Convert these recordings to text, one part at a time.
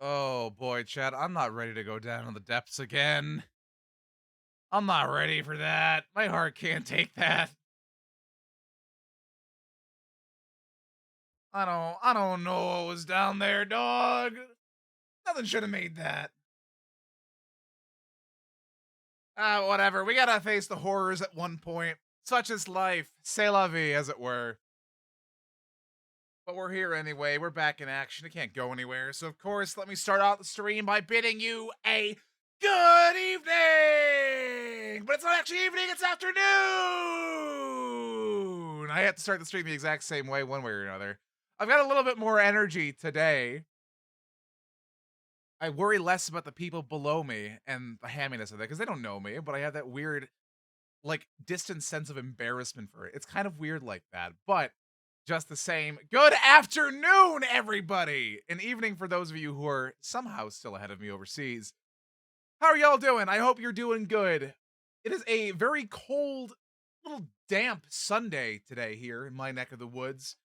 Oh boy, Chad, I'm not ready to go down in the depths again. I'm not ready for that. My heart can't take that. I don't know what was down there, dog. Nothing should have made that. Whatever. We gotta face the horrors at one point. Such is life. C'est la vie, as it were. But we're here anyway. We're back in action. It can't go anywhere. So, of course, let me start out the stream by bidding you a good evening! But it's not actually evening, it's afternoon! I have to start the stream the exact same way, one way or another. I've got a little bit more energy today. I worry less about the people below me and the hamminess of it, because they don't know me, but I have that weird, like, distant sense of embarrassment for it. It's kind of weird like that, but just the same, good afternoon, everybody! An evening for those of you who are somehow still ahead of me overseas. How are y'all doing? I hope you're doing good. It is a very cold, little damp Sunday today here in my neck of the woods.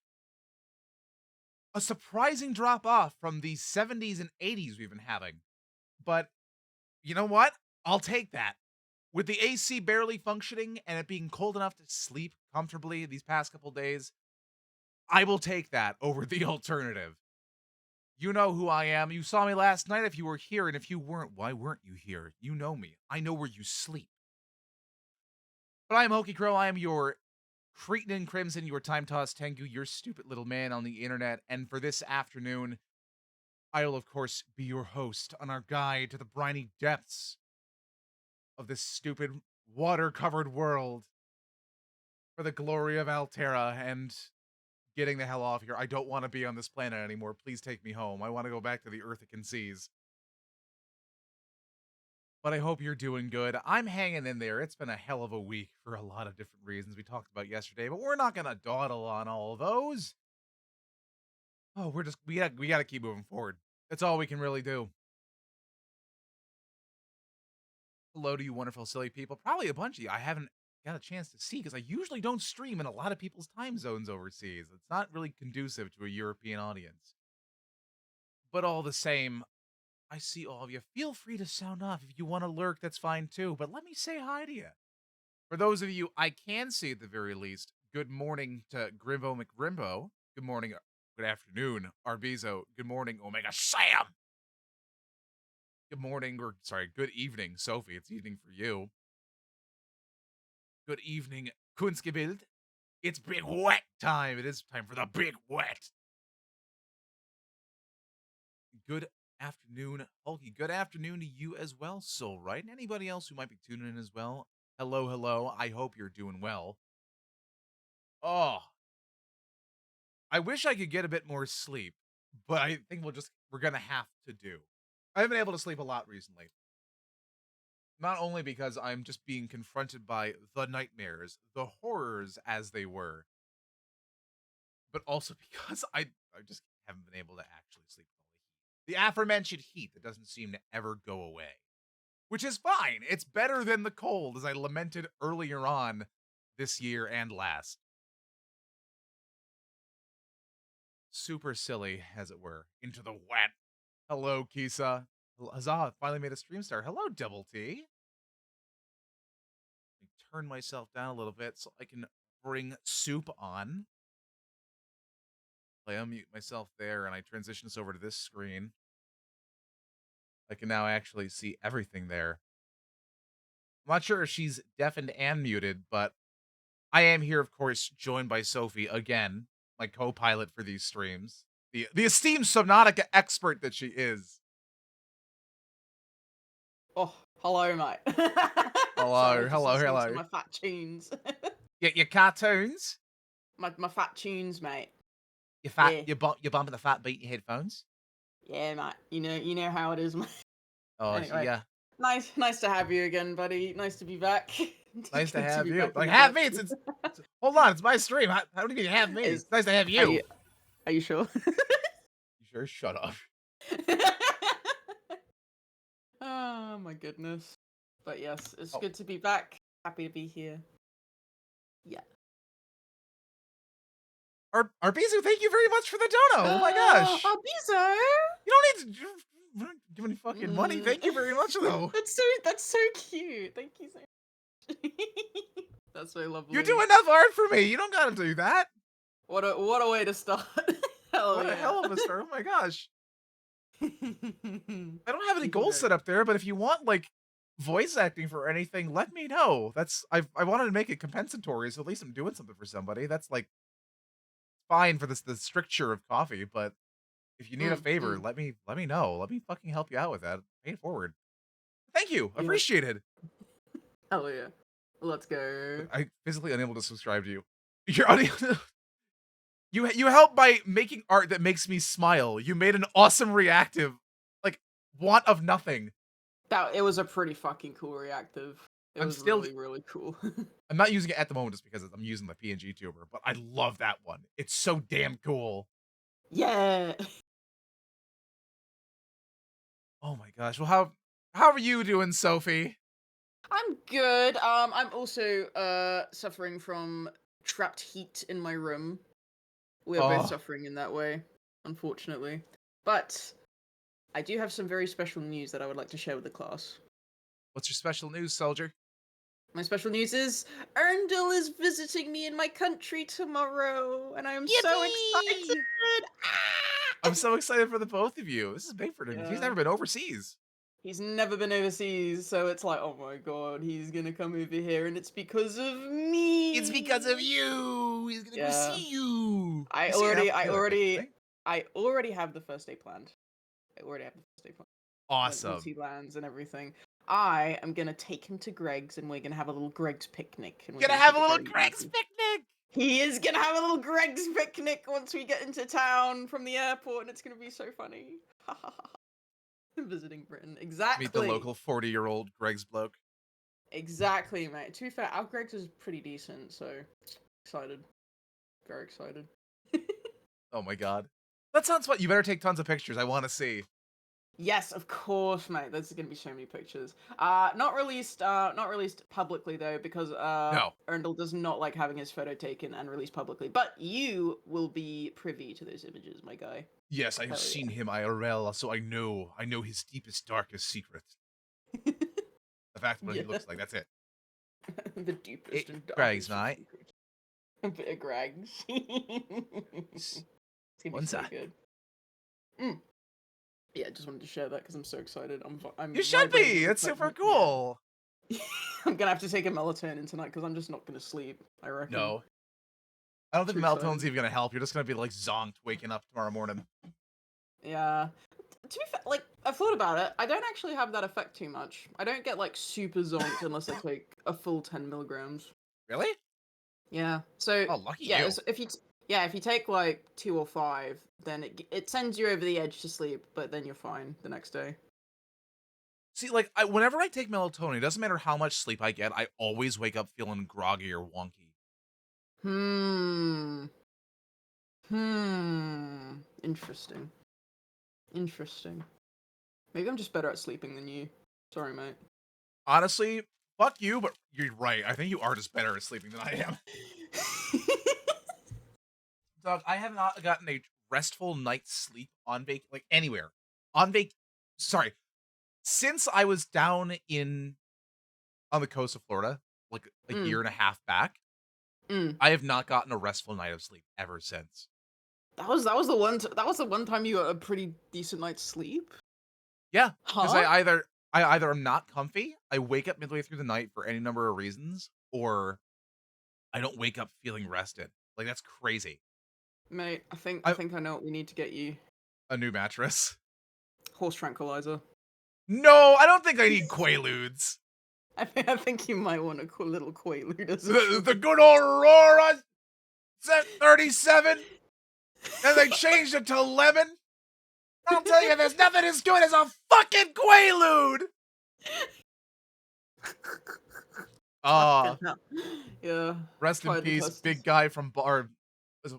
A surprising drop off from the 70s and 80s we've been having. But you know what? I'll take that. With the AC barely functioning and it being cold enough to sleep comfortably these past couple days, I will take that over the alternative. You know who I am. You saw me last night if you were here, and if you weren't, why weren't you here? You know me. I know where you sleep. But I am Hokey Crow. I am your Cretin and Crimson, your Time Toss Tengu, your stupid little man on the internet. And for this afternoon, I will, of course, be your host on our guide to the briny depths of this stupid water-covered world for the glory of Altera and getting the hell off here. I don't want to be on this planet anymore. Please take me home. I want to go back to the Earthican seas. But I hope you're doing good. I'm hanging in there. It's been a hell of a week for a lot of different reasons we talked about yesterday, but we're not going to dawdle on all of those. Oh, we got to keep moving forward. That's all we can really do. Hello to you wonderful silly people. Probably a bunch of you I haven't got a chance to see because I usually don't stream in a lot of people's time zones overseas. It's not really conducive to a European audience. But all the same, I see all of you. Feel free to sound off. If you want to lurk, that's fine too. But let me say hi to you. For those of you I can see at the very least, good morning to Grimbo McGrimbo. Good morning, good afternoon, Arbizo. Good morning, Omega Sam. Good morning, or sorry, good evening, Sophie. It's evening for you. Good evening, Kunstgebild. It's big wet time. It is time for the big wet. Good afternoon, Hulky. Good afternoon to you as well, Soul, right? And anybody else who might be tuning in as well. Hello, hello. I hope you're doing well. Oh, I wish I could get a bit more sleep, but I think we're gonna have to do. I haven't been able to sleep a lot recently. Not only because I'm just being confronted by the nightmares, the horrors as they were, but also because I just haven't been able to actually sleep with all the heat. The aforementioned heat that doesn't seem to ever go away. Which is fine. It's better than the cold, as I lamented earlier on this year and last. Super silly, as it were. Into the wet. Hello, Kisa. Huzzah, finally made a stream star. Hello, Double T. Let me turn myself down a little bit so I can bring Soup on. I unmute myself there, and I transition us over to this screen. I can now actually see everything there. I'm not sure if she's deafened and muted, but I am here, of course, joined by Sophie again, my co-pilot for these streams. The esteemed Subnautica expert that she is. Oh, hello, mate. Hello, Sorry, just hello, listening hello. to my fat tunes. Your cartoons? my fat tunes, mate. You're fat. Yeah. You're bumping the fat beat in your headphones. Yeah, mate. You know how it is, mate. Oh, Anyway, yeah. nice to have you again, buddy. Nice to be back. Nice to Good have be you. back in Like, the have me. depths. Hold on. It's my stream. How do you have me? Is It's nice to have are you. you are you sure? You sure? Shut up. Oh my goodness. But yes, it's Oh, good to be back. Happy to be here. Yeah. Arbizu, thank you very much for the dono. Oh my gosh. Habizo! You don't need to. I'm not giving any fucking money. Thank you very much, though. That's so cute. Thank you so much. That's so You do lovely. enough art for me. You don't gotta do that. What a way to start. Hell What a yeah. hell of a start. Oh my gosh. I don't have any Thank you goals very set much. up there, but if you want like voice acting for anything, let me know. I wanted to make it compensatory, so at least I'm doing something for somebody. That's like fine for the stricture of coffee, but if you need a favor, Mm. let me know. Let me fucking help you out with that. Pay it forward. Thank you. Yeah. Appreciated. Hell yeah. Let's go. I physically unable to subscribe to you. You're unable. You help by making art that makes me smile. You made an awesome reactive, like want of nothing. It was a pretty fucking cool reactive. It I'm was still really, really cool. I'm not using it at the moment just because I'm using the PNG tuber, but I love that one. It's so damn cool. Yeah. Oh my gosh. Well, how are you doing, Sophie? I'm good. I'm also suffering from trapped heat in my room. We're both Oh, suffering in that way, unfortunately. But I do have some very special news that I would like to share with the class. what's your special news, soldier? My special news is Erndl is visiting me in my country tomorrow, and I am so Yippee! excited. Ah! I'm so excited for the both of you. This is big for him. He's Yeah. never been overseas. He's never been overseas, so it's like, oh my god, he's gonna come over here, and it's because of It's because of me. you. He's gonna go Yeah, see you. I You see it already, out I together, already, technically. I already have the first day planned. I already have the first day planned. Once Awesome. he lands and everything, I am gonna take him to Greg's, and we're gonna have a little Greg's picnic, and we're Gonna gonna have keep a it little very Greg's easy. picnic. He is gonna have a little Greg's picnic once we get into town from the airport, and it's gonna be so funny. Visiting Britain, Meet the exactly. local 40-year-old Greg's bloke. Exactly, mate. To be fair, our Greg's is pretty decent, so excited. Very excited. Oh my god. That sounds fun. You better take tons of pictures. I want to see. Yes, of course, mate. There's gonna be so many pictures. Not released publicly though, because No. Erndl does not like having his photo taken and released publicly. But you will be privy to those images, my guy. Yes, I have Hell seen him IRL, so I know his deepest, darkest secret. yeah. The fact of what he Yeah. looks like. That's it. The deepest and Greg's, darkest of mate. secrets. A bit of Greg's. It's gonna be One so sec. good. Mm. Yeah, just wanted to share that because I'm so excited. I'm You should vibrating be. with It's super excitement. cool. Yeah. I'm gonna have to take a melatonin tonight because I'm just not gonna sleep. I reckon. No, I don't think Too the melatonin's excited. even gonna help. You're just gonna be like zonked waking up tomorrow morning. Yeah. To be fair, like I've thought about it. I don't actually have that effect too much. I don't get like super zonked unless I take a full 10 milligrams. Really? Yeah. So Oh, lucky yeah, you. if you take like 2 or 5, then it sends you over the edge to sleep, but then you're fine the next day. See, like, whenever I take melatonin, it doesn't matter how much sleep I get, I always wake up feeling groggy or wonky. Hmm. Hmm. Interesting. Interesting. Maybe I'm just better at sleeping than you. Sorry, mate. Honestly, fuck you, but you're right. I think you are just better at sleeping than I am. Dog, I have not gotten a restful night's sleep on like anywhere. On sorry. Since I was down in on the coast of Florida, like a mm, year and a half back, mm. I have not gotten a restful night of sleep ever since. That was the one time you got a pretty decent night's sleep. Yeah, because Huh? I either am not comfy, I wake up midway through the night for any number of reasons, or I don't wake up feeling rested. Like that's crazy. Mate, I I think I know what we need to get you. a new mattress. Horse tranquilizer. No, I don't think I need Quaaludes. I think you might want a cool little Quaalude as a The treat. good old Aurora set 37, and they changed it to lemon. I'll tell you, there's nothing as good as a fucking Quaalude. Fucking Ah, hell. Yeah. rest in Tried the peace, test. big guy from Bar.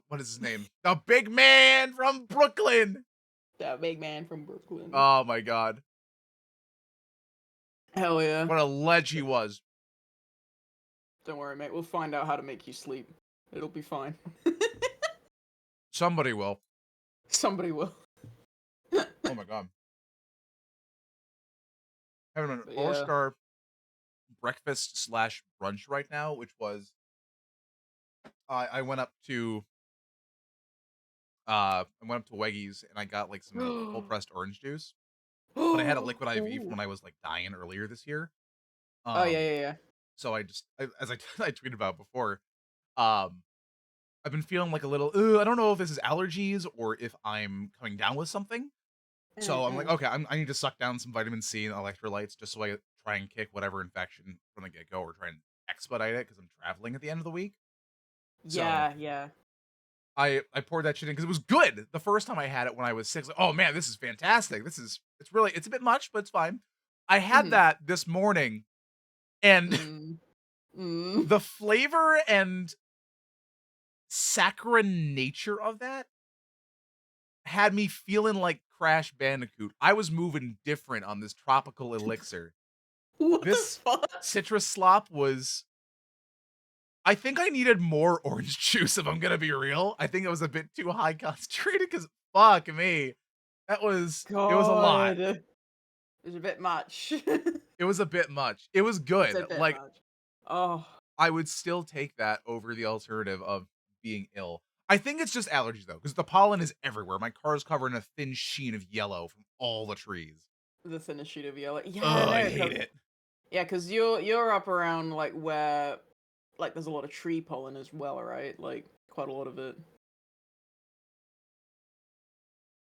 What is his name? The big man from Brooklyn. That big man from Brooklyn. Oh my god, Hell yeah. what a ledge he was. Don't worry, mate. We'll find out how to make you sleep. It'll be fine. Somebody will. Somebody will. Oh my god. having an But yeah. four-star breakfast slash brunch right now, which was I went up to Weggies and I got like some cold Oh pressed orange juice, but I had a liquid IV from Ooh. when I was like dying earlier this year. Oh yeah, Um, yeah, yeah. so as I I tweeted about before, um, I've been feeling like a little. "Ugh, I don't know if this is allergies or if I'm coming down with something." So I'm like, Mm-mm. okay, I need to suck down some vitamin C and electrolytes just so I try and kick whatever infection from the get go or try and expedite it because I'm traveling at the end of the week. So Yeah, yeah. I poured that shit in because it was good the first time I had it when I was 6. Like, oh man, this is fantastic. It's really it's a bit much, but it's fine. I had Mhm. that this morning and Mm. Mm. the flavor and saccharine nature of that had me feeling like Crash Bandicoot. I was moving different on this tropical elixir. What the This fuck? citrus slop was I think I needed more orange juice if I'm gonna be real. I think it was a bit too high concentrated because fuck me. It was a lot. God. It's a bit much. It was a bit much. It was It's good. a bit Like, much. Oh. I would still take that over the alternative of being ill. I think it's just allergies though, because the pollen is everywhere. My car is covered in a thin sheen of yellow from all the trees. The thinner sheet of yellow. Yeah, Ugh, I no, hate 'cause it. yeah, because you're up around like where like there's a lot of tree pollen as well, right? Like quite a lot of it.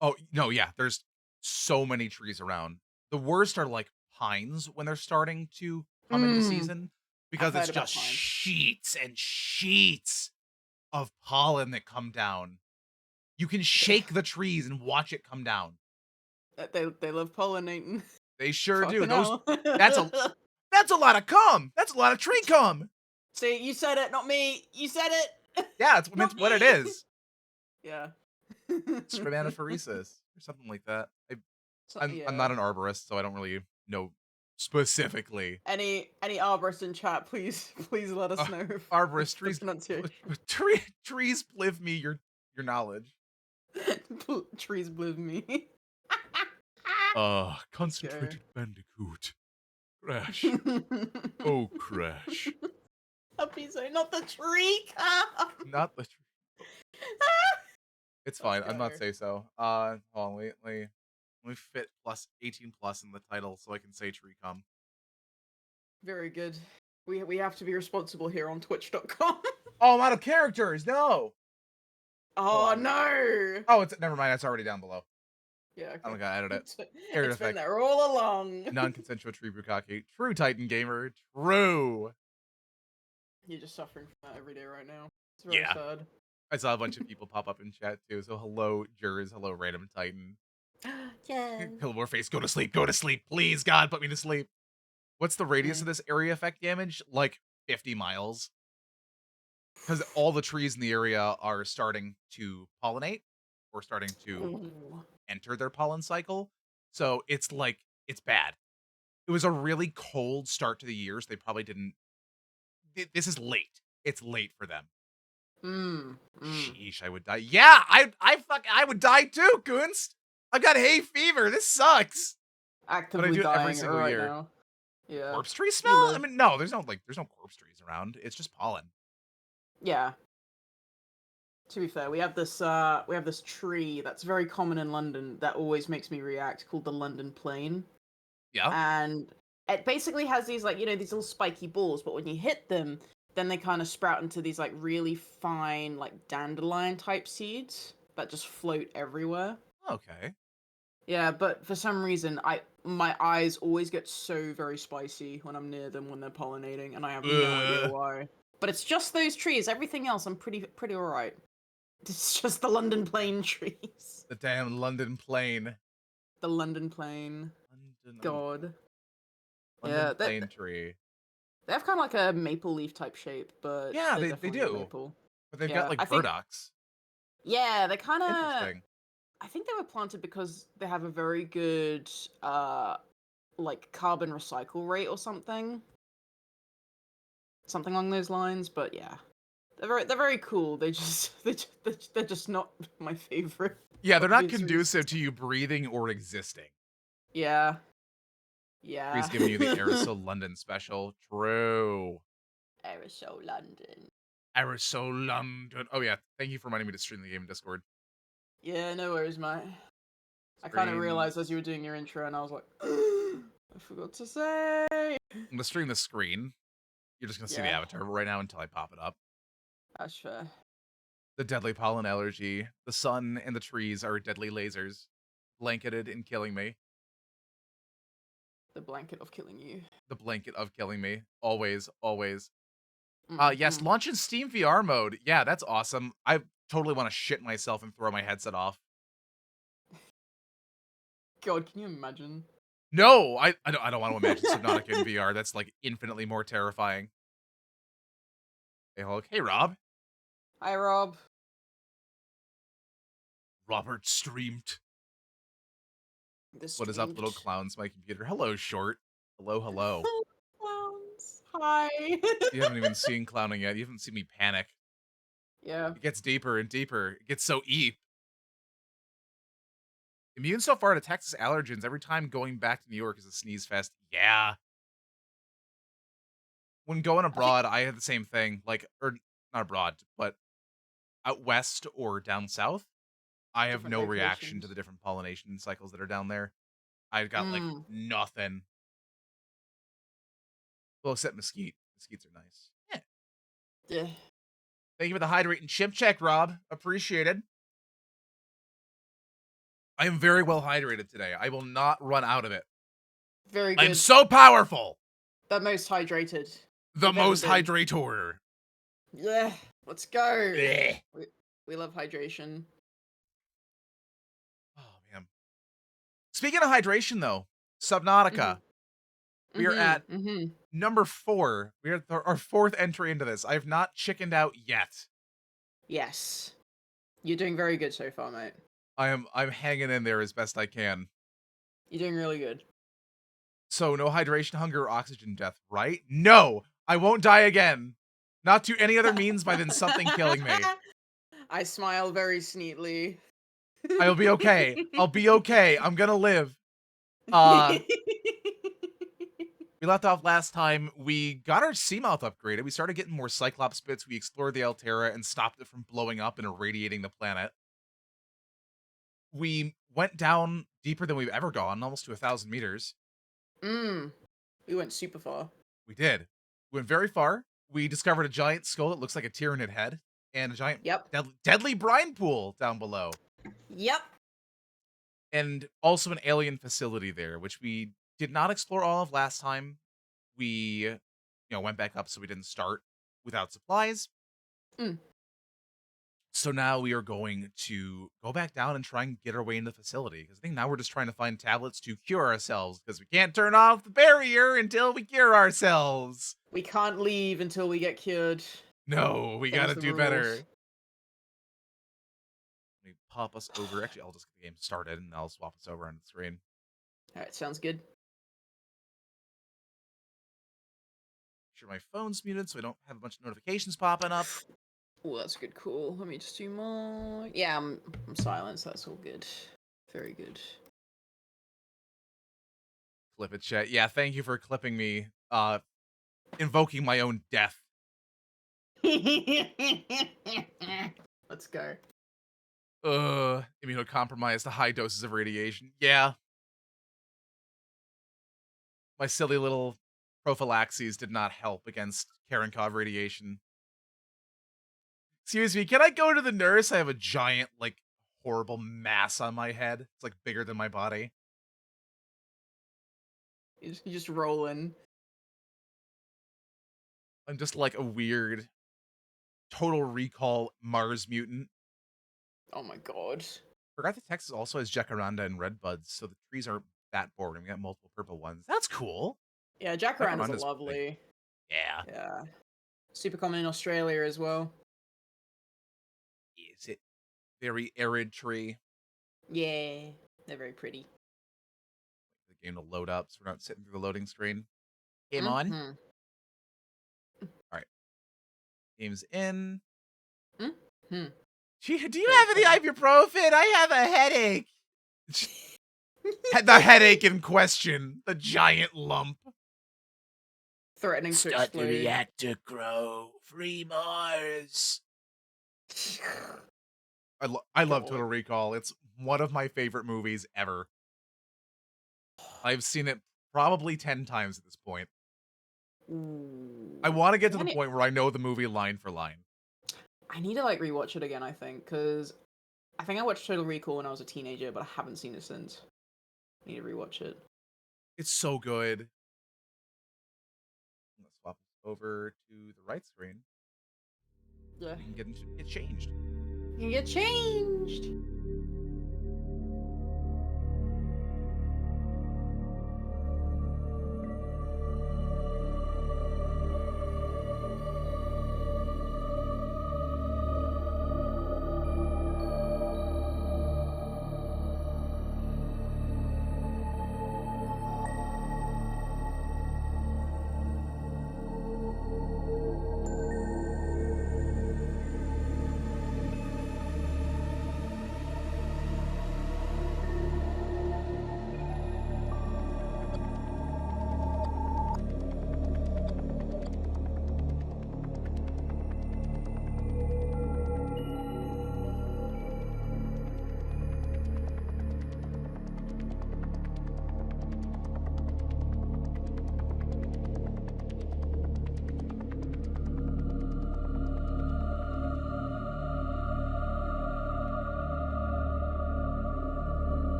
Oh, no, yeah, there's so many trees around. The worst are, like, pines when they're starting to come into Mm. season I've because it's heard just about pines. sheets and sheets of pollen that come down. You can They shake the trees and watch it come down. they love pollinating. They sure do. Fucking Those hell. that's a that's a lot of cum. That's a lot of tree cum. See, you said it, not me. You said it. Yeah, it's I mean, Not it's what it me. is. Yeah. Spermatophoresis or something like that. So, I'm not yeah. an arborist, so I don't really know specifically. Any arborists in chat, please let us Uh, know arborist if the trees pronunciation. trees pliv me your knowledge. Trees believe me. Let's go. Concentrated bandicoot. Crash. Oh, crash. Puppy say not the tree cow. Not the tree. It's Let's fine. I'm not go. say so. Hold on, let me fit plus 18 plus in the title so I can say tree cum. Very good. We have to be responsible here on Twitch.com. Oh, I'm out of characters. No. Hold Oh on. no. Oh, it's never mind. It's already down below. Yeah, I don't okay. gotta edit it. It's, Character it's been effect. there all along. Non-consensual tree bukkake. True Titan gamer. True. You're just suffering from that every day right now. It's very Yeah. sad. I saw a bunch of people pop up in chat too. So hello, Jurs. Hello, Random Titan. Yes. Pillow Warface, go to sleep. Go to sleep. Please, God, put me to sleep. What's the radius Mm. of this area effect damage? Like 50 miles. Because all the trees in the area are starting to pollinate or starting to Ooh. enter their pollen cycle. So it's like, it's bad. It was a really cold start to the year, so they probably didn't. This is late. It's late for them. Mm. Mm. Sheesh, I would die. Yeah, I would die too, Kunst. I've got hay fever. This sucks. But I Actively do it every dying single right year. now. Yeah. Corpse tree You smell? I live. mean, no, there's no corpse trees around. It's just pollen. Yeah. To be fair, we have this tree that's very common in London that always makes me react called the London plane. Yeah. And it basically has these like, these little spiky balls, but when you hit them, then they kind of sprout into these like really fine like dandelion type seeds that just float everywhere. Okay. Yeah, but for some reason my eyes always get so very spicy when I'm near them when they're pollinating, and I have no idea Ugh, why. But it's just those trees. Everything else I'm pretty alright. It's just the London plane trees. the damn London plane. The London plane. London God. London Yeah, plane tree. they have kind of like a maple leaf type shape, but Yeah, they're they definitely a do. maple. But they've got Yeah, I like think. burdocks. Yeah, they kind of. Interesting. I think they were planted because they have a very good, like carbon recycle rate or something along those lines. But yeah, they're very cool. They just they're just not my favorite Yeah, for they're not obvious reasons. conducive to you breathing or existing. Yeah, Yeah. Tree's giving you the Aerosol London special. True. Aerosol London. Aerosol London. Oh yeah, thank you for reminding me to stream the game in Discord. Yeah, no worries, mate. I kind of Stream. realized as you were doing your intro, and I was like, I forgot to say. I'm gonna stream the screen. You're just gonna see the Yeah, avatar right now until I pop it up. that's fair. The deadly pollen allergy. The sun and the trees are deadly lasers, blanketed and killing me. The blanket of killing you. The blanket of killing me. Always, always. Yes, Mm-mm. launch in Steam VR mode. Yeah, that's awesome. I totally want to shit myself and throw my headset off. God, can you imagine? No, I don't want to imagine Subnautica in VR. That's like infinitely more terrifying. Hey Hulk. Hey Rob. Hi, Rob. Robert streamed. The What is up, streamed. little clowns? My computer. Hello, short. Hello, hello. Clowns. Hi. You haven't even seen clowning yet. You haven't seen me panic. Yeah. It gets deeper and deeper. It gets so eep. Immune so far to Texas allergens. Every time going back to New York is a sneeze fest. Yeah. When going I think abroad, I had the same thing. Like, or not abroad, but out west or down south, I have different no reaction to locations. the different pollination cycles that are down there. I've got like Mm. nothing. Well, except mesquite. Mesquites are nice. Yeah. Yeah. Thank you for the hydrating chimp check, Rob. Appreciated. I am very well hydrated today. I will not run out of it. Very I'm good. so powerful. The most hydrated The you've ever most been. hydrator. Yeah. Let's go. Blech. We love hydration. Oh man. Speaking of hydration, though, Mm-hmm. Subnautica. We are at Mm-hmm. Mm-hmm. number 4. We are at our 4th entry into this. I have not chickened out yet. Yes. You're doing very good so far, mate. I'm hanging in there as best I can. You're doing really good. So no hydration, hunger, or oxygen death, right? No, I won't die again. Not to any other means by than something killing me. I smile very sneetly. I'll be okay. I'll be okay. I'm gonna live. Uh, we left off last time. We got our Seamouth upgraded. We started getting more Cyclops bits. We explored the Altera and stopped it from blowing up and irradiating the planet. We went down deeper than we've ever gone, almost to 1,000 meters. We went super far. We did. We went very far. We discovered a giant skull that looks like a Tyranid head, and a giant Yep. deadly brine pool down below. Yep. And also an alien facility there, which we did not explore all of last time. We, went back up so we didn't start without supplies. Mm. So now we are going to go back down and try and get our way into the facility. Because I think now we're just trying to find tablets to cure ourselves. Because we can't turn off the barrier until we cure ourselves. We can't leave until we get cured. No, we Them's gotta the do rules. better. Let me pop us over. Actually, I'll just get the game started and I'll swap us over on the screen. Alright, sounds good. Sure, my phone's muted so I don't have a bunch of notifications popping up. Oh, that's good. Cool. Let me just do more. Yeah, I'm silenced. That's all good. Very good. Clip it, chat. Yeah, thank you for clipping me. Invoking my own death. Let's go. Immunocompromised to high doses of radiation. Yeah. My silly little prophylaxis did not help against Karenkov radiation. Excuse me, can I go to the nurse? I have a giant, horrible mass on my head. It's, bigger than my body. You just roll in. I'm just like a weird Total Recall Mars mutant. Oh my god. Forgot that Texas also has jacaranda and redbuds, so the trees aren't that boring. We got multiple purple ones. That's cool. Yeah, jacarandas are Jacaranda's big. lovely. Yeah. Yeah. Super common in Australia as well. Is it very arid tree? Yeah, they're very pretty. The game to load up, so we're not sitting through the loading screen. Game on. Mm-hmm. All right. Game's in. Mm-hmm. Do you have any ibuprofen? I have a headache. The headache in question. The giant lump. Threatening to Start the explode. reactor, Crow. Free Mars. I love God. Total Recall. It's one of my favorite movies ever. I've seen it probably 10 times at this point. I want to get to the point where I know the movie line for line. I need to like rewatch it again, I think, because I think I watched Total Recall when I was a teenager, but I haven't seen it since. I need to rewatch it. It's so good. Let's swap over to the right screen. Yeah. We can get changed. You can get changed.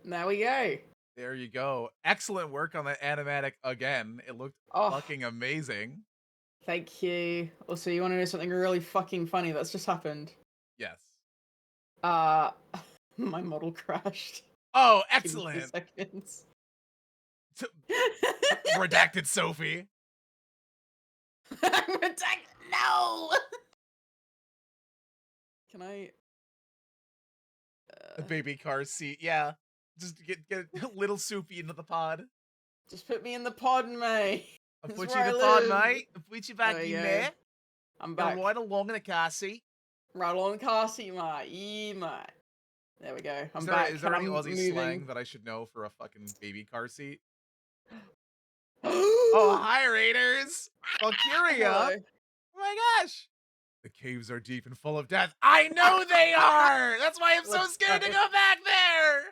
There we go. There you go. Excellent work on that animatic again. It looked fucking amazing. Thank you. Also, you want to know something really fucking funny that's just happened? Yes. My model crashed. Oh, Give me 2 excellent. seconds. Redacted Sophie. No. Can I? A baby car seat. Yeah. Just get little Sophie into the pod. Just put me in the pod, mate. I'll That's put you where in the I pod, live. mate. I'll put you back There in you go. there. I'm Go back. right along in the car seat. Right along the car seat, mate. Yeah, mate. There we go. I'm Is back. there any I'm Aussie moving. slang that I should know for a fucking baby car seat? Oh, hi, Raiders! Valkyria! Hello. Oh my gosh! The caves are deep and full of death. I know they are! That's why I'm so Let's scared to go. go back there!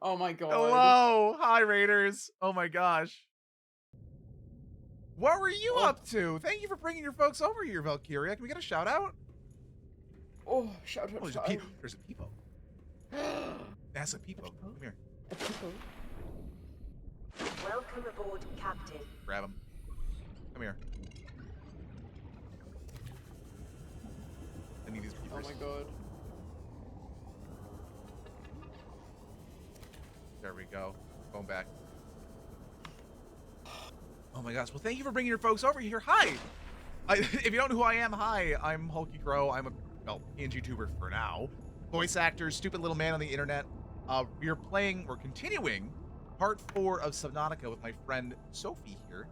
Oh my god. Hello! Hi, Raiders! Oh my gosh. What were you up to? Thank you for bringing your folks over here, Valkyria. Can we get a shout out? Oh, shout out. Oh, there's a peepo. There's a peepo. That's a peepo. Come here. A people. Welcome aboard, Captain. Grab him. Come here. I need these Oh peepers. my god. There we go. Going back. Oh my gosh. Well, thank you for bringing your folks over here. Hi. If you don't know who I am, hi. I'm Hulky Crow. I'm a PNG tuber for now. Voice actor, stupid little man on the internet. We're continuing part 4 of Subnautica with my friend Sophie here.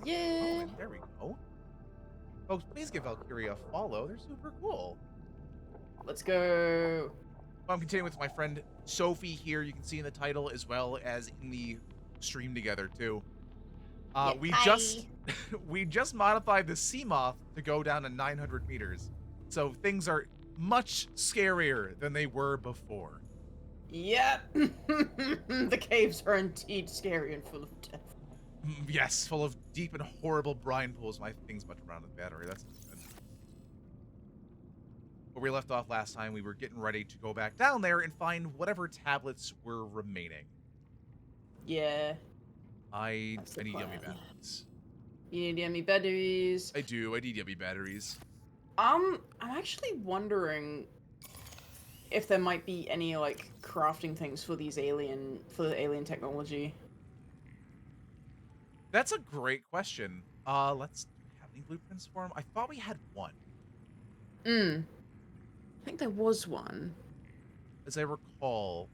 Yeah. Oh, and there we go. Folks, please give Valkyria a follow. They're super cool. Let's go. I'm continuing with my friend Sophie here. You can see in the title as well as in the stream together too. Yeah, we just modified the sea moth to go down to 900 meters, so things are much scarier than they were before. Yep. The caves are indeed scary and full of death. Yes, full of deep and horrible brine pools. My thing's much around the battery. That's good. Where we left off last time, we were getting ready to go back down there and find whatever tablets were remaining. Yeah. I That's the need yummy plan. batteries. You need yummy batteries. I do. I need yummy batteries. I'm actually wondering if there might be any like crafting things for the alien technology. That's a great question. Let's have any blueprints for them. I thought we had one. I think there was one. As I recall.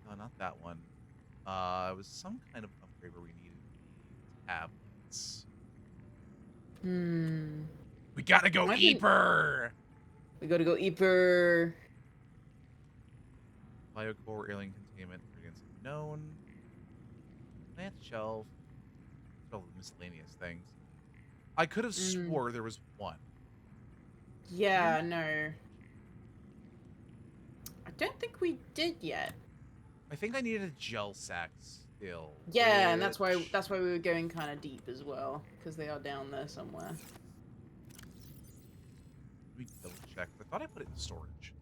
No, not that one. It was some kind of upgrade where we needed tablets. Hmm. We gotta go Might be- Eeper! We gotta go Eeper. Biocore, alien containment, against unknown. Plant shelf. All the miscellaneous things. I could have swore there was one. Yeah, no. I don't think we did yet. I think I needed a gel sack still. Yeah, and that's why which- we were going kind of deep as well, because they are down there somewhere. Let me double check. I thought I put it in storage.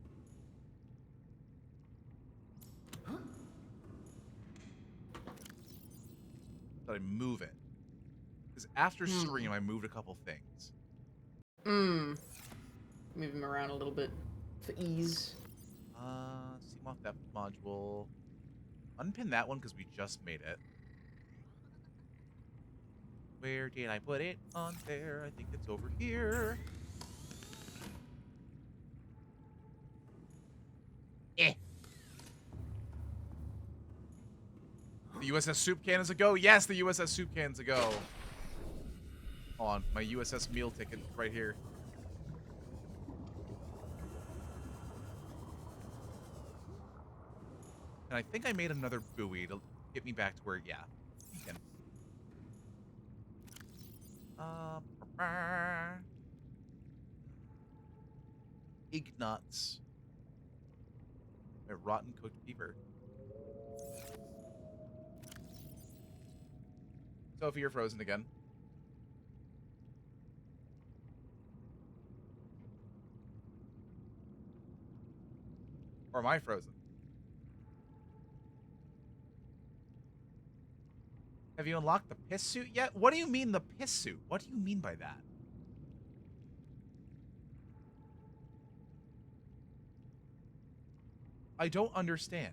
Thought I move it. Because after stream, I moved a couple things. Move them around a little bit for ease. Seam off depth module. Unpin that one because we just made it. Where did I put it? On there. I think it's over here. Eh. The USS soup can is a go. Yes, the USS soup can's a go. Hold on, my USS meal ticket right here. And I think I made another buoy to get me back to where, yeah. You can. Ignuts. A rotten cooked beaver. Sophie, you're frozen again. Or am I frozen? Have you unlocked the piss suit yet? What do you mean the piss suit? What do you mean by that? I don't understand.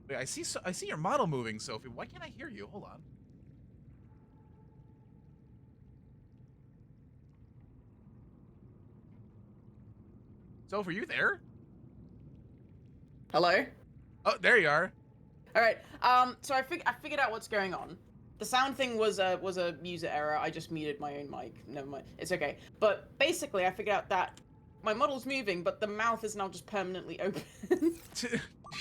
Wait, I see your model moving, Sophie. Why can't I hear you? Hold on. Sophie, are you there? Hello? Oh, there you are. All right. So I figured out what's going on. The sound thing was a user error. I just muted my own mic. Never mind. It's okay. But basically, I figured out that my model's moving, but the mouth is now just permanently open.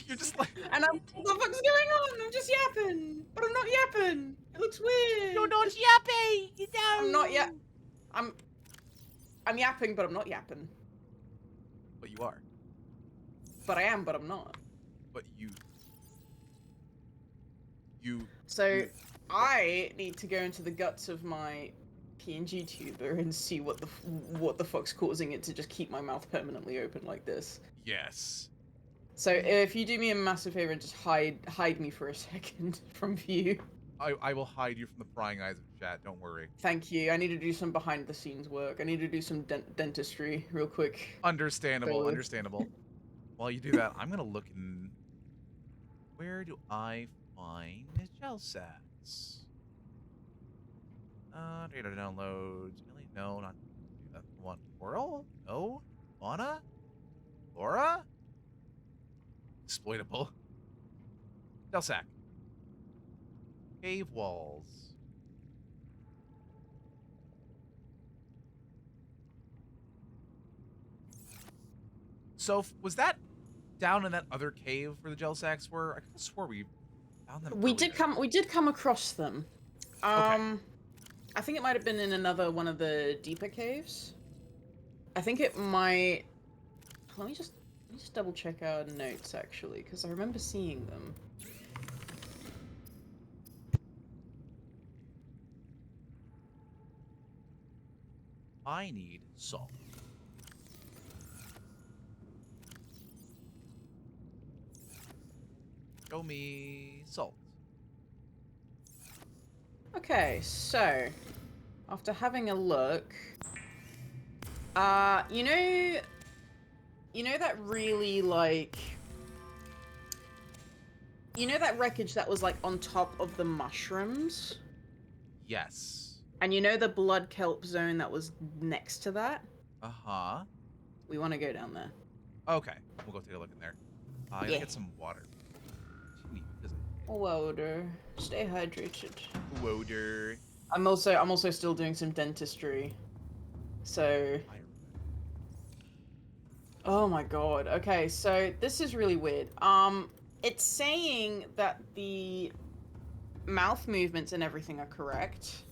You're just like... And I'm, what the fuck's going on? I'm just yapping, but I'm not yapping. It looks weird. You're not yapping! You know! I'm not yet. I'm yapping, but I'm not yapping. But you are. But I am, but I'm not. But you... So I need to go into the guts of my PNG tuber and see what the fuck's causing it to just keep my mouth permanently open like this. Yes. So if you do me a massive favor and just hide me for a second from view. I will hide you from the prying eyes of chat. Don't worry. Thank you. I need to do some behind the scenes work. I need to do some dentistry real quick. Understandable. Understandable. While you do that, I'm gonna look in. Where do I find the gel sacks? Data downloads. Really? No, not that one. Coral? No. Fauna? Flora? Exploitable. Gel sack. Cave walls. So, was that down in that other cave where the gel sacks were? I could have swore we found them. We did come across them. Okay. I think it might have been in another one of the deeper caves. I think it might. Let me just double check our notes actually, because I remember seeing them. I need salt. Show me salt. Okay, so after having a look, you know that really like, you know that wreckage that was like on top of the mushrooms? Yes. And you know the blood kelp zone that was next to that? Uh-huh. We want to go down there. Okay. We'll go take a look in there. I gotta Yeah. get some water. Gee, what is it? Water. Stay hydrated. Water. I'm also still doing some dentistry. So, Fire. oh my god. Okay, so this is really weird. It's saying that the mouth movements and everything are correct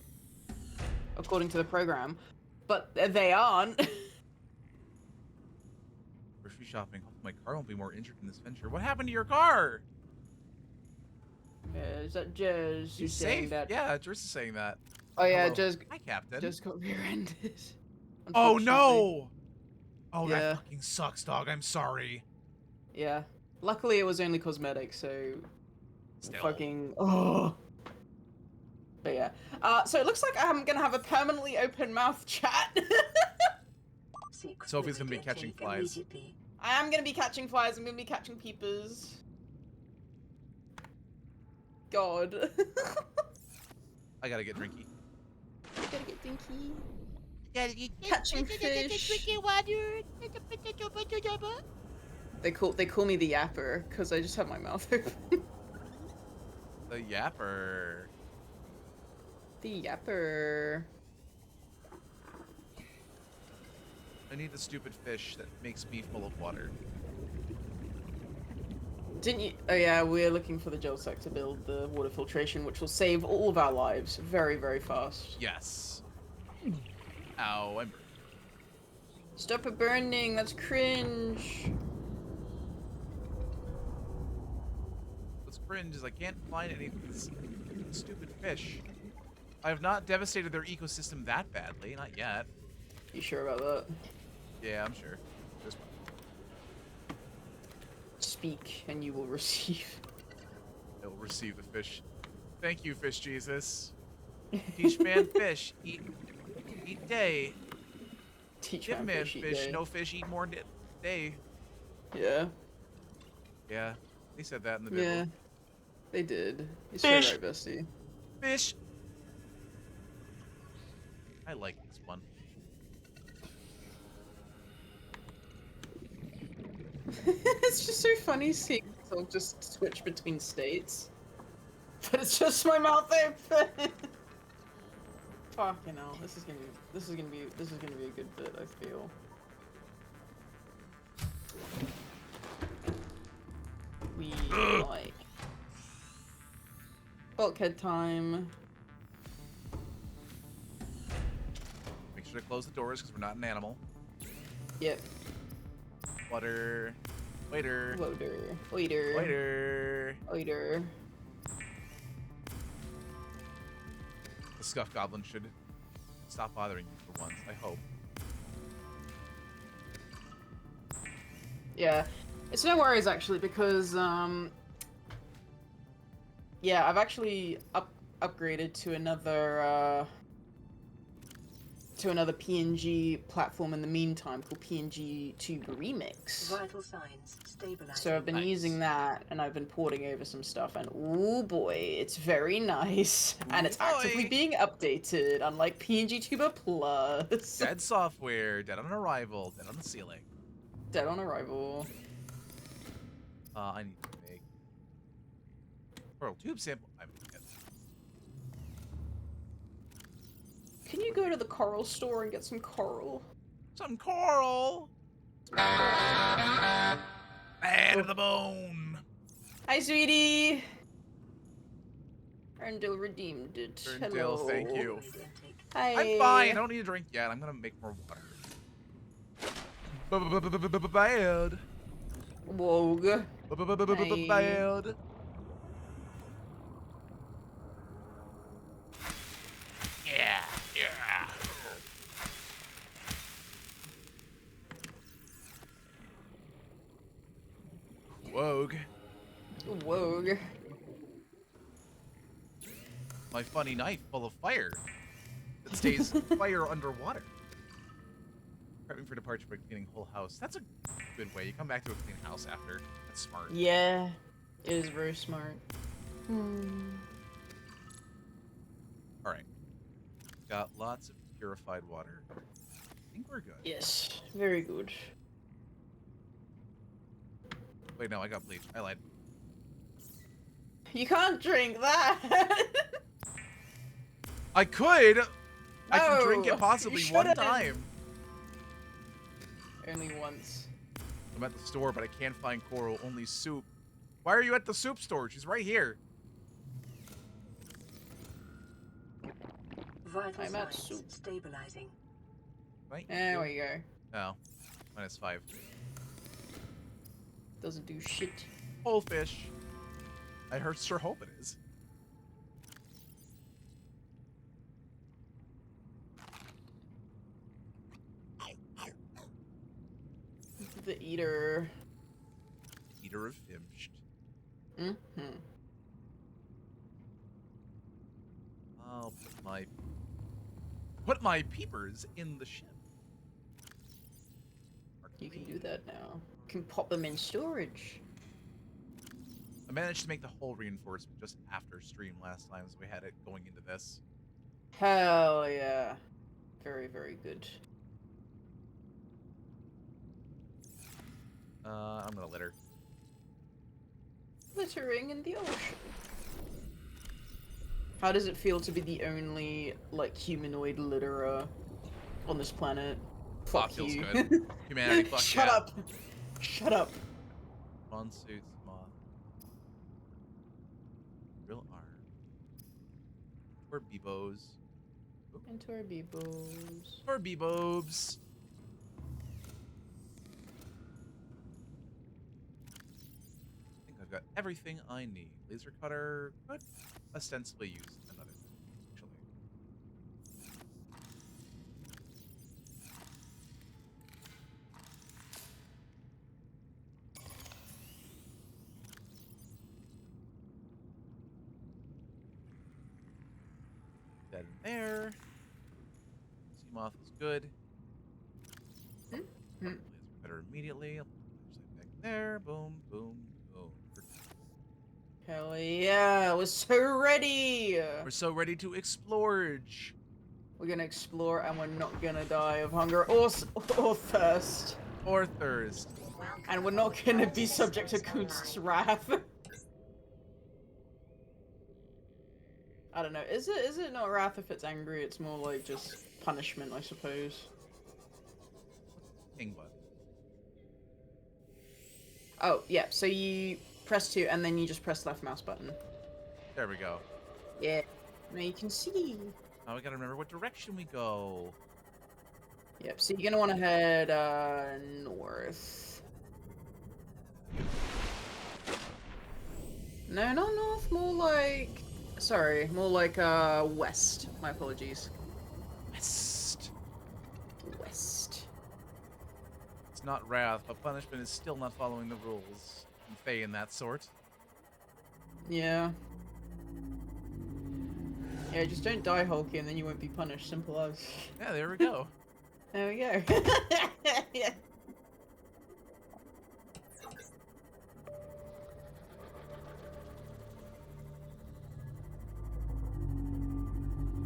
according to the program, but they aren't. Grocery shopping. Hopefully my car won't be more injured in this venture. What happened to your car? Is that Jez You who's saying safe? that? Yeah, Jers is saying that. Oh yeah, Hello. Jez Hi, Captain. got rear-ended. Oh Unfortunately. no! Oh, Yeah. that fucking sucks, dog. I'm sorry. Yeah. Luckily, it was only cosmetic, so Still. fucking oh. But yeah. So it looks like I'm gonna have a permanently open mouth chat. Sophie's gonna be catching flies. I am gonna be catching flies. I'm gonna be catching peepers. God. I gotta get drinky. Gotta get dinky. Gotta get Catching fish. drinking water. They call me the yapper because I just have my mouth open. The yapper. The yapper. I need the stupid fish that makes me full of water. Didn't you? Oh yeah, we're looking for the gel sac to build the water filtration, which will save all of our lives very, very fast. Yes. Ow, I'm... Stop it burning, that's cringe. What's cringe is I can't find any stupid fish. I have not devastated their ecosystem that badly, not yet. You sure about that? Yeah, I'm sure. Just... Speak and you will receive. I will receive the fish. Thank you, fish Jesus. Teach man fish, eat day. Teach Give man eat fish, day. no fish, eat more day. Yeah. Yeah, they said that in the Bible. Yeah. They did. You're Fish. so right, bestie. Fish. I like this one. It's just so funny seeing myself just switch between states. But it's just my mouth open. Fucking hell. This is gonna be a good bit, I feel. We like bulkhead time. Make sure to close the doors because we're not an animal. Yep. Water. Waiter. Waiter. Waiter. Waiter. Waiter. The Scuff Goblin should stop bothering you for once, I hope. Yeah. It's no worries actually because yeah, I've actually upgraded to another PNG platform in the meantime called PNG Tube Remix. Vital signs stabilizing. So I've been Nice. using that and I've been porting over some stuff and oh boy, it's very nice. And it's actively boy. being updated, unlike PNG Tuber Plus. Dead software, dead on arrival, dead on the ceiling. Dead on arrival. I need to make coral tube sample. I'm gonna Can you go to the coral store and get some coral? some coral. Bad to the bone. Hi, sweetie. Erndil redeemed it. Erndil, Hello. thank you. Hi. I'm fine. I don't need a drink yet. I'm gonna make more water. Bad. Wogue. Bad. Yeah. Yeah. Wogue. Wogue. My funny knife full of fire that stays fire underwater. Prepping for departure by cleaning whole house. That's a good way. You come back to a clean house after. That's smart. Yeah, it is very smart. All right. got lots of purified water. I think we're good. Yes, very good. Wait, no, I got bleach. I lied. You can't drink that. I could. I can drink No, it possibly you one shouldn't. time. Only once. I'm at the store, but I can't find coral. Only soup. Why are you at the soup store? She's right here. Vital I'm at signs soup. stabilizing. Right. There we go. Oh, -5. Doesn't do shit. Whole fish. Sure hope it is. The eater. Eater of Imsht. Mm-hmm. I'll put my peepers in the ship. You can do that now. You can pop them in storage. I managed to make the whole reinforcement just after stream last time, so we had it going into this. Hell yeah. Very, very good. I'm gonna litter. Littering in the ocean. How does it feel to be the only, like, humanoid litterer on this planet? Fuck feels you. good. Humanity, fuck Shut yeah. up! Shut up! Spawn suits, moth. Real arm. Or Bebos. Into our beebos. Or Bebobs. I think I've got everything I need. Laser cutter could ostensibly use another thing, actually. That in there. Sea moth is good. Laser cutter immediately. I'll put it back there. Boom, boom, boom. Hell yeah, we're so ready! We're so ready to explorge. We're gonna explore and we're not gonna die of hunger or thirst. Or thirst. And we're not gonna be subject to Kunst's wrath. I don't know, is it not wrath if it's angry? It's more like just punishment, I suppose. King button. Oh, yeah, so you press 2 and then you just press left mouse button. There we go. Yeah. Now you can see. Now we gotta remember what direction we go. Yep, so you're gonna wanna head, north. No, not north, more like... Sorry, more like, west. My apologies. West. West. It's not wrath, but punishment is still not following the rules. And Faye and that sort. Yeah. Yeah, just don't die, Hulky, and then you won't be punished. Simple as. Yeah, there we go. There we go. Yeah.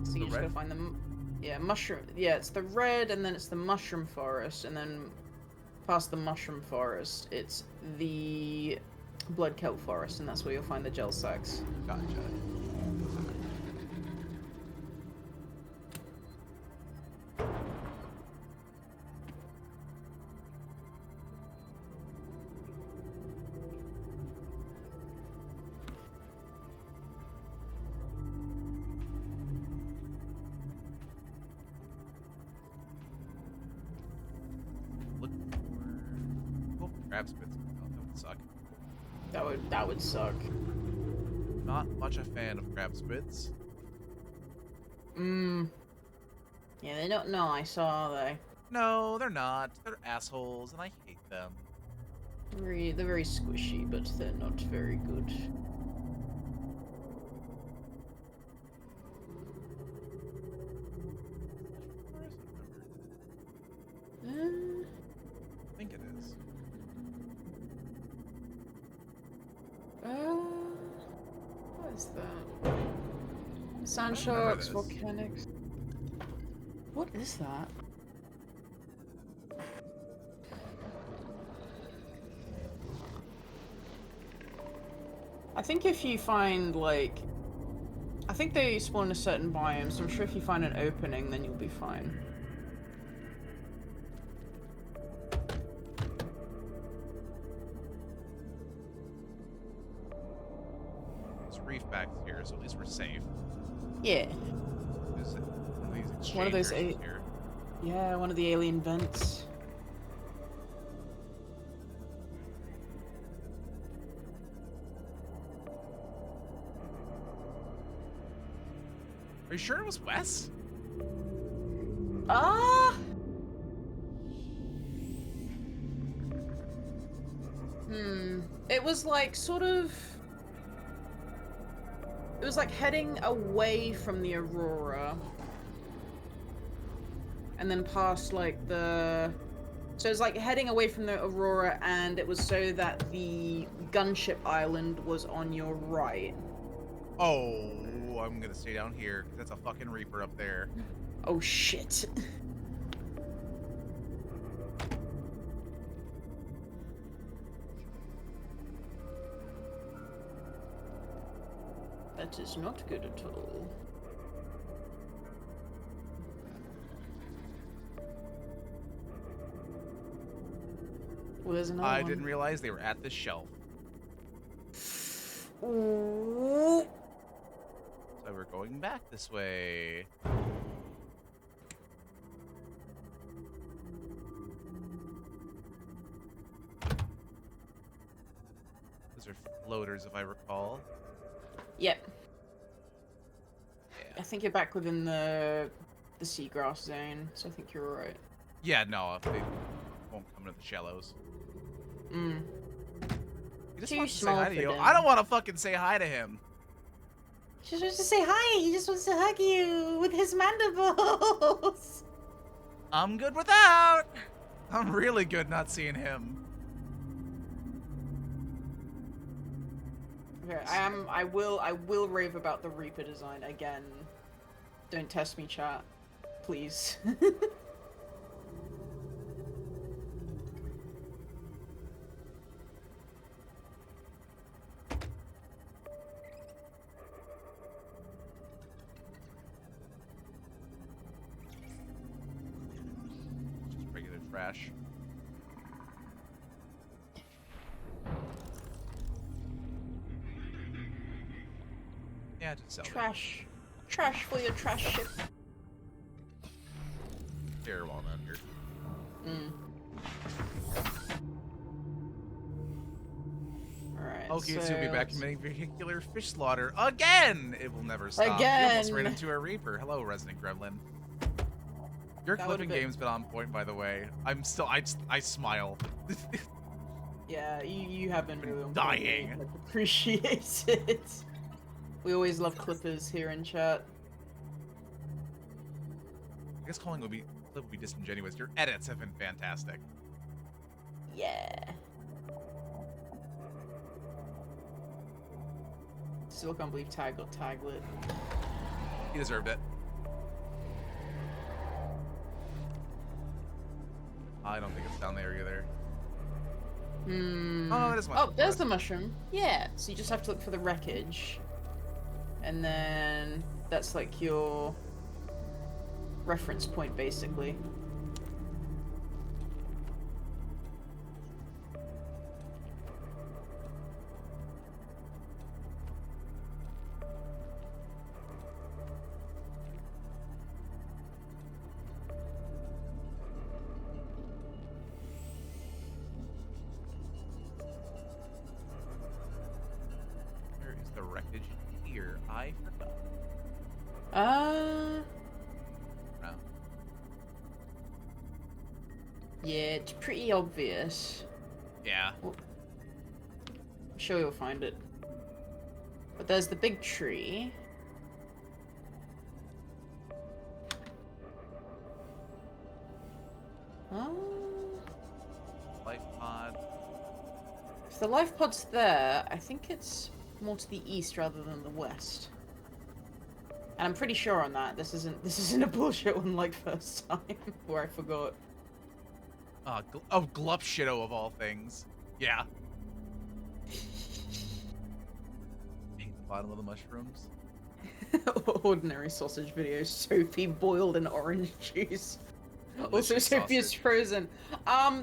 So you The just gotta red? find them. Yeah, mushroom. Yeah, it's the red, and then it's the mushroom forest, and then past the mushroom forest, it's the blood kelp forest, and that's where you'll find the gel sacks. Gotcha. Look for... Oh, crab spits. Oh, that would suck. That would suck. Not much a fan of crab spits. Yeah, they're not nice, are they? No, they're not. They're assholes, and I hate them. They're very squishy, but they're not very good. I think it is. What is that? Sand I don't remember sharks, this. volcanics. What is that? I think if you find, like... I think they spawn in a certain biome, so I'm sure if you find an opening, then you'll be fine. There's reef back here, so at least we're safe. Yeah. There's one of these One of those exchangers here. Yeah, one of the alien vents. Are you sure it was Wes? Ah! It was like sort of... It was like heading away from the Aurora. And then past like the... So it was like heading away from the Aurora, and it was so that the gunship island was on your right. Oh, I'm gonna stay down here. That's a fucking Reaper up there. Oh shit. That is not good at all. Well, there's another I one. didn't realize they were at this shelf. Ooh. So we're going back this way. Those are floaters, if I recall. Yep. Yeah. I think you're back within the seagrass zone, so I think you're alright. Yeah, no, they won't come into the shallows. He just Too wants to say small hi to for you. them. I don't want to fucking say hi to him. He just wants to say hi. He just wants to hug you with his mandibles. I'm good without. I'm really good not seeing him. Okay, I will rave about the Reaper design again. Don't test me, chat. Please. Just regular trash. Yeah, just sell it. Trash. Trash for your trash ship. Here, while I'm out here. Alright, Okay, so so we'll be back committing vehicular fish slaughter again. It will never stop. You almost ran Again. into a Reaper. Hello, Resident Gremlin. Your That would've clipping been- game's been on point, by the way. I'm still, I smile. Yeah, you have been really on point. dying. Like, appreciate it. We always love clippers here in chat. I guess calling clip would be disingenuous. Your edits have been fantastic. Yeah. Still can't believe Tag got taglit. He deserved it. I don't think it's down there either. Hmm. Oh, that is Oh, mushroom there's forest. the mushroom. Yeah. So you just have to look for the wreckage. And then that's like your reference point, basically. Where is the wreckage here? I forgot. No. Yeah, it's pretty obvious. Yeah. I'm sure you'll find it. But there's the big tree. Oh. Life pod. If the life pod's there, I think it's more to the east rather than the west. And I'm pretty sure on that. This isn't a bullshit one like first time where I forgot. Oh, Glup Shitto of all things. Yeah. I hate the bottom of the mushrooms. Ordinary sausage video. Sophie boiled in orange juice. Also, Delicious Sophie is sausage. frozen. I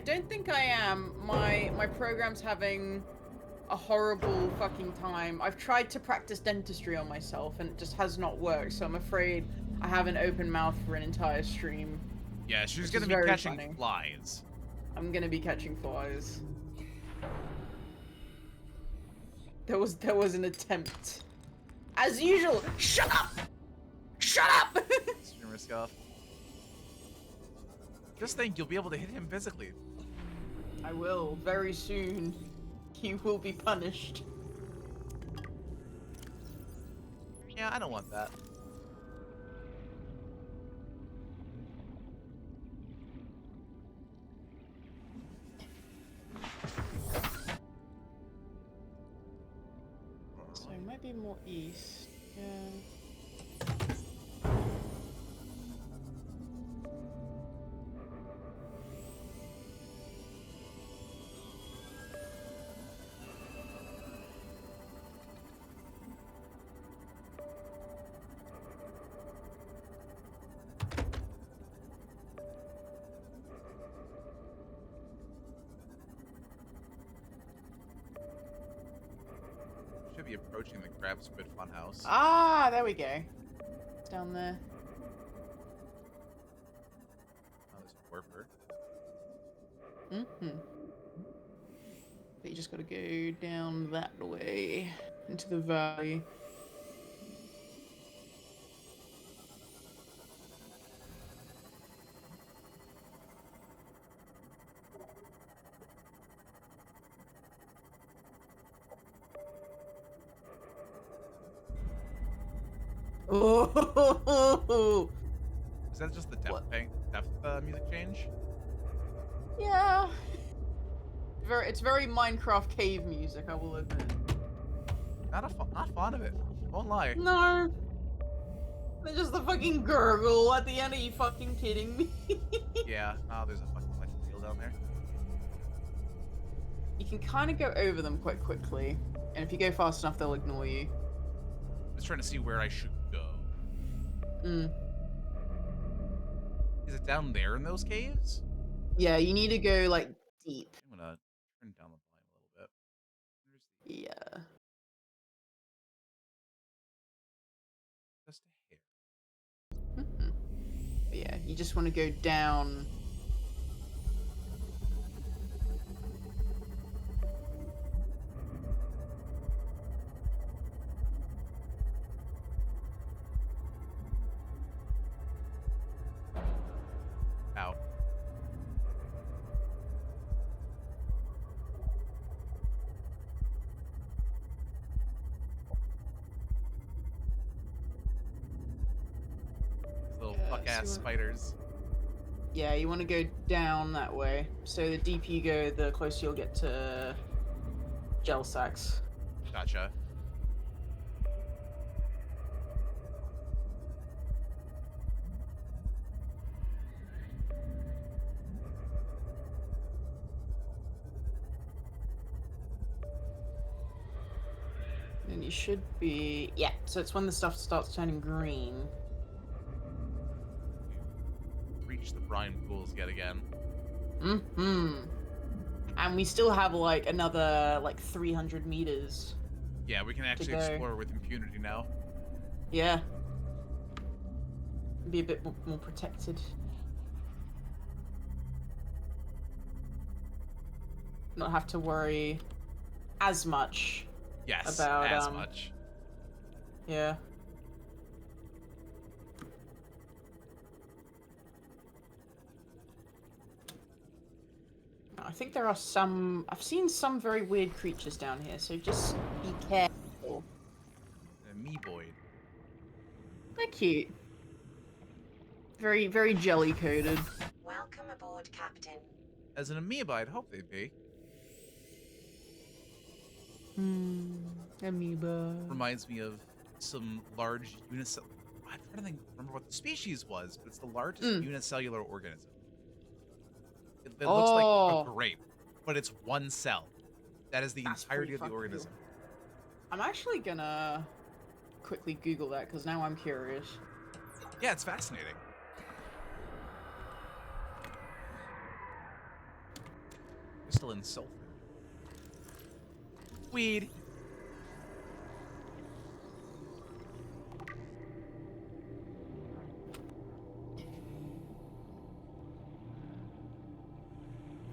don't think I am. My program's having a horrible fucking time. I've tried to practice dentistry on myself and it just has not worked. So I'm afraid I have an open mouth for an entire stream. Yeah, she's Which gonna is be very catching funny. flies. I'm gonna be catching flies. There was an attempt. As usual. Shut up! Shut up! Streamer scuff. Just think, you'll be able to hit him physically. I will very soon. You will be punished. Yeah, I don't want that. So it might be more east. Yeah. Should be approaching the Crab Squid Funhouse. Ah, there we go. It's down there. Oh, there's a warper. Mm-hmm. But you just gotta go down that way into the valley. Oh, Is that just the depth What? thing? Depth music change? yeah. It's very Minecraft cave music, I will admit. Not fond of it. Won't lie. No. There's just the fucking gurgle at the end. Are you fucking kidding me? Yeah. Oh, there's a fucking electric eel down there. You can kind of go over them quite quickly, and if you go fast enough, they'll ignore you. I'm just trying to see where I should go. Mm. Is it down there in those caves? Yeah, you need to go like deep. I'm gonna turn down the volume a little bit. There's Yeah. just a hair. Mhm. But yeah, you just want to go down. Ow. These little Yeah, fuck ass so- spiders. Yeah, you want to go down that way. So the deeper you go, the closer you'll get to gel sacks. Gotcha. And you should be... Yeah, so it's when the stuff starts turning green. Reach the brine pools yet again. Mm-hmm. And we still have, like, another, like, 300 meters. Yeah, we can actually go. explore with impunity now. Yeah. Be a bit more protected. Not have to worry as much. Yes, About, as much. Yeah. I think there are some... I've seen some very weird creatures down here, so just be careful. A amoeboid. They're cute. Very, very jelly-coated. Welcome aboard, Captain. As an amoeba, I'd hope they'd be. Amoeba. Reminds me of some large unicellular. I'm trying to remember what the species was, but it's the largest Mm. unicellular organism. It looks like a Oh, grape, but it's one cell. That is the that's pretty entirety of the fucking organism. cool. I'm actually gonna quickly Google that because now I'm curious. Yeah, it's fascinating. Crystalline sulfur. Weed.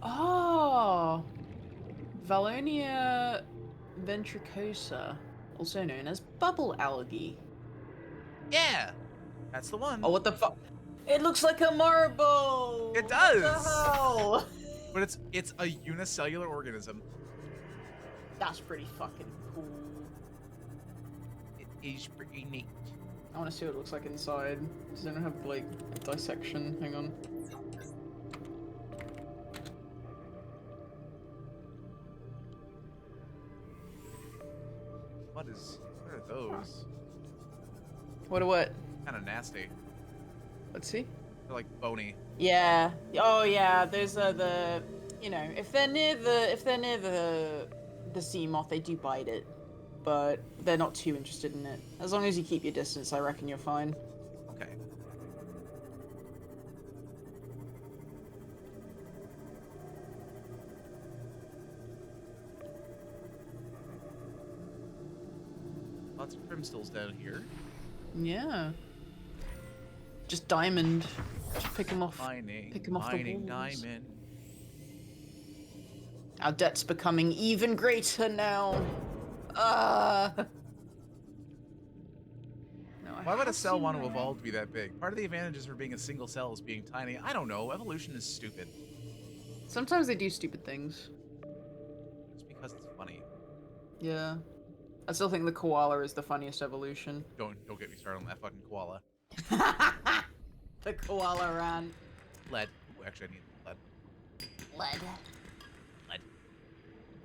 Oh, Valonia ventricosa, also known as bubble algae. Yeah, that's the one. Oh, what the fuck? It looks like a marble. It What the does. hell? But it's a unicellular organism. That's pretty fucking cool. It is pretty neat. I want to see what it looks like inside. Does it have like dissection? Hang on. What are those? What? Kind of nasty. Let's see. They're like bony. Yeah. Oh yeah. There's the, you know, if they're near the sea moth, they do bite it, but they're not too interested in it. As long as you keep your distance, I reckon you're fine. Okay. Lots of crimstals down here. Yeah. Just diamond. Just pick them off. Mining, Pick 'em off the mining walls. diamond. Our debt's becoming even greater now. No, Why would a cell want to evolve to be that big? Part of the advantages for being a single cell is being tiny. I don't know. Evolution is stupid. Sometimes they do stupid things. It's because it's funny. Yeah. I still think the koala is the funniest evolution. Don't get me started on that fucking koala. The koala ran. Lead. Ooh, actually, I need lead. Lead. Lead.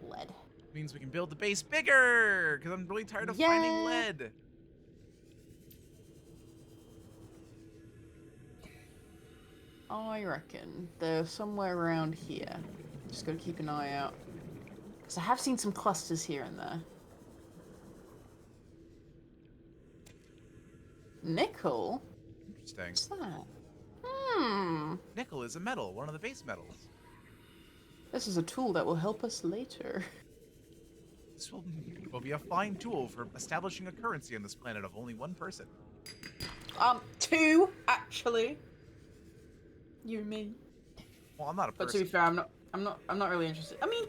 Lead. Means we can build the base bigger, because I'm really tired of finding Yeah. lead. I reckon they're somewhere around here. Just gotta keep an eye out. Because I have seen some clusters here and there. Nickel? Interesting. What's that? Hmm. Nickel is a metal, one of the base metals. This is a tool that will help us later. This will be a fine tool for establishing a currency on this planet of only one person. Two, actually. You and me. Well, I'm not a But to be person. fair, I'm not really interested. I mean,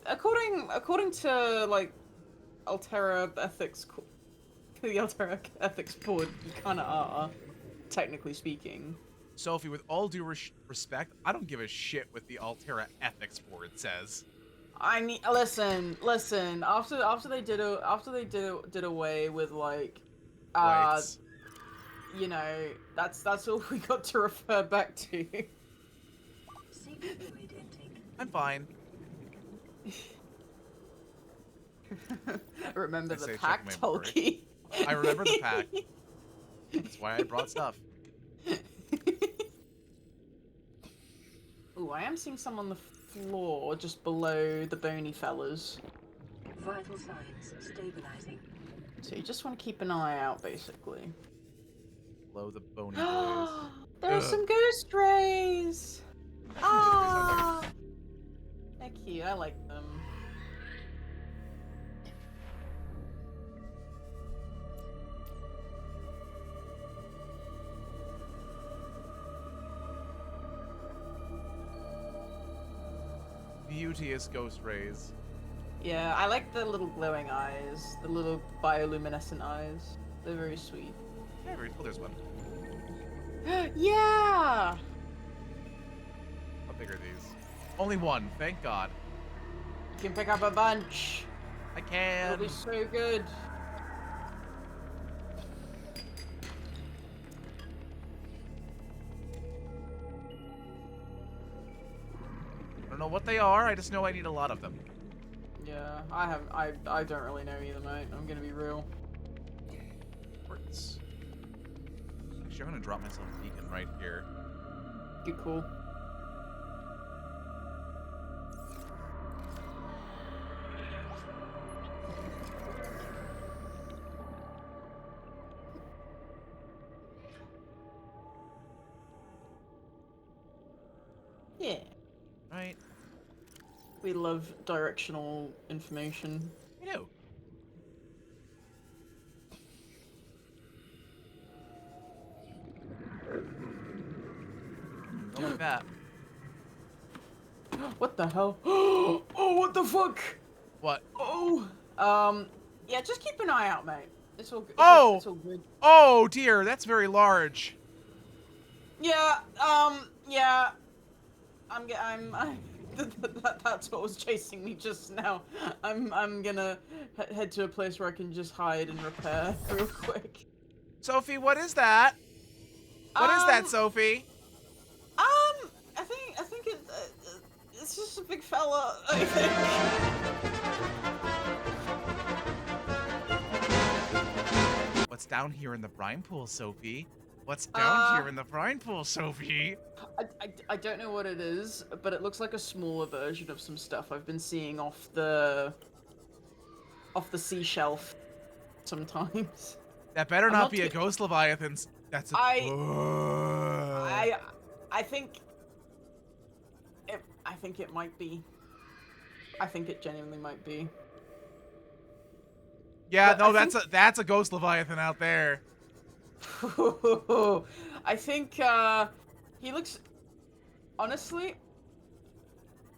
according to like Altera ethics, the Altera ethics board, you kind of are, technically speaking. Sophie, with all due respect, I don't give a shit what the Altera ethics board says. I mean, listen. After they did away with like, Rights. you know, that's all we got to refer back to. Safe fluid intake. I'm fine. Remember I the say check pack, my inventory. Tolkien. I remember the pack. That's why I brought stuff. Ooh, I am seeing some on the floor just below the bony fellas. Vital signs stabilizing. So you just want to keep an eye out, basically. Below the bony boys. There are Ugh. some ghost rays! Ah! They're cute, I like them. Beauteous ghost rays. Yeah, I like the little glowing eyes, the little bioluminescent eyes. They're very sweet. Yeah, very cool. There's one. Yeah! How big are these? Only one, thank God. You can pick up a bunch. I It'll can. be so good. I don't know what they are, I just know I need a lot of them. Yeah, I don't really know either, mate. I'm gonna be real. Actually, I'm gonna drop myself a beacon right here. Good call. Yeah. Right. We love directional information. I do. Don't like that. What the hell? Oh, what the fuck? What? Oh. Yeah, just keep an eye out, mate. It's all good. Oh! It's all good. Oh dear, that's very large. Yeah, yeah. That's what was chasing me just now. I'm gonna head to a place where I can just hide and repair real quick. Sophie, what is that? What is that, Um, Sophie? I think it's just a big fella. I think. What's down here in the brine pool, Sophie? What's down here in the brine pool, Sophie? I don't know what it is, but it looks like a smaller version of some stuff I've been seeing off the sea shelf sometimes. That better I'm not not be a too- ghost leviathan. That's a. I think it might be. I think it genuinely might be. Yeah, but no, I that's a ghost leviathan out there. I think he looks honestly.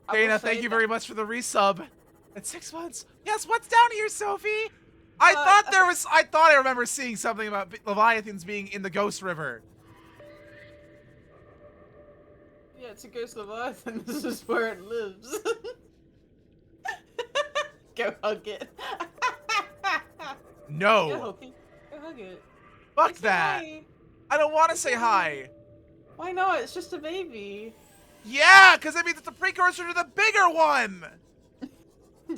I will Dana, say thank you that- very much for the resub. It's 6 months. Yes, what's down here, Sophie? I thought I remember seeing something about leviathans being in the Ghost River. Yeah, it's a ghost leviathan. This is where it lives. Go hug it. No. Go hug it. Fuck Say that. hi. I don't want to say hi. Why not? It's just a baby. Yeah, because it means it's a precursor to the bigger one. Do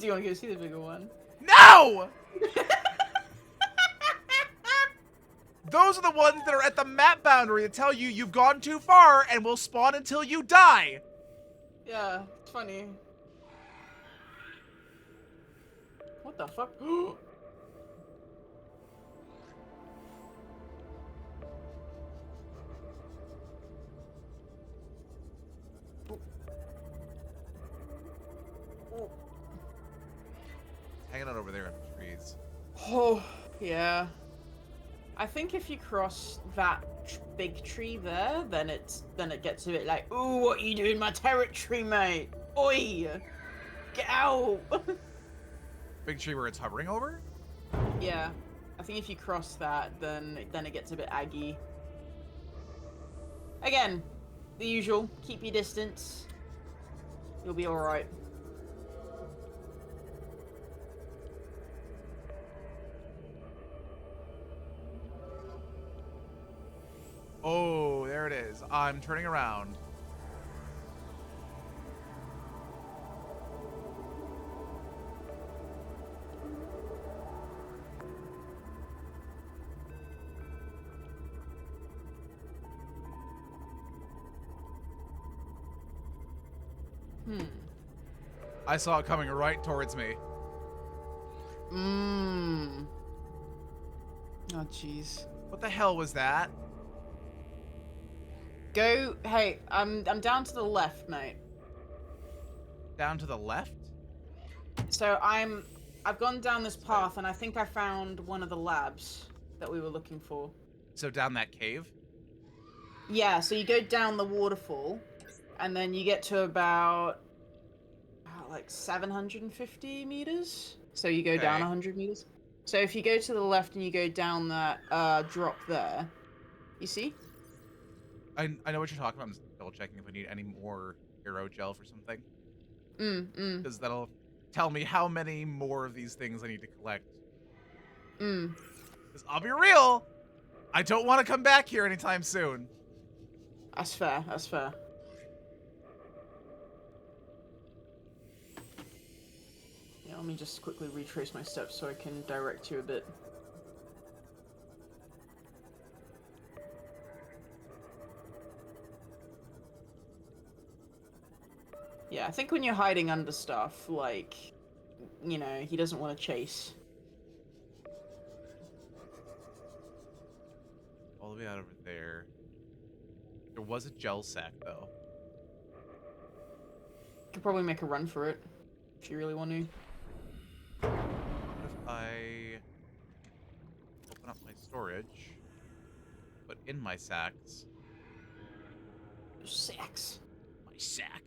you want to go see the bigger one? No! Those are the ones that are at the map boundary that tell you you've gone too far and will spawn until you die. Yeah, it's funny. What the fuck? Hanging out over there in the trees. Oh, yeah. I think if you cross that big tree there, then it gets a bit like, ooh, what are you doing in my territory, mate? Oi! Get out! Big tree where it's hovering over? Yeah. I think if you cross that, then it gets a bit aggy. Again, the usual. Keep your distance. You'll be alright. Oh, there it is. I'm turning around. I saw it coming right towards me. Mmm. Oh, jeez. What the hell was that? Go. Hey, I'm down to the left, mate. Down to the left? So I've gone down this path, and I think I found one of the labs that we were looking for. So down that cave? Yeah. So you go down the waterfall, and then you get to about like 750 meters. So you go down Okay. 100 meters. So if you go to the left and you go down that drop there, you see? I know what you're talking about. I'm just double checking if I need any more hero gel for something. Because that'll tell me how many more of these things I need to collect. Because I'll be real, I don't want to come back here anytime soon. That's fair. That's fair. Yeah, let me just quickly retrace my steps so I can direct you a bit. Yeah, I think when you're hiding under stuff, like, you know, he doesn't want to chase. All the way out over there. There was a gel sack, though. Could probably make a run for it if you really want to. What if I open up my storage, put in my sacks, Sacks. my sack.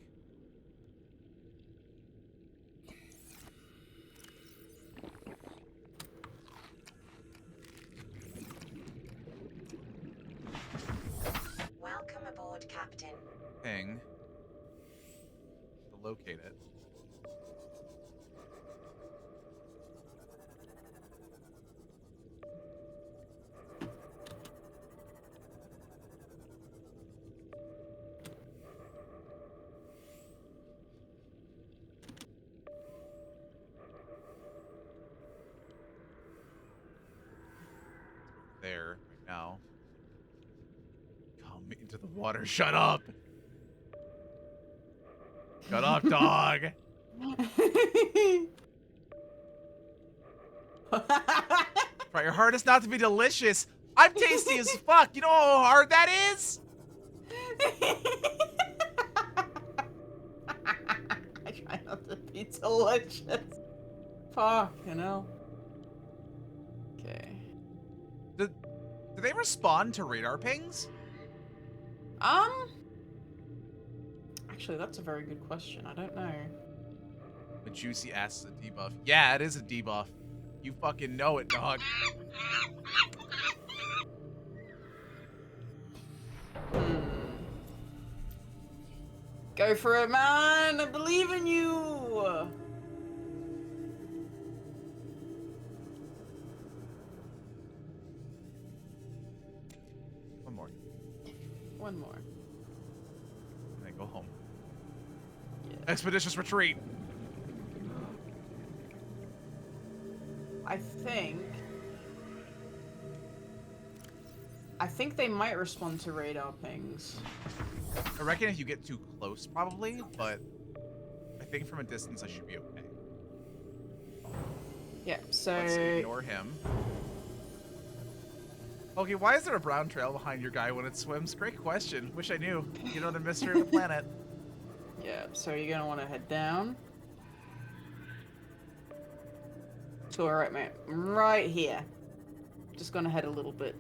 Welcome aboard, Captain. Ping to locate it. There right now. Come into the water. Shut up. Shut up, dog. Try your hardest not to be delicious. I'm tasty as fuck. You know how hard that is? I try not to be delicious. Fuck, you know. Okay. Do they respond to radar pings? Actually, that's a very good question. I don't know. The juicy ass is a debuff. Yeah, it is a debuff. You fucking know it, dog. Go for it, man! I believe in you! One more. One more. And then go home. Yeah. Expeditious retreat. I think they might respond to radar pings. I reckon if you get too close, probably, but I think from a distance I should be okay. Yeah, so... Let's ignore him. Okay, why is there a brown trail behind your guy when it swims? Great question. Wish I knew. You know the mystery of the planet. Yeah, so you're gonna want to head down. So, alright, mate. Right here. Just gonna head a little bit.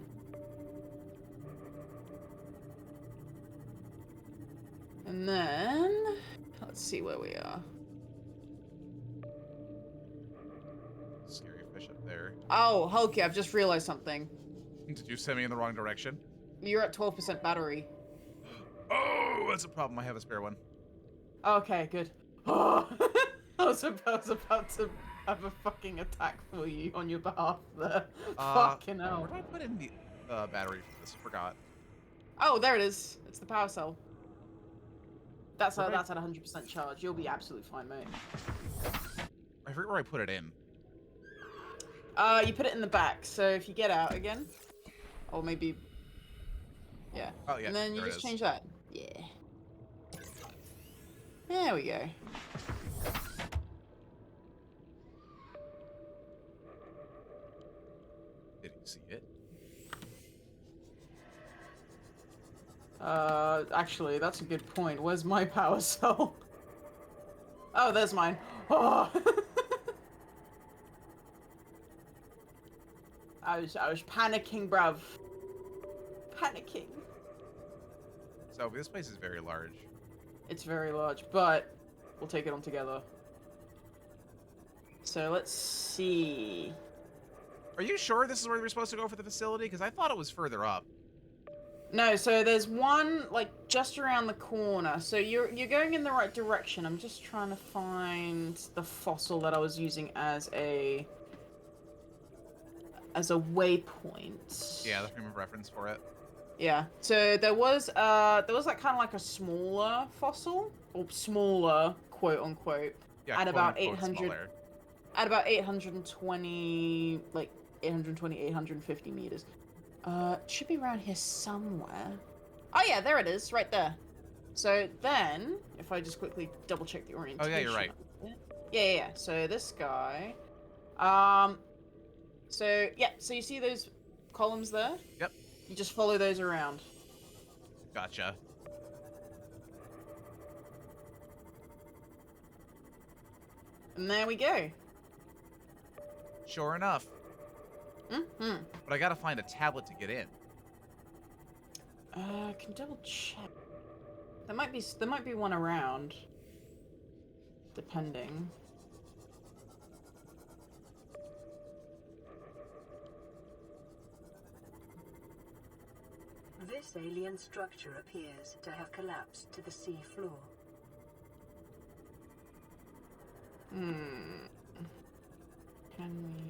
And then... Let's see where we are. Scary fish up there. Oh, Hulky, I've just realized something. Did you send me in the wrong direction? You're at 12% battery. Oh, that's a problem. I have a spare one. Okay, good. Oh, I was about to have a fucking attack for you on your behalf there. Fucking hell. Where do I put in the battery for this? I forgot. Oh, there it is. It's the power cell. That's Where do I- at 100% charge. You'll be absolutely fine, mate. I forget where I put it in. You put it in the back. So if you get out again, or maybe, yeah. Oh, yeah, And then you there it just is. change that. Yeah. There we go. Did you see it? Actually, that's a good point. Where's my power cell? Oh, there's mine. Oh. I was panicking, bruv. Panicking. So this place is very large. It's very large, but we'll take it on together. So let's see. Are you sure this is where we're supposed to go for the facility? Because I thought it was further up. No, so there's one like just around the corner. So you're going in the right direction. I'm just trying to find the fossil that I was using as a waypoint. Yeah, the frame of reference for it. Yeah. So there was like kind of like a smaller fossil, or smaller quote unquote, Yeah, at about quote, unquote, 800 smaller. at about 820, like 850 meters. It should be around here somewhere. Oh yeah, there it is, right there. So then, if I just quickly double check the orientation. Oh, yeah, you're right. of it. Yeah. So this guy. So yeah. So you see those columns there? Yep. You just follow those around. Gotcha. And there we go. Sure enough. Mm-hmm. But I gotta find a tablet to get in. I can double check. There might be one around. Depending. This alien structure appears to have collapsed to the sea floor. Hmm. Can we?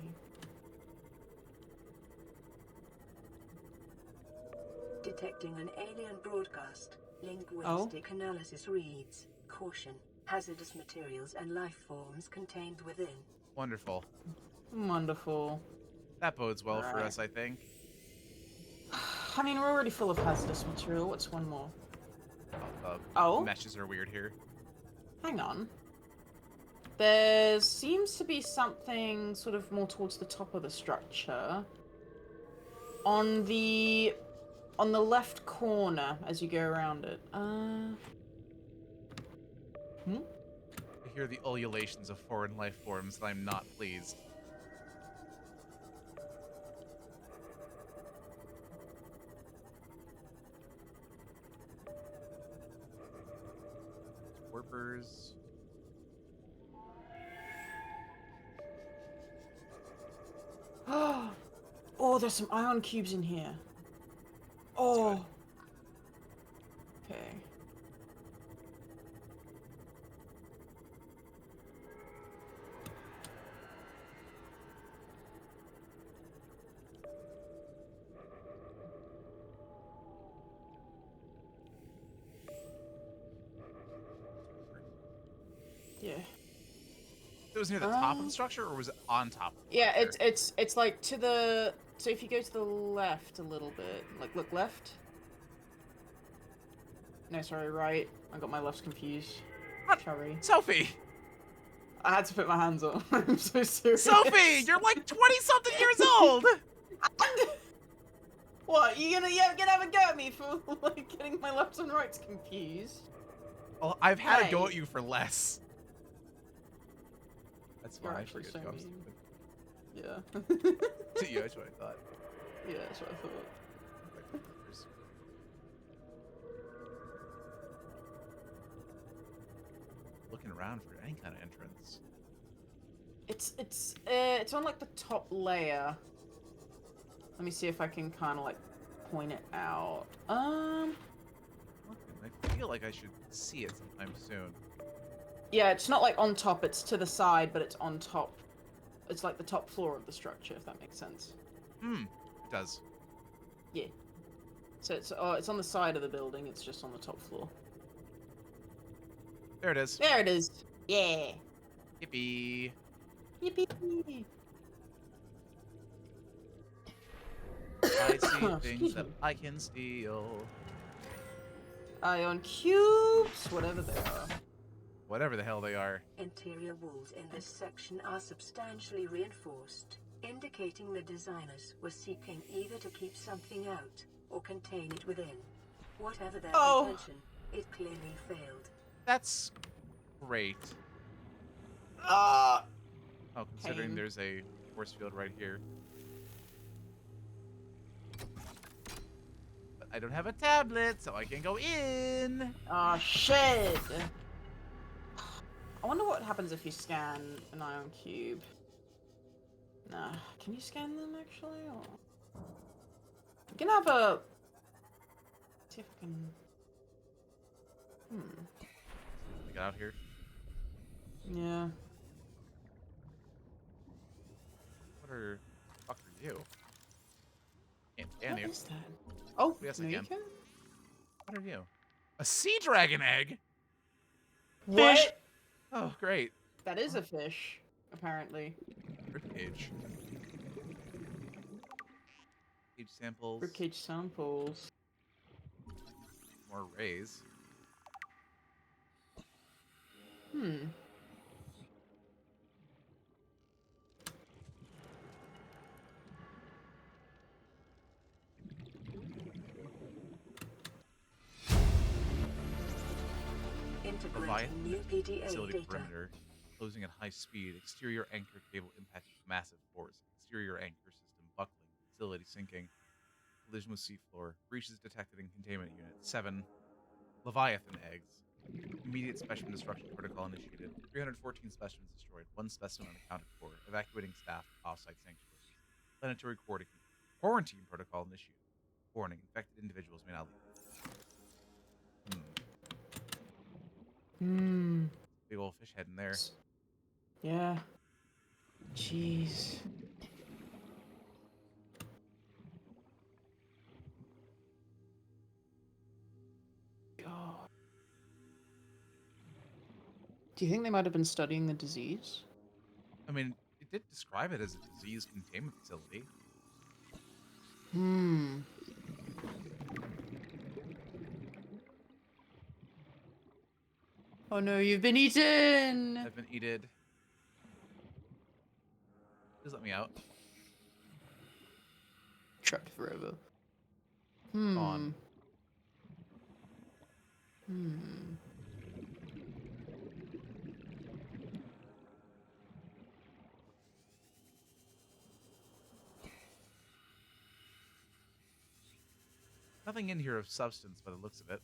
Detecting an alien broadcast. Linguistic analysis reads, caution, hazardous materials and life forms contained within. Wonderful. Wonderful. That bodes well for Alright. us, I think. I mean, we're already full of hazardous material. What's one more? The meshes are weird here. Hang on. There seems to be something sort of more towards the top of the structure. On the left corner as you go around it. I hear the ululations of foreign life forms, and I'm not pleased. Warpers. Oh, there's some ion cubes in here. Oh. Okay. Yeah. It was near the top of the structure, or was it on top? Yeah, it's like to the. So if you go to the left a little bit, like look left. No, sorry, right. I got my lefts confused. What? Sorry. Sophie! I had to put my hands up. I'm so serious. Sophie! You're like 20-something years old! What? You gonna have a go at me for like getting my lefts and rights confused? Well, I've had a go Hey. at you for less. That's You're fine. I actually forget so you. I'm mean. stupid. Yeah. To you, that's what I thought. Yeah, that's what I thought. Looking around for any kind of entrance. It's on like the top layer. Let me see if I can kind of like point it out. I feel like I should see it sometime soon. Yeah, it's not like on top. It's to the side, but it's on top. It's like the top floor of the structure, if that makes sense. It does. Yeah. So it's on the side of the building. It's just on the top floor. There it is. There it is. Yeah. Yippee. Yippee. I see Excuse things that me. I can steal. Ion cubes, whatever they are. Whatever the hell they are. Interior walls in this section are substantially reinforced, indicating the designers were seeking either to keep something out or contain it within. Whatever their intention, it clearly failed. That's great. Ah! Oh, considering Pain. there's a force field right here. But I don't have a tablet, so I can't go in. Oh shit! I wonder what happens if you scan an ion cube. Nah, can you scan them actually? Or... I'm gonna have a. See if I can. Get out here. Yeah. What the fuck are you? Can't scan What you. is that? Oh, Yes, I no, you can. can. What are you? A sea dragon egg? What? Fish. Oh, great. That is a fish, apparently. Ribcage. Cage samples. Ribcage samples. More rays. Hmm. Integrating new Leviathan PDA facility data. perimeter, closing at high speed. Exterior anchor cable impacted with massive force. Exterior anchor system buckling. Facility sinking. Collision with seafloor. Breaches detected in containment unit. 7. Leviathan eggs. Immediate specimen destruction protocol initiated. 314 specimens destroyed. 1 specimen unaccounted for. Evacuating staff to offsite sanctuaries. Planetary quarantine protocol initiated. Warning: infected individuals may not leave. Hmm. Big old fish head in there. Yeah. Jeez. God. Do you think they might have been studying the disease? I mean, it did describe it as a disease containment facility. Hmm. Oh no, you've been eaten! I've been eaten. Please let me out. Trapped forever. Hmm. Gone. Hmm. Nothing in here of substance by the looks of it.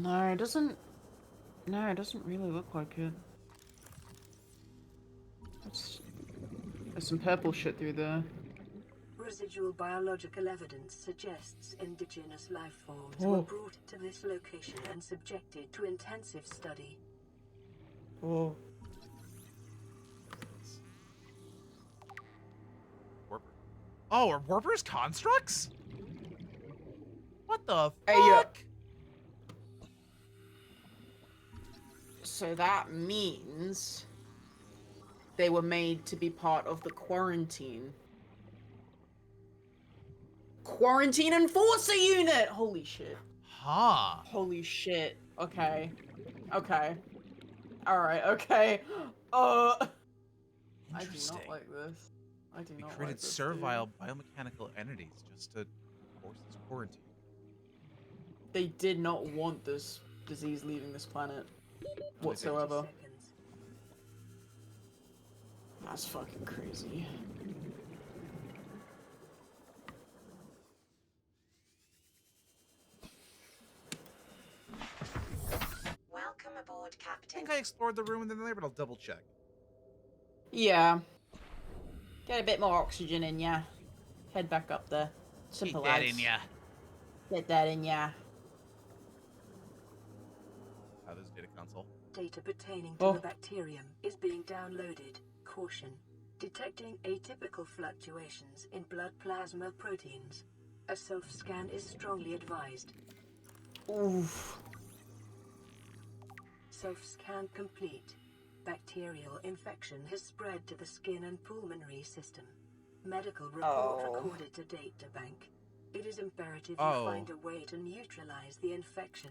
No, it doesn't. No, it doesn't really look like it. There's some purple shit through there. Residual biological evidence suggests indigenous life forms Oh. were brought to this location and subjected to intensive study. Oh. Warper. Oh, are warpers constructs? What the Hey, yo. fuck? So that means they were made to be part of the quarantine. Quarantine enforcer unit! Holy shit. Huh. Holy shit. Okay. Okay. Alright, okay. I do Interesting. not like this. I do They not created like this. servile Dude. biomechanical entities just to force this quarantine. They did not want this disease leaving this planet whatsoever. 30 seconds. That's fucking crazy. Welcome aboard, I Captain. think I explored the room in there, but I'll double check. Yeah. Get a bit more oxygen in ya. Head back up there. Simple Keep that as. in ya. Get that in ya. Oh, there's a data console. Data pertaining to the bacterium is being downloaded. Caution. Detecting atypical fluctuations in blood plasma proteins. A self-scan is strongly advised. Oof. Self-scan complete. Bacterial infection has spread to the skin and pulmonary system. Medical report recorded to data bank. It is imperative you find a way to neutralize the infection.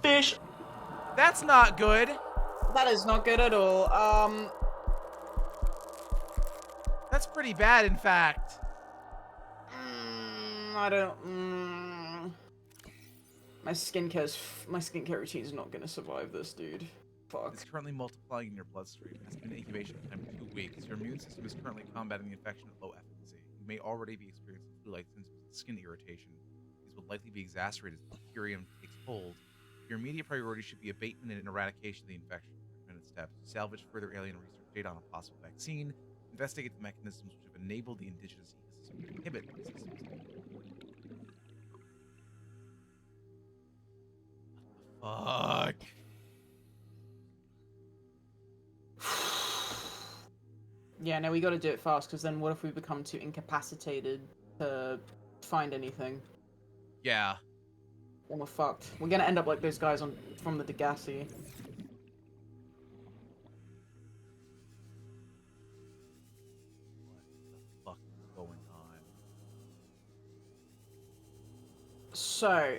Fish. That's not good. That is not good at all. That's pretty bad, in fact. I don't. My skincare routine is not gonna survive this, dude. Fuck. It's currently multiplying in your bloodstream. Estimated incubation time 2 weeks. Your immune system is currently combating the infection at low efficacy. You may already be experiencing flu-like symptoms of skin irritation. These will likely be exacerbated as the bacterium takes hold. Your immediate priority should be abatement and eradication of the infection. Recommended steps: salvage further alien research data on a possible vaccine. Investigate the mechanisms which have enabled the indigenous ecosystem to inhibit these systems. Fuck. Yeah, no, we gotta do it fast, because then what if we become too incapacitated to find anything? Yeah. Then we're fucked. We're gonna end up like those guys from the Degassi. What the fuck is going on? So,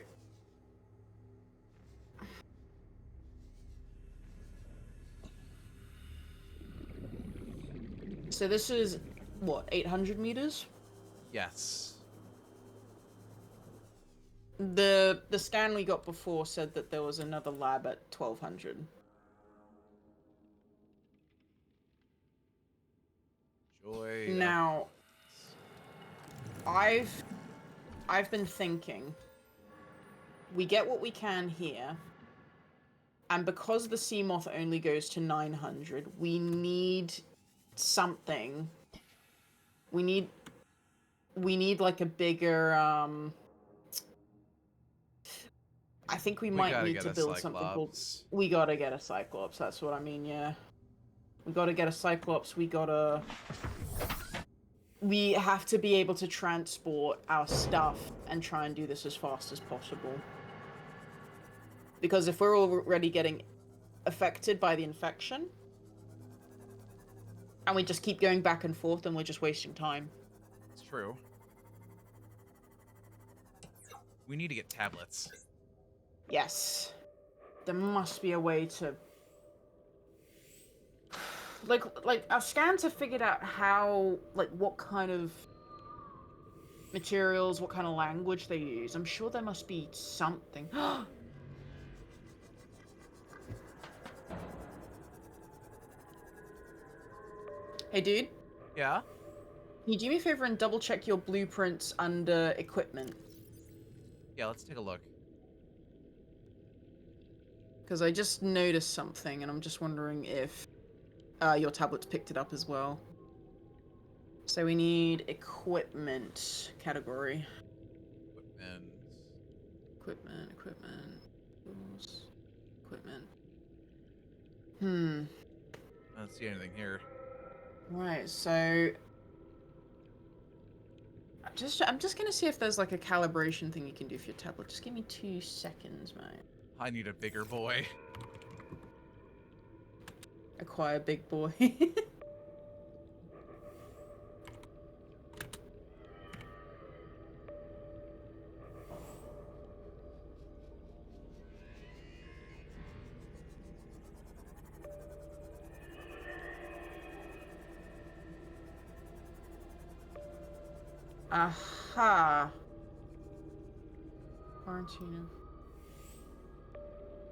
So this is, what, 800 meters? Yes. The scan we got before said that there was another lab at 1200. Joy. Now, I've been thinking, we get what we can here, and because the sea moth only goes to 900, we need something. We need like a bigger I think we might gotta need get to a build something called. Cyclops. We gotta get a Cyclops. That's what I mean. Yeah, we gotta get a Cyclops. We have to be able to transport our stuff and try and do this as fast as possible. Because if we're already getting affected by the infection, and we just keep going back and forth, then we're just wasting time. It's true. We need to get tablets. Yes. There must be a way to... Like, our scans have figured out how, like, what kind of materials, what kind of language they use. I'm sure there must be something. Hey, dude. Yeah? Can you do me a favor and double check your blueprints under equipment? Yeah, let's take a look. Because I just noticed something, and I'm just wondering if your tablet's picked it up as well. So we need equipment category. Equipment. Equipment. Tools. Equipment. I don't see anything here. Right, so... I'm just gonna see if there's like a calibration thing you can do for your tablet. Just give me 2 seconds, mate. I need a bigger boy. Acquire big boy. Aha. Quarantine.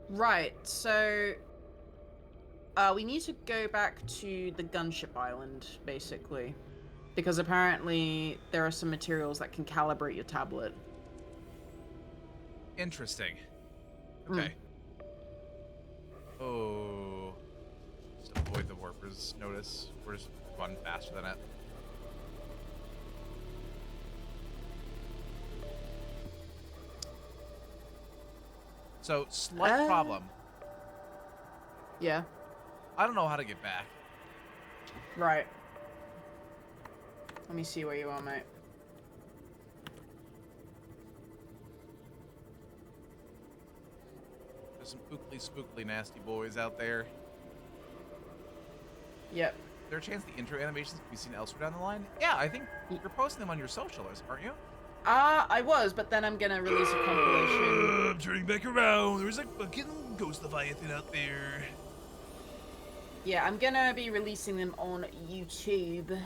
Right, so we need to go back to the gunship island, basically. Because apparently there are some materials that can calibrate your tablet. Interesting. Okay. Oh. Just avoid the warper's notice. We're just run faster than it. So, slight problem. Yeah, I don't know how to get back. right. Let me see where you are, mate. There's some spookly nasty boys out there. Yep. Is there a chance the intro animations can be seen elsewhere down the line? Yeah, I think you're posting them on your socials, aren't you? I was, but then I'm gonna release a compilation. I'm turning back around. There's a fucking ghost leviathan out there. Yeah, I'm gonna be releasing them on YouTube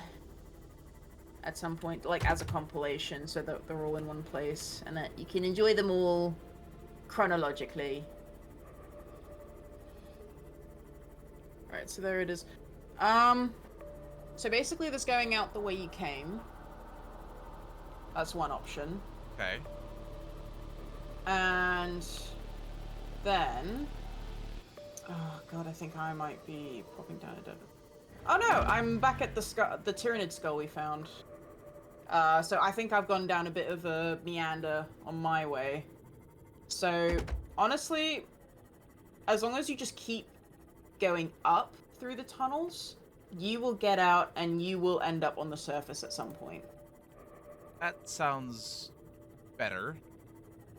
at some point, like as a compilation, so that they're all in one place, and that you can enjoy them all chronologically. Alright, so there it is. So basically this going out the way you came. That's one option. Okay. And then... Oh god, I think I might be popping down a desert. Oh no, I'm back at the Tyranid skull we found. So I think I've gone down a bit of a meander on my way. So, honestly, as long as you just keep going up through the tunnels, you will get out and you will end up on the surface at some point. That sounds better.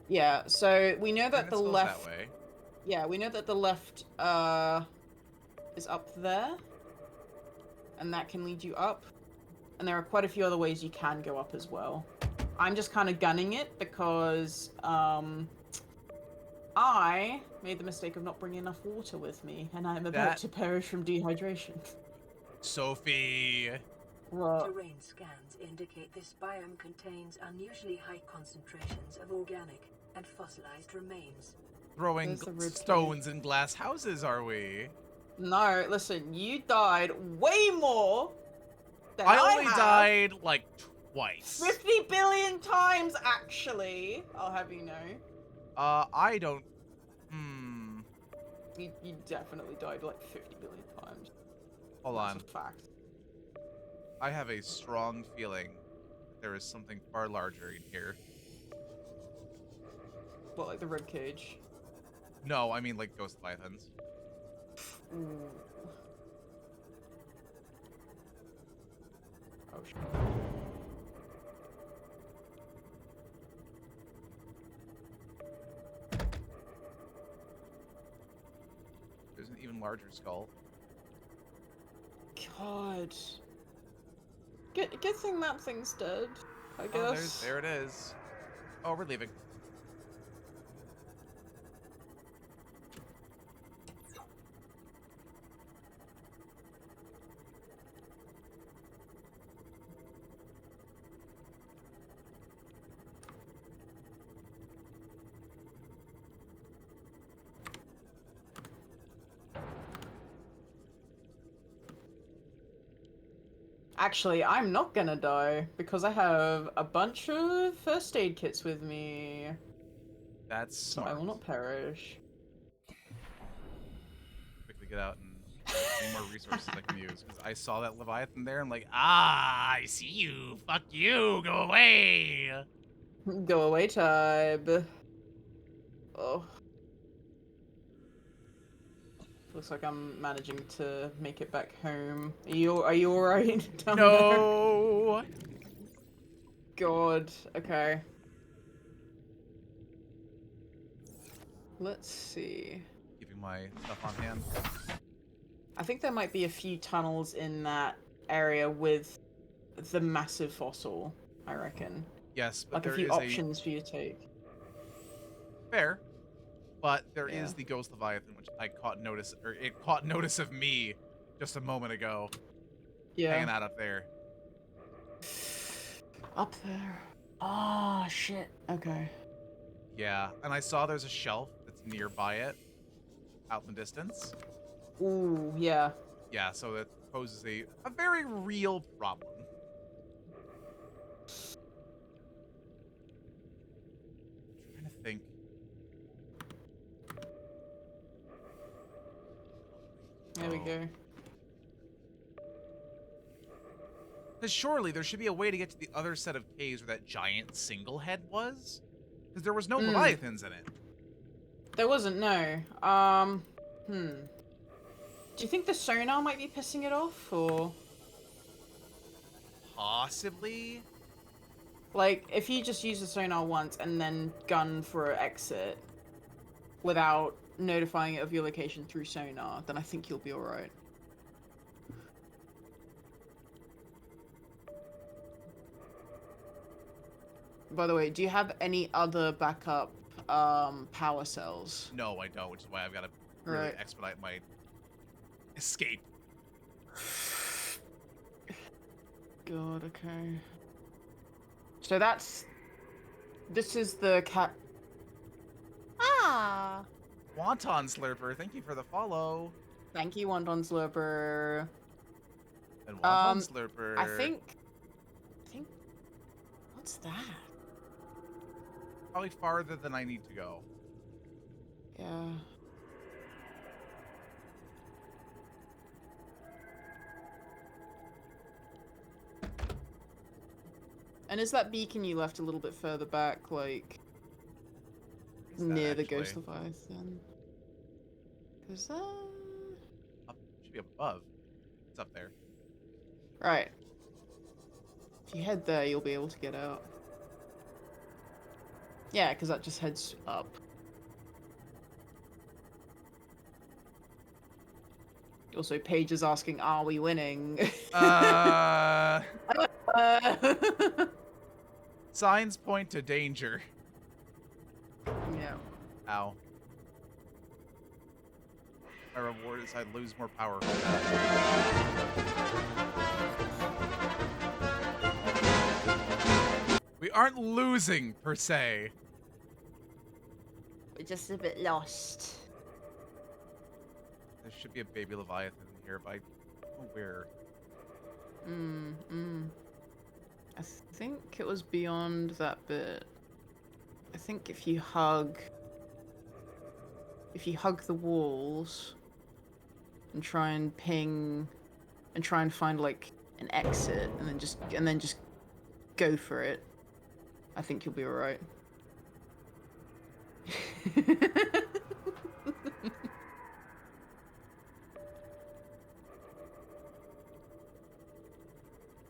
Yeah, so we know that It the goes left... that way. Yeah, we know that the left, is up there. And that can lead you up. And there are quite a few other ways you can go up as well. I'm just kind of gunning it because, I made the mistake of not bringing enough water with me. And I'm about to perish from dehydration. Sophie. What? Terrain scans indicate this biome contains unusually high concentrations of organic and fossilized remains. Throwing There's the rib stones in glass houses, are we? No, listen, you died way more than I only have. died like twice. 50 billion times, actually. I'll have you know. I don't. You definitely died like 50 billion times. Hold That's on. a fact. I have a strong feeling there is something far larger in here. What, like the rib cage? No, I mean like ghost leviathans. Ooh. Oh shit. There's an even larger skull. God. Good thing that thing's dead, I Oh, guess. there it is. Oh, we're leaving. Actually, I'm not gonna die because I have a bunch of first aid kits with me. That's So I smart. will not perish. Quickly get out and any more resources I can use because I saw that leviathan there. I'm like, ah, I see you. Fuck you. Go away. Go away, Tybe. Oh. Looks like I'm managing to make it back home. Are you alright down there? No. God. Okay. Let's see. Keeping my stuff on hand. I think there might be a few tunnels in that area with the massive fossil, I reckon. Yes, but Like a there few is options for you to take. fair. But there Yeah. is the ghost leviathan, which I caught notice, or it caught notice of me just a moment ago, hanging Yeah. out up there. Up there. Ah, shit. Okay. Yeah, and I saw there's a shelf that's nearby it, out in the distance. Ooh, yeah. Yeah, so that poses a very real problem. I'm trying to think. There we Oh. go. Because surely there should be a way to get to the other set of caves where that giant single head was. Because there was no leviathans in it. There wasn't, no. Do you think the sonar might be pissing it off, or... Possibly. Like, if you just use the sonar once and then gun for an exit without notifying it of your location through sonar, then I think you'll be alright. By the way, do you have any other backup power cells? No, I don't, which is why I've got to really Right. expedite my escape. God, okay. So this is the cat. Ah. Wonton Slurper, thank you for the follow. Thank you, Wonton Slurper. And Wonton Slurper. I think. What's that? Probably farther than I need to go. Yeah. And is that beacon you left a little bit further back, like Is that near the Ghost actually Leviathan? Cause up, should be up above. It's up there. right. If you head there, you'll be able to get out. Yeah, because that just heads up. Also, Paige is asking, "Are we winning?" Signs point to danger. Yeah. Ow. My reward is I lose more power for that. We aren't losing, per se. We're just a bit lost. There should be a baby Leviathan here, but I don't know where. I think it was beyond that bit. I think if you hug the walls and try and ping and try and find like an exit and then just go for it, I think you'll be alright.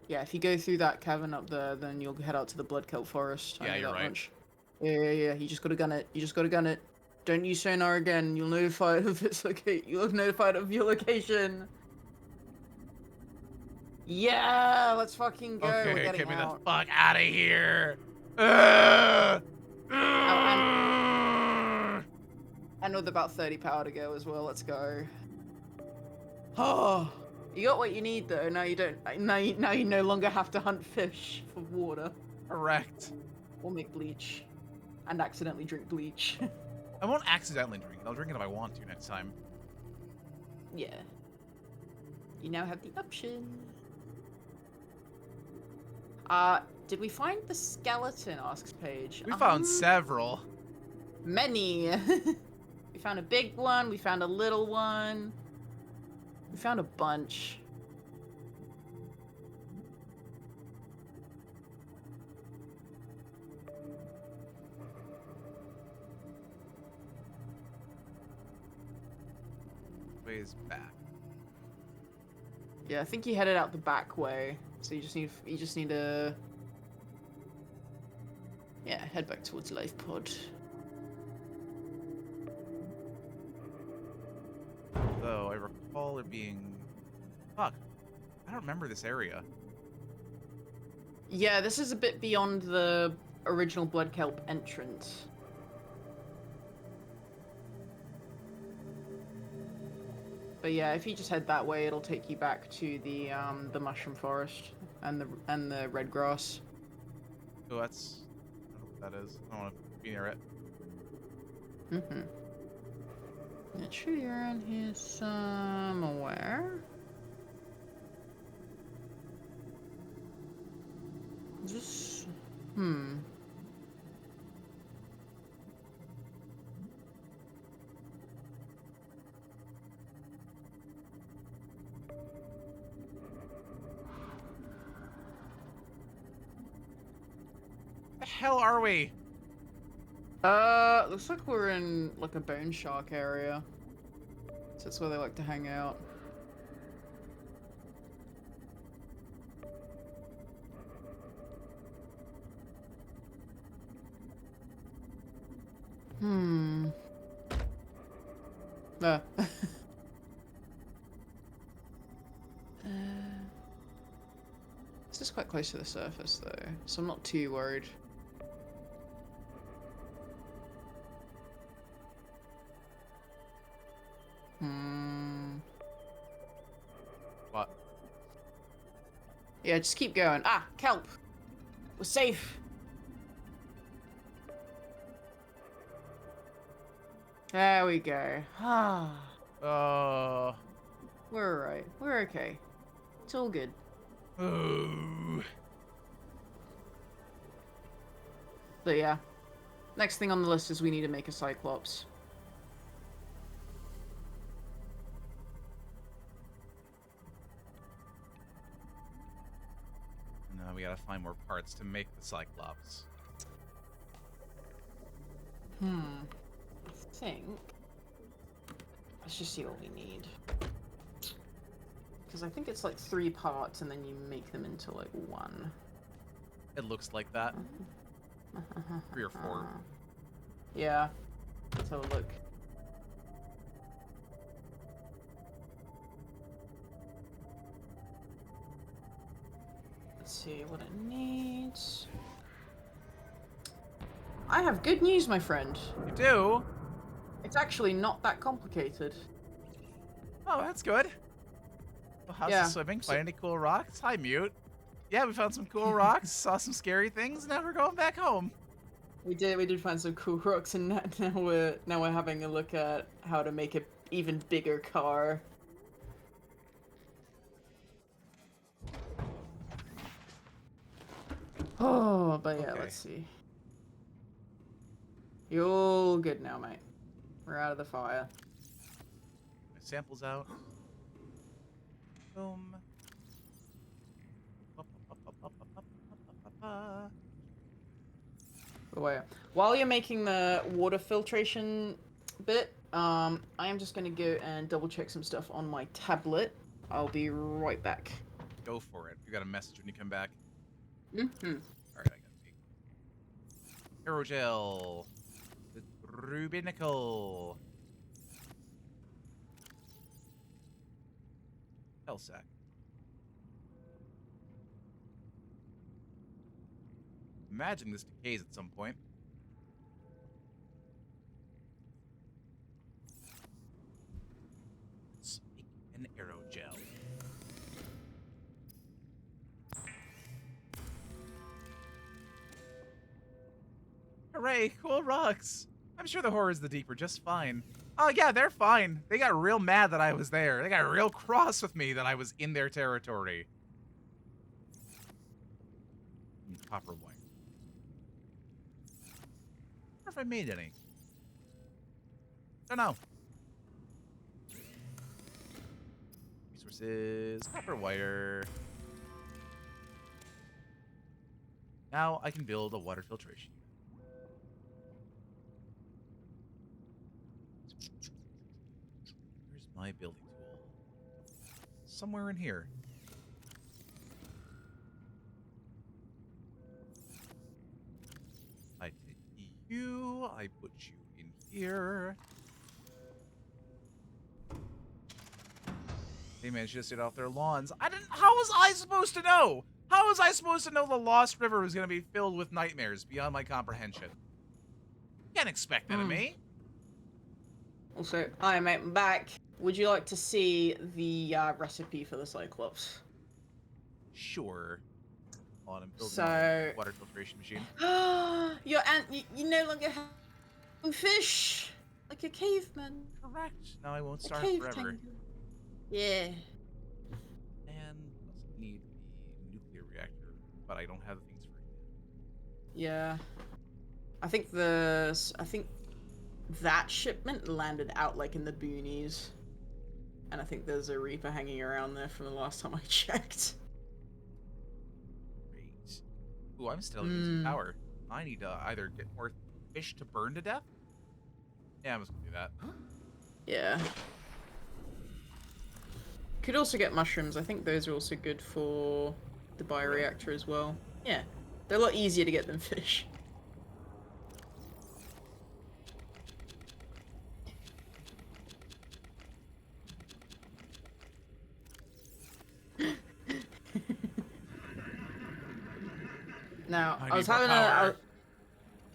Yeah, if you go through that cavern up there, then you'll head out to the Blood Kelp Forest. I Yeah, know you're that right. much. Yeah. You just gotta gun it. You just gotta gun it. Don't use sonar again. You'll notify it of its location. You'll have notified of your location. Yeah, let's fucking go. We're Okay, getting get me the out. fuck out of here. And with about 30 power to go as well. Let's go. Oh, you got what you need though. Now you don't. Now you no longer have to hunt fish for water Correct. or make bleach, and accidentally drink bleach. I won't accidentally drink it. I'll drink it if I want to next time. Yeah. You now have the option. Did we find the skeleton? Asks Paige. We found several. Many. We found a big one. We found a little one. We found a bunch. Ways back. Yeah, I think he headed out the back way. So you just need to head back towards Life Pod. Though I recall it being... Fuck. I don't remember this area. Yeah, this is a bit beyond the original Blood Kelp entrance. But yeah, if you just head that way, it'll take you back to the mushroom forest and the red grass. Oh, that's... I don't know what that is. I don't want to be near it. Make sure you're in here somewhere. Just... The hell are we? Looks like we're in like a bone shark area. So that's where they like to hang out. This is quite close to the surface though, so I'm not too worried. What? Yeah, just keep going. Ah, kelp! We're safe! There we go. Ah. Oh. We're alright. We're okay. It's all good. Ooh. But yeah. Next thing on the list is we need to make a Cyclops. Now we gotta find more parts to make the Cyclops. I think... Let's just see what we need. Because I think it's like 3 parts and then you make them into like 1. It looks like that. 3 or 4. Yeah. Let's have a look. Let's see what it needs. I have good news, my friend. You do? It's actually not that complicated. Oh, that's good. Well, how's Yeah, the swimming? so- Find any cool rocks? Hi, Mute. Yeah, we found some cool rocks, saw some scary things, now we're going back home. We did find some cool rocks, and now we're having a look at how to make an even bigger car. Oh, but yeah, Okay. let's see. You're all good now, mate. We're out of the fire. My samples out. Boom. But wait, while you're making the water filtration bit, I am just gonna go and double check some stuff on my tablet. I'll be right back. Go for it. You got a message when you come back. Mm-hmm. Alright, I got the aerogel. The rubinical. Hellsack. Imagine this decays at some point. Let's make an aerogel. Hooray, cool rocks. I'm sure the horrors of the deep are just fine. Oh yeah, they're fine. They got real mad that I was there. They got real cross with me that I was in their territory. Copper wire. I wonder if I made any. Don't know. Resources, copper wire. Now I can build a water filtration. Where's my building tool? Somewhere in here. I take you, I put you in here. They managed to sit off their lawns. How was I supposed to know? How was I supposed to know the Lost River was going to be filled with nightmares beyond my comprehension? Can't expect that of me. Also, hi mate, I'm back. Would you like to see the recipe for the Cyclops? Sure. Hold on, I'm building So- my water filtration machine. You no longer have fish like a caveman. Correct. Now I won't A starve cave forever. tangle. Yeah. And also need the nuclear reactor, but I don't have the things for it. Yeah. I think that shipment landed out like in the boonies. And I think there's a Reaper hanging around there from the last time I checked. Great. Ooh, I'm still using Mm. power. I need to either get more fish to burn to death. Yeah, I'm just gonna do that. Yeah. Could also get mushrooms. I think those are also good for the bioreactor as well. Yeah. They're a lot easier to get than fish. Now, I I was need more having power.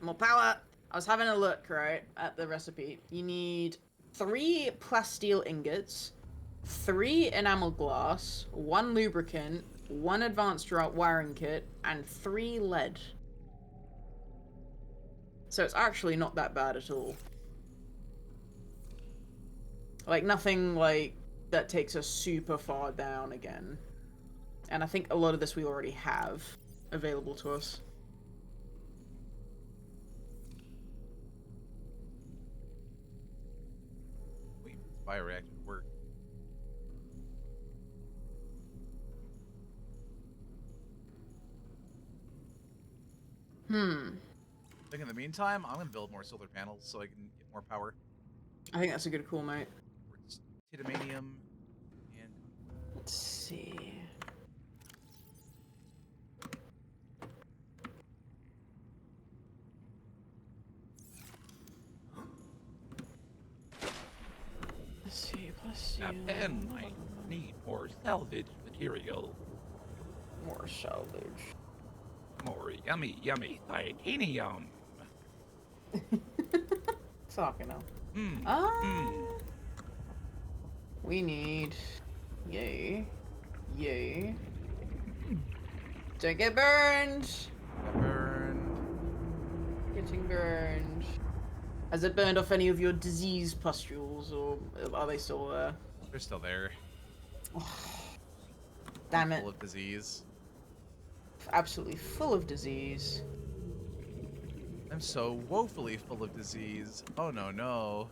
more power. I was having a look, right, at the recipe. You need 3 plasteel ingots, 3 enamel glass, 1 lubricant, 1 advanced wiring kit, and 3 lead. So it's actually not that bad at all. Like, nothing, like, that takes us super far down again. And I think a lot of this we already have available to us. Wait for this bioreactor to work. I think in the meantime, I'm gonna build more solar panels so I can get more power. I think that's a good call, mate. It's titanium and Let's see. Let's see, Captain, I need more salvage material. more salvage. More yummy titanium. Talking now. Hmm. We need, yay, Yay. Don't get burned. Got burned. Getting burned. Has it burned off any of your disease pustules, or are they still there? They're still there. Damn it. Full of disease. Absolutely full of disease. I'm so woefully full of disease. Oh no, no.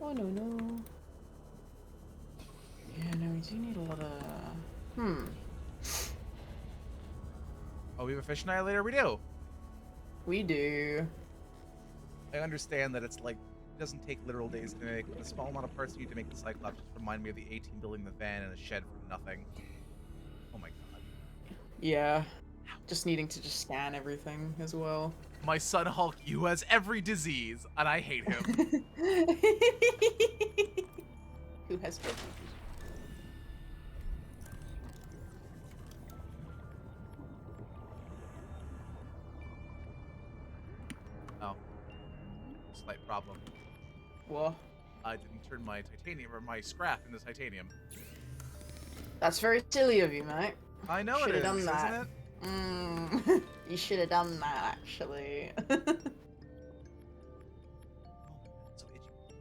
Oh no, no. Yeah, no, we do need a lot of... Oh, we have a fish annihilator? We do. We do. I understand that it's like, it doesn't take literal days to make, but the small amount of parts you need to make the Cyclops just remind me of the 18 building the van in a shed for nothing. Oh my god. Yeah. Just needing to just scan everything as well. My son Hulk, you has every disease, and I hate him. Who has every Oh. Slight problem. What? I didn't turn my titanium, or my scrap into titanium. That's very silly of you, mate. I know Shoulda it is, done isn't that. it? You should have done that, actually. Oh, so itchy.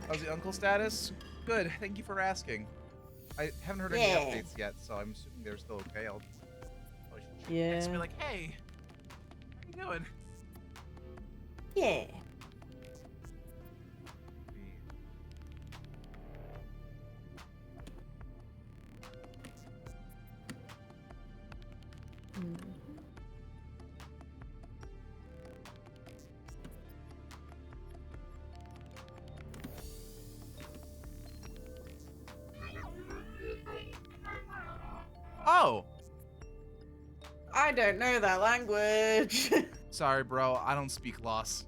How's the uncle status? Good, thank you for asking. I haven't heard any Yeah. updates yet, so I'm assuming they're still okay. I'll probably should Yeah. text me like, hey, how you doing? Yeah. Oh! I don't know that language. Sorry, bro. I don't speak loss.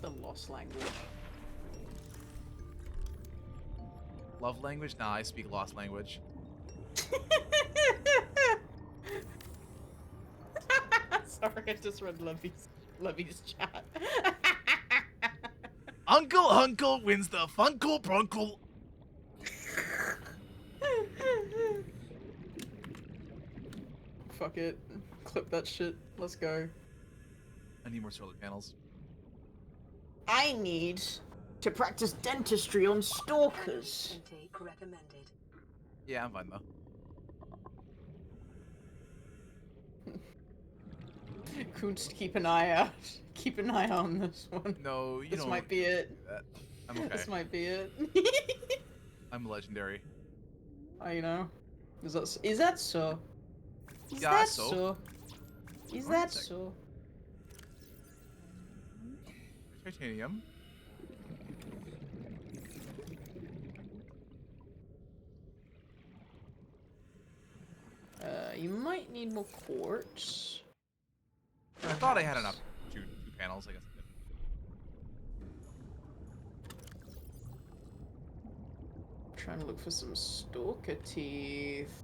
The lost language. Love language? Nah, I speak lost language. Sorry, I just read Lovey's chat. Uncle wins the Funkle Brunkle. Fuck it. Clip that shit. Let's go. I need more solar panels. I need to practice dentistry on stalkers. Intake recommended. Yeah, I'm fine though. Kunst, keep an eye out. Keep an eye out on this one. No, you This don't might be it. do that. I'm okay. This might be it. I'm legendary. I know. Is that so? Is that so? Is Yeah, that so. so? Is Wait a that sec. so? Titanium. You might need more quartz. I thought I had enough. Two panels, I guess. I didn't. Trying to look for some stalker teeth.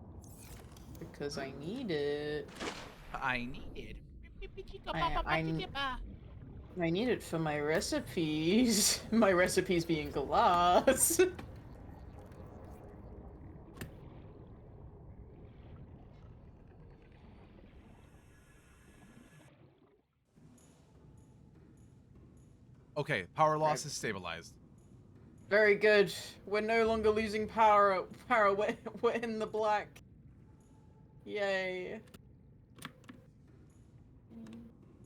Because I need it. I needed. I need it for my recipes. My recipes being glass. Okay, power loss is stabilized. Very good. We're no longer losing power. We're in the black. Yay.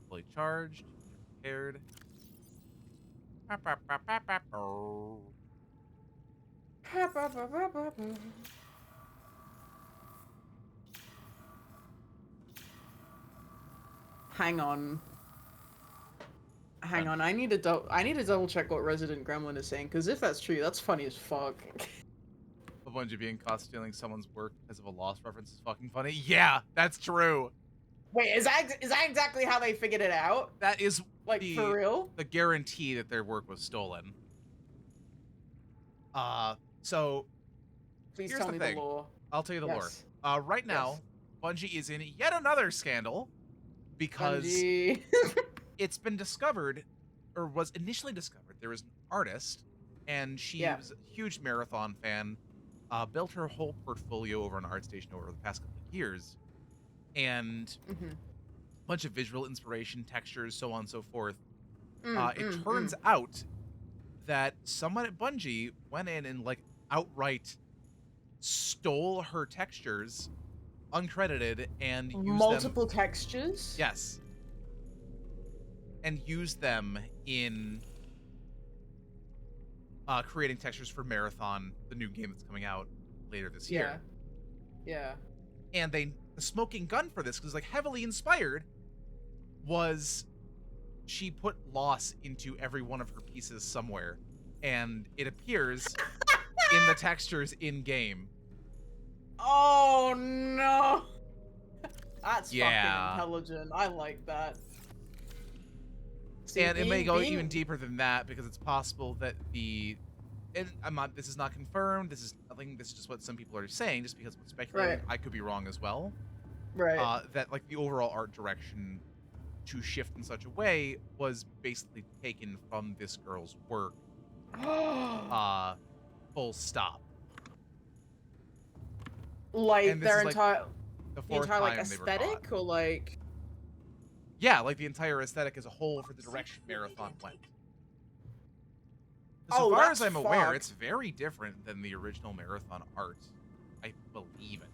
Fully charged. Paired. Hang on. Hang on. I need to double check what Resident Gremlin is saying, because if that's true, that's funny as fuck. A Bungie being caught stealing someone's work because of a lost reference is fucking funny. Yeah, that's true. Wait, is that exactly how they figured it out? That is Like, for real? the guarantee that their work was stolen. So Please here's tell the me thing. the lore. I'll tell you the Yes. lore. Right now, Bungie is in yet another scandal because Bungie. it's been discovered, or was initially discovered, there was an artist and she Yeah. was a huge Marathon fan. Built her whole portfolio over on ArtStation over the past couple of years, and Mm-hmm. a bunch of visual inspiration, textures, so on and so forth. It Mm. turns out that someone at Bungie went in and like outright stole her textures, uncredited, and used them. Multiple textures. Yes, and used them in creating textures for Marathon, the new game that's coming out later this year. Yeah. And the smoking gun for this, because like heavily inspired, was she put loss into every one of her pieces somewhere, and it appears in the textures in game. Oh no. That's Yeah. fucking intelligent. I like that. See, And it may go being- even deeper than that, because it's possible that and this is not confirmed, this is nothing, this is just what some people are saying, just because it's speculating. Right. I could be wrong as well. Right. That like the overall art direction to shift in such a way was basically taken from this girl's work. Full stop. Like and this their is, like, entire, The the fourth entire like time they were caught. aesthetic, or like. Yeah, like the entire aesthetic as a whole for the direction Marathon went. So Oh, far that's as I'm aware, fucked. it's very different than the original Marathon art. I believe it.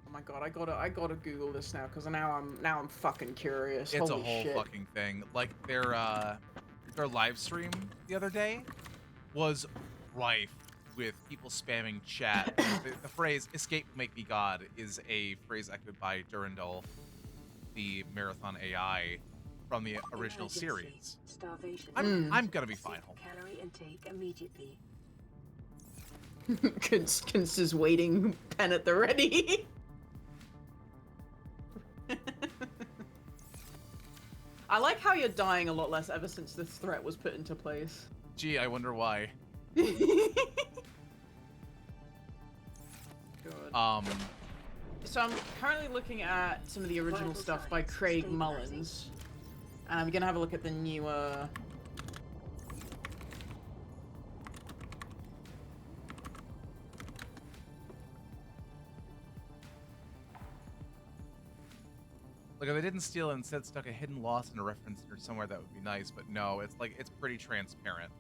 Oh my god, I gotta Google this now, because now I'm fucking curious. It's Holy a whole shit. fucking thing. Like their live stream the other day was rife with people spamming chat. The phrase "escape make me God" is a phrase echoed by Durandal, the Marathon AI from the original Emergency. series. Starvation. I'm gonna be fine. Cease calorie intake immediately. Constance is waiting, pen at the ready. I like how you're dying a lot less ever since this threat was put into place. Gee, I wonder why. Good. So I'm currently looking at some of the original Vital stuff by signs Craig stabilizing. Mullins. And I'm gonna have a look at the newer... Like if they didn't steal and instead stuck a hidden loss in a reference or somewhere, that would be nice. But no, it's like it's pretty transparent.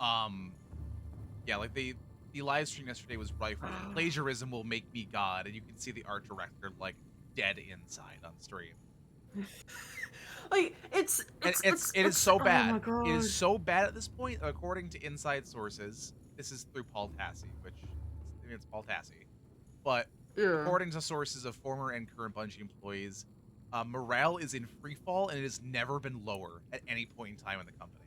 Yeah, like the live stream yesterday was rife with plagiarism will make me God, and you can see the art director like dead inside on stream. Like, And it is so bad. Oh my god. It is so bad at this point, according to inside sources. This is through Paul Tassi, which it's Paul Tassi, but Yeah. according to sources of former and current Bungie employees, morale is in free fall, and it has never been lower at any point in time in the company.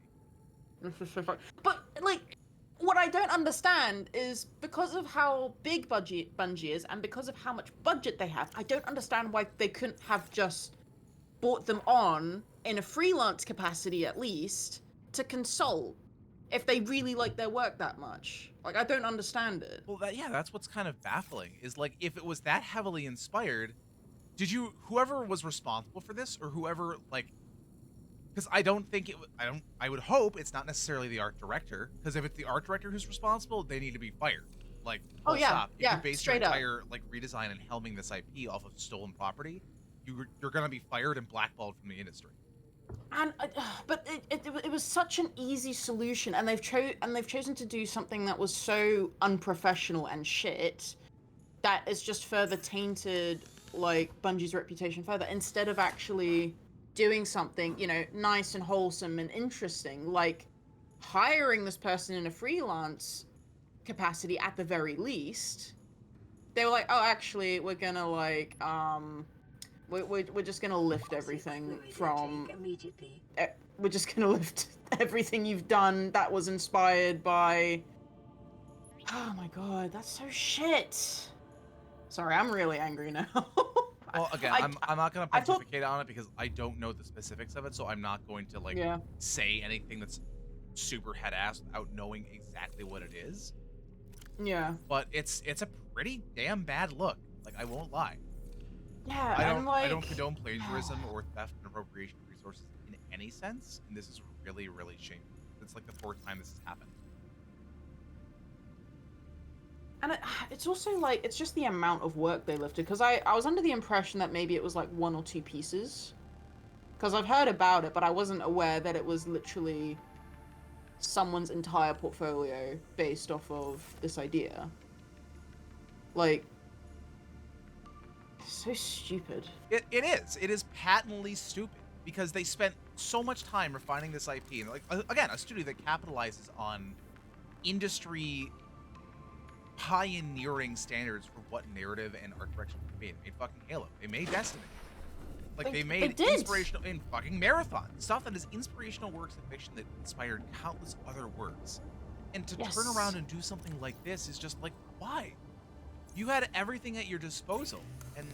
This is so fun. But, like, what I don't understand is because of how big Bungie is and because of how much budget they have, I don't understand why they couldn't have just brought them on in a freelance capacity at least to consult if they really like their work that much. Like, I don't understand it. Well, that's what's kind of baffling. Is like if it was that heavily inspired, whoever was responsible for this or whoever like. Because I don't think I would hope it's not necessarily the art director. Because if it's the art director who's responsible, they need to be fired. Like, Oh, full yeah, stop. If yeah, you base straight your up. entire like redesign and helming this IP off of stolen property, you're gonna be fired and blackballed from the industry. And but it was such an easy solution, and they've chosen to do something that was so unprofessional and shit that it's just further tainted like Bungie's reputation further, instead of actually doing something, you know, nice and wholesome and interesting, like hiring this person in a freelance capacity at the very least. They were like, oh, actually, we're gonna like we're just gonna lift everything Fluid from intake immediately. we're just gonna lift everything you've done that was inspired by... Oh my god, that's so shit. Sorry, I'm really angry now. Well, again, I'm not gonna I thought- pontificate on it because I don't know the specifics of it, so I'm not going to like Yeah. say anything that's super head ass without knowing exactly what it is. Yeah. But it's a pretty damn bad look. Like I won't lie. Yeah, I and don't I don't like- condone plagiarism or theft and appropriation of resources in any sense, and this is really, really shameful. It's like the fourth time this has happened. And it's also like, it's just the amount of work they lifted. Because I was under the impression that maybe it was like 1 or 2 pieces. Because I've heard about it, but I wasn't aware that it was literally someone's entire portfolio based off of this idea. Like, so stupid. It is. It is patently stupid because they spent so much time refining this IP. And like again, a studio that capitalizes on industry pioneering standards for what narrative and art direction can be. They made fucking Halo. They made Destiny. Like they made did. inspirational in fucking Marathon stuff that is inspirational works of fiction that inspired countless other works. And to turn Yes. around and do something like this is just like, why? You had everything at your disposal, and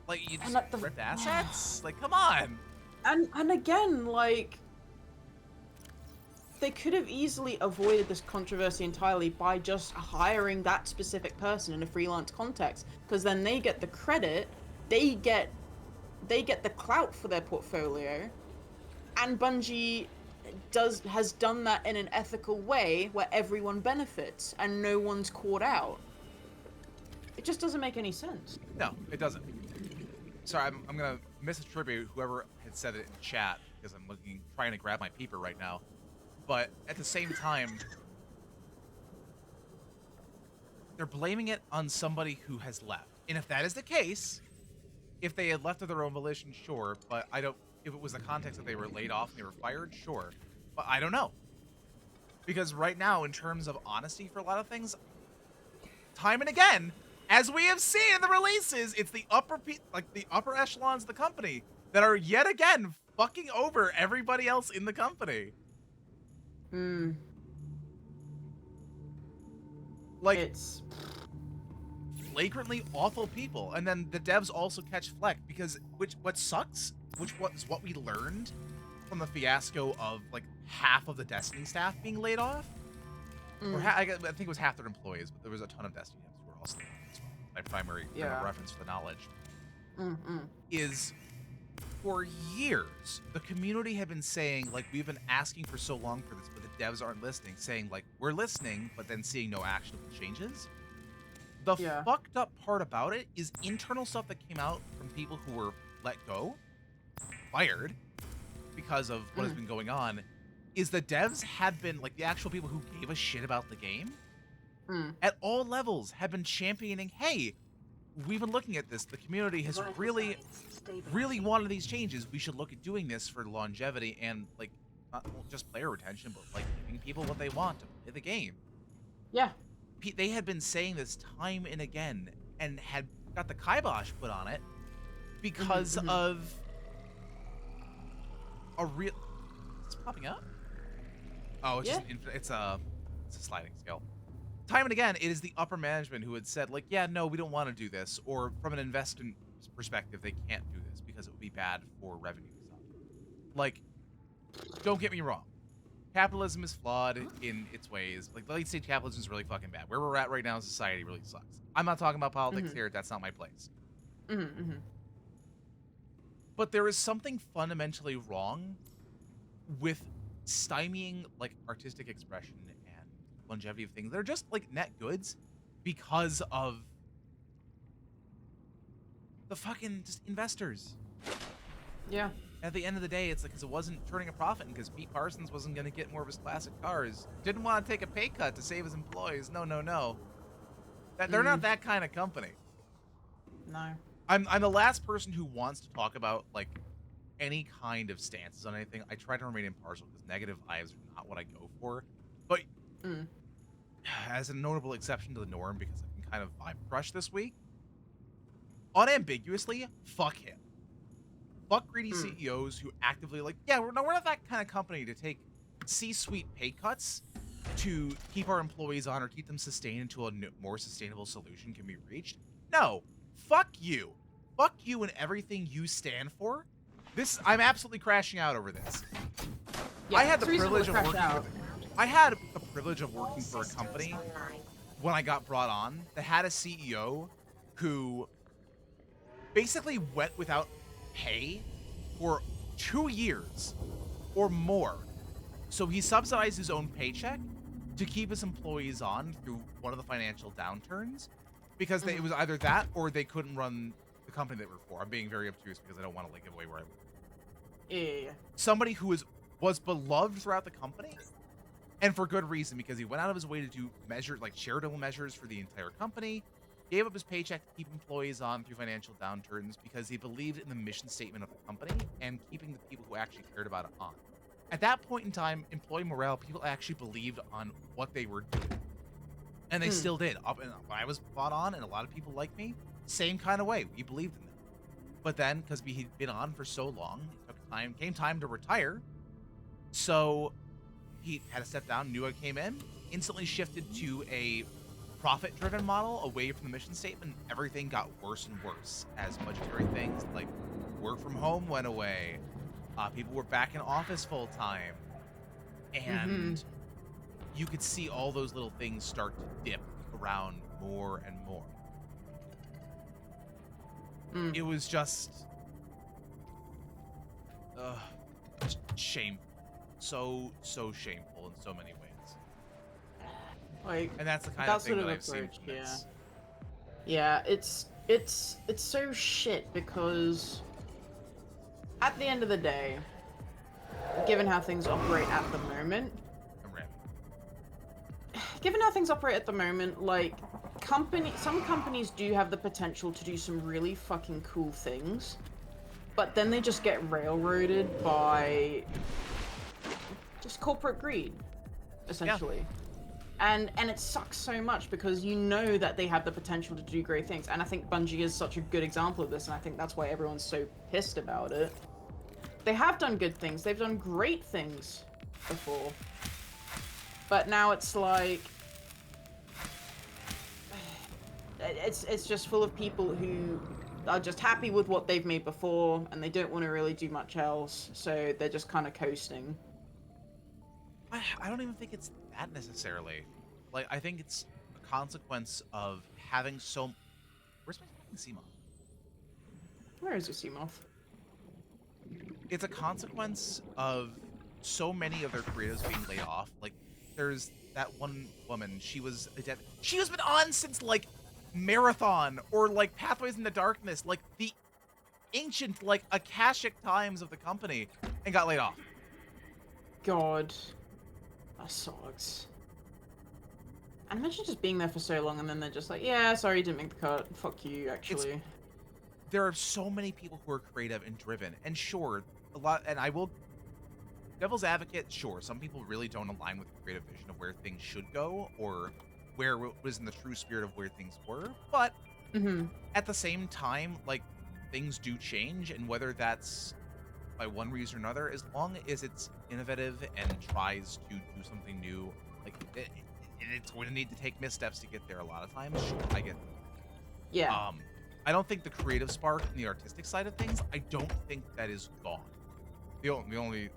like you And just at the- ripped assets. Like, come on. And again, like, they could have easily avoided this controversy entirely by just hiring that specific person in a freelance context, because then they get the credit, they get the clout for their portfolio, and Bungie has done that in an ethical way where everyone benefits and no one's caught out. It just doesn't make any sense. No, it doesn't. Sorry, I'm gonna misattribute whoever had said it in chat because I'm trying to grab my peeper right now. But at the same time, they're blaming it on somebody who has left. And if that is the case, if they had left of their own volition, sure. But I don't. If it was the context that they were laid off and they were fired, sure. But I don't know. Because right now, in terms of honesty for a lot of things, time and again, as we have seen in the releases, it's the upper echelons of the company that are yet again fucking over everybody else in the company. Like, It's flagrantly awful people, and then the devs also catch fleck because what sucks, which was what we learned from the fiasco of like half of the Destiny staff being laid off, or I think it was half their employees, but there was a ton of Destiny devs who were also my primary frame of reference for the knowledge. Is for years the community had been saying like, we've been asking for so long for this, but the devs aren't listening, saying like, we're listening, but then seeing no actionable changes. The fucked up part about it is internal stuff that came out from people who were let go, fired, because of what has been going on, is the devs had been, like the actual people who gave a shit about the game, at all levels have been championing, hey, we've been looking at this, the community has really wanted these changes, we should look at doing this for longevity and like, not just player retention, but like giving people what they want to play the game. yeah. They had been saying this time and again and had got the kibosh put on it because of a real... It's popping up? Oh, it's just it's a sliding scale. Time and again, it is the upper management who had said, like, yeah, no, we don't want to do this, or from an investment perspective, they can't do this because it would be bad for revenue and stuff. Like, don't get me wrong. Capitalism is flawed in its ways. Like, late stage capitalism is really fucking bad. Where we're at right now in society really sucks. I'm not talking about politics here. That's not my place. But there is something fundamentally wrong with stymieing, like, artistic expression and longevity of things. They're just, like, net goods because of the fucking just investors. Yeah. At the end of the day, it's like, because it wasn't turning a profit, and because Pete Parsons wasn't going to get more of his classic cars. Didn't want to take a pay cut to save his employees. No, no, no. They're not that kind of company. No. I'm the last person who wants to talk about, like, any kind of stances on anything. I try to remain impartial, because negative vibes are not what I go for. But as a notable exception to the norm, because I've been kind of vibe crushed this week, unambiguously, fuck him. Fuck greedy CEOs who actively like, yeah, we're not that kind of company to take C-suite pay cuts to keep our employees on or keep them sustained until a more sustainable solution can be reached. No, fuck you. Fuck you and everything you stand for. I'm absolutely crashing out over this. Yeah, I had the it's reasonable privilege to of crash working. out. I had the privilege of working for a company when I got brought on that had a CEO who basically went without pay for 2 years or more. So he subsidized his own paycheck to keep his employees on through one of the financial downturns because it was either that or they couldn't run the company they were for. I'm being very obtuse because I don't want to like give away where I work. Yeah. Somebody who was beloved throughout the company, and for good reason, because he went out of his way to do charitable measures for the entire company, gave up his paycheck to keep employees on through financial downturns because he believed in the mission statement of the company and keeping the people who actually cared about it on. At that point in time, employee morale, people actually believed on what they were doing. And they still did. When I was bought on, and a lot of people like me, same kind of way. We believed in them. But then, because he'd been on for so long, came time to retire. So he had to step down. New one came in, instantly shifted to a profit-driven model away from the mission statement. Everything got worse and worse as budgetary things like work from home went away. People were back in office full time, and you could see all those little things start to dip around more and more. It was just shameful. So shameful in so many ways. Like, And that's the kind of thing that I've seen approach, from this. Yeah, it's so shit because at the end of the day, given how things operate at the moment, like some companies do have the potential to do some really fucking cool things, but then they just get railroaded by just corporate greed, essentially. Yeah. And it sucks so much because you know that they have the potential to do great things, and I think Bungie is such a good example of this, and I think that's why everyone's so pissed about it. They have done good things, they've done great things before, but now it's like it's just full of people who are just happy with what they've made before, and they don't want to really do much else, so they're just kind of coasting. I don't even think it's that necessarily. Like, I think it's a consequence of having so... Where's my fucking Seamoth? Where is your Seamoth? It's a consequence of so many of their creatives being laid off. Like, there's that one woman, she was been on since, like, Marathon, or, like, Pathways in the Darkness, like, the ancient, like, Akashic times of the company, and got laid off. God. That sucks. And imagine just being there for so long and then they're just like, yeah, sorry, you didn't make the cut. Fuck you, actually. There are so many people who are creative and driven, and sure, a lot, and I will, devil's advocate, sure, some people really don't align with the creative vision of where things should go, or where it was in the true spirit of where things were, but at the same time, like, things do change, and whether that's by one reason or another, as long as it's innovative and tries to do something new, like, it's going to need to take missteps to get there a lot of times, sure, I get that. Yeah. I don't think the creative spark and the artistic side of things, I don't think that is gone. The only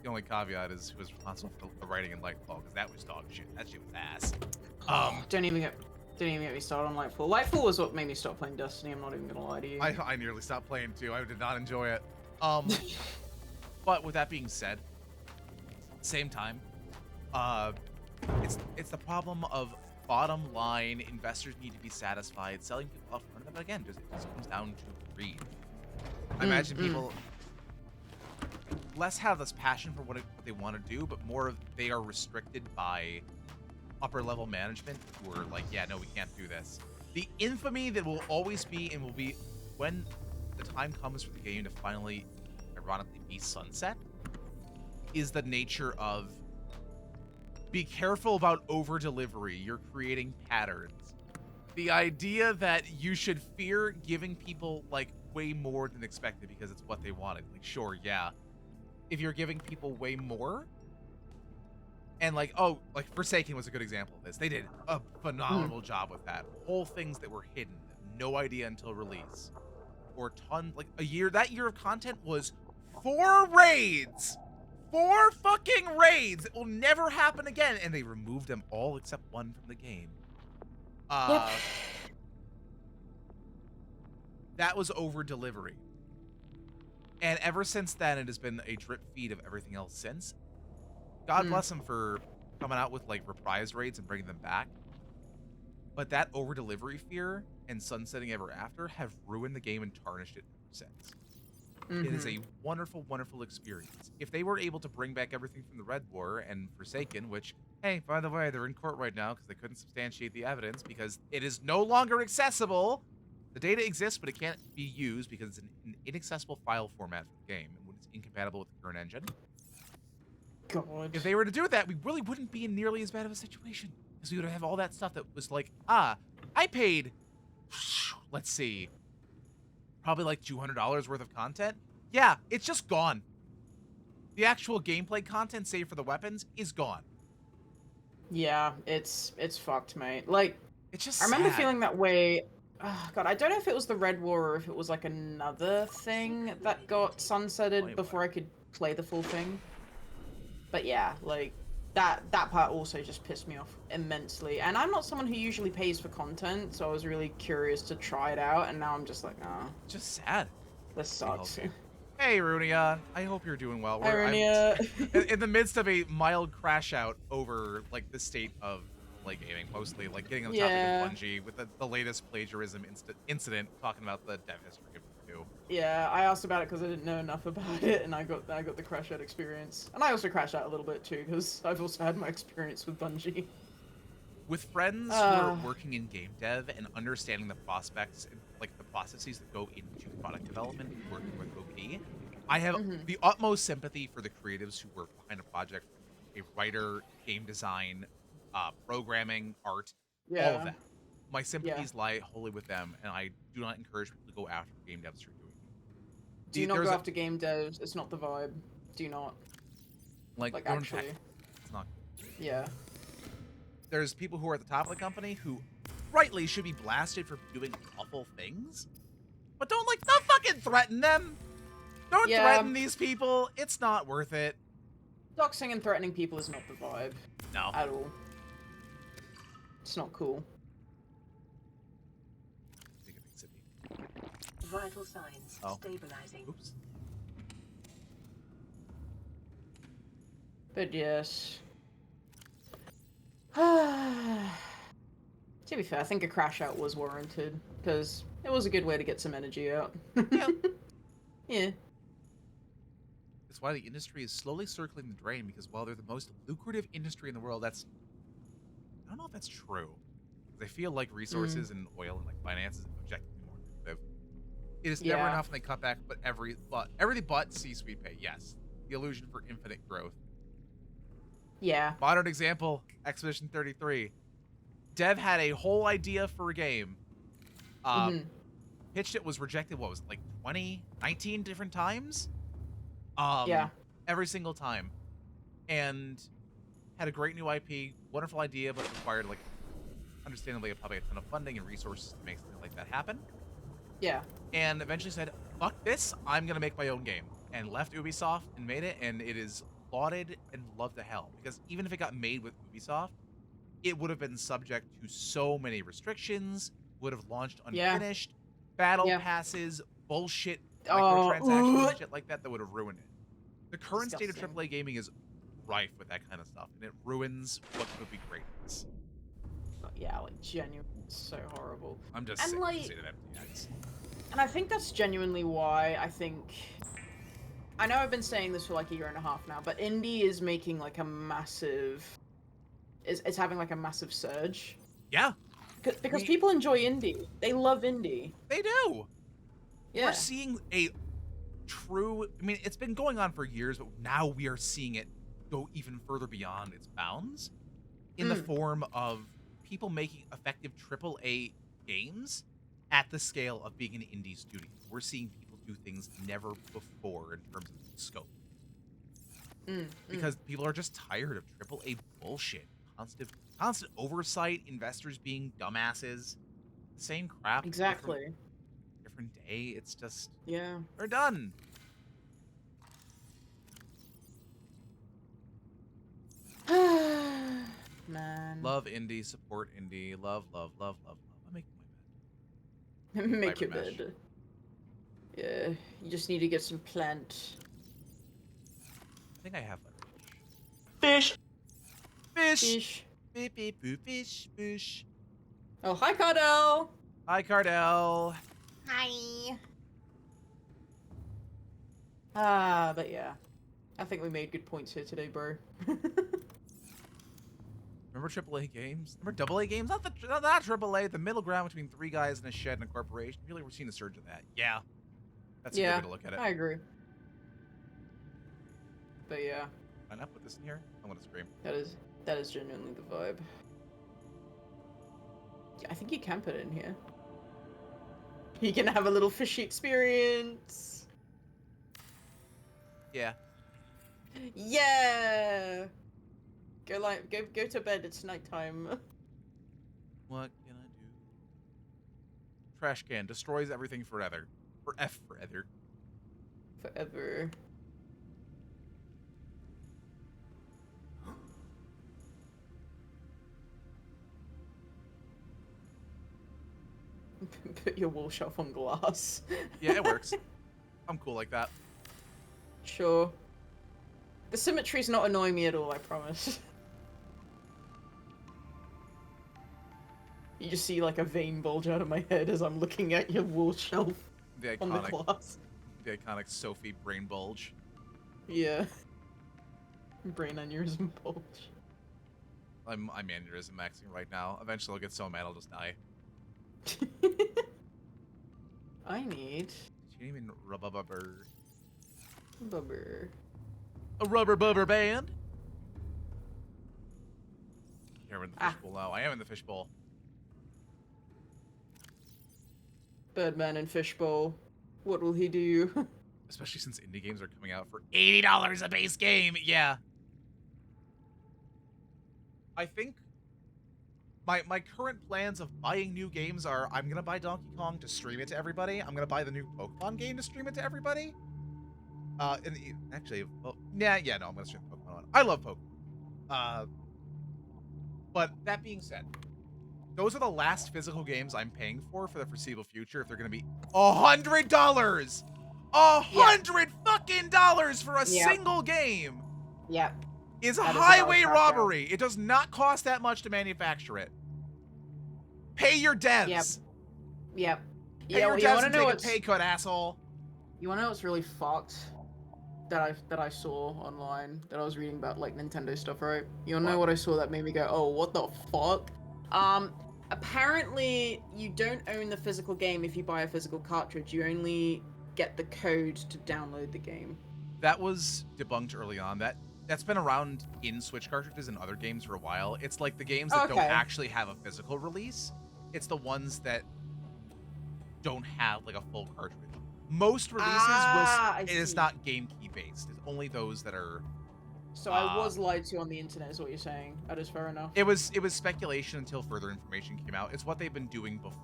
caveat is who was responsible for the writing in Lightfall, because that was dog shit. That shit was ass. Don't even get me started on Lightfall. Lightfall was what made me stop playing Destiny, I'm not even gonna lie to you. I nearly stopped playing too. I did not enjoy it. But with that being said, same time, it's the problem of bottom line, investors need to be satisfied, selling people off front of it, but again, it just comes down to greed. I imagine people less have this passion for what they want to do, but more of they are restricted by upper level management who are like, yeah, no, we can't do this. The infamy that will always be and will be when the time comes for the game to finally, ironically, be sunset, is the nature of be careful about over delivery. You're creating patterns. The idea that you should fear giving people like way more than expected because it's what they wanted. Like, sure, yeah. If you're giving people way more, and like, oh, like Forsaken was a good example of this. They did a phenomenal job with that. Whole things that were hidden, no idea until release. Or that year of content was 4 raids. 4 fucking raids! It will never happen again, and they removed them all except one from the game. Yep. that was over delivery. And ever since then, it has been a drip feed of everything else since. God bless them for coming out with like reprise raids and bringing them back. But that over delivery fear and sunsetting ever after have ruined the game and tarnished it ever since. It is a wonderful, wonderful experience. If they were able to bring back everything from the Red War and Forsaken, which, hey, by the way, they're in court right now because they couldn't substantiate the evidence because it is no longer accessible. The data exists, but it can't be used because it's an inaccessible file format for the game and it's incompatible with the current engine. God. If they were to do that, we really wouldn't be in nearly as bad of a situation because we would have all that stuff that was like, I paid, let's see, probably like $200 worth of content. Yeah, it's just gone. The actual gameplay content, save for the weapons, is gone. Yeah, it's fucked, mate. Like, It's just I remember sad. feeling that way. Oh, God, I don't know if it was the Red War or if it was like another thing that got sunsetted before I could play the full thing. But yeah, like that part also just pissed me off immensely. And I'm not someone who usually pays for content, so I was really curious to try it out. And now I'm just like, Just sad. this sucks. Hey, Runia. I hope you're doing well. Hi, I'm Runia. in the midst of a mild crash out over like the state of like gaming, mostly like getting on the topic of Bungie with the latest plagiarism incident, talking about the dev history of the two. Yeah, I asked about it because I didn't know enough about it, and I got the crash out experience. And I also crashed out a little bit too because I've also had my experience with Bungie. With friends who are working in game dev and understanding the prospects and like the processes that go into product development and working with OP, I have the utmost sympathy for the creatives who work behind a project, a writer, game design, programming, art, all of that. My sympathies lie wholly with them, and I do not encourage people to go after game devs who are doing it. Do not go after game devs. It's not the vibe. Do not. Like actually. It's not. Yeah. There's people who are at the top of the company who rightly should be blasted for doing awful things, but don't fucking threaten them. Don't threaten these people. It's not worth it. Doxing and threatening people is not the vibe. No. At all. It's not cool. Vital signs stabilizing. Oops. But yes. To be fair, I think a crash out was warranted, because it was a good way to get some energy out. Yeah. Yeah. That's why the industry is slowly circling the drain, because while they're the most lucrative industry in the world, I don't know if that's true. I feel like resources and oil and like finance is objectively more lucrative. It is never enough, and they cut back, but everything but C-suite pay. Yes, the illusion for infinite growth. Yeah. Modern example: Expedition 33. Dev had a whole idea for a game. Pitched it, was rejected. What was it, like 19 different times? Yeah. Every single time, and had a great new IP, wonderful idea, but required like, understandably, probably a ton of funding and resources to make something like that happen. Yeah. And eventually said, fuck this, I'm gonna make my own game. And left Ubisoft and made it, and it is lauded and loved to hell. Because even if it got made with Ubisoft, it would have been subject to so many restrictions, would have launched unfinished, battle passes, bullshit, microtransactions, and shit like that would have ruined it. The current state of AAA gaming is rife with that kind of stuff, and it ruins what could be greatness. Yeah, like, genuinely so horrible. I'm just and sick like, of seeing it FTX. And I think that's genuinely why I know I've been saying this for like a year and a half now, but indie is making like a massive, it's having like a massive surge. Yeah. Because people enjoy indie. They love indie. They do. Yeah. We're seeing a true, I mean, it's been going on for years, but now we are seeing it go even further beyond its bounds in the form of people making effective AAA games at the scale of being an indie studio. We're seeing people do things never before in terms of scope. Because people are just tired of AAA bullshit. Constant oversight, investors being dumbasses. The same crap. Exactly. Different day. It's just, yeah. we're done. Man. Love indie, support indie, love, love, love, love, love. I'm making my bed. Make your Fiber mesh. bed. Yeah, you just need to get some plant. I think I have that. Fish. Fish. Fish. Beep beep boop fish. Fish. Oh, hi, Cardell. Hi, Cardell. Hi. But yeah. I think we made good points here today, bro. Remember AAA games? Remember AA games? Not AAA. The middle ground between three guys in a shed and a corporation. Really, we're seeing a surge of that. Yeah, that's a good Yeah, way to look at it. I agree. But yeah, Why not put this in here? I want to scream. that is genuinely the vibe. I think you can put it in here. You can have a little fishy experience. Yeah. Yeah. Go to bed. It's nighttime. What can I do? Trash can destroys everything forever. Forever. Forever. Put your wool shelf on glass. Yeah, it works. I'm cool like that. Sure. The symmetry's not annoying me at all, I promise. You just see like a vein bulge out of my head as I'm looking at your wool shelf The on the iconic, glass. the iconic Sophie brain bulge. Yeah. Brain aneurysm bulge. I'm aneurysm maxing right now. Eventually, I'll get so mad I'll just die. I need She didn't even rubber. bubber. A rubber band. Here, I'm in the Ah. fishbowl now. I am in the fishbowl. Birdman and Fishbowl. What will he do? Especially since indie games are coming out for $80 a base game. Yeah. I think my current plans of buying new games are I'm gonna buy Donkey Kong to stream it to everybody. I'm gonna buy the new Pokemon game to stream it to everybody. And actually, well, no, I'm gonna stream the Pokemon one. I love Pokemon. But that being said, those are the last physical games I'm paying for the foreseeable future. If they're gonna be $100, $100 fucking dollars for a Yep. single game Yep. is a That is a highway valid crack robbery. It does not cost that much to manufacture it. Pay your devs. Yep. Yep. Pay Yeah, your well, you devs wanna and know take a what's pay cut, asshole. you wanna know what's really fucked? That I saw online that I was reading about like Nintendo stuff, right? You wanna know What? what I saw that made me go, oh, what the fuck? Apparently you don't own the physical game if you buy a physical cartridge. You only get the code to download the game. That was debunked early on. That's been around in Switch cartridges and other games for a while. It's like the games that don't Okay. actually have a physical release. It's the ones that don't have like a full cartridge. Most releases I it is see. not game key based. It's only those that are. So I was lied to on the internet, is what you're saying. That is fair enough. It was speculation until further information came out. It's what they've been doing before.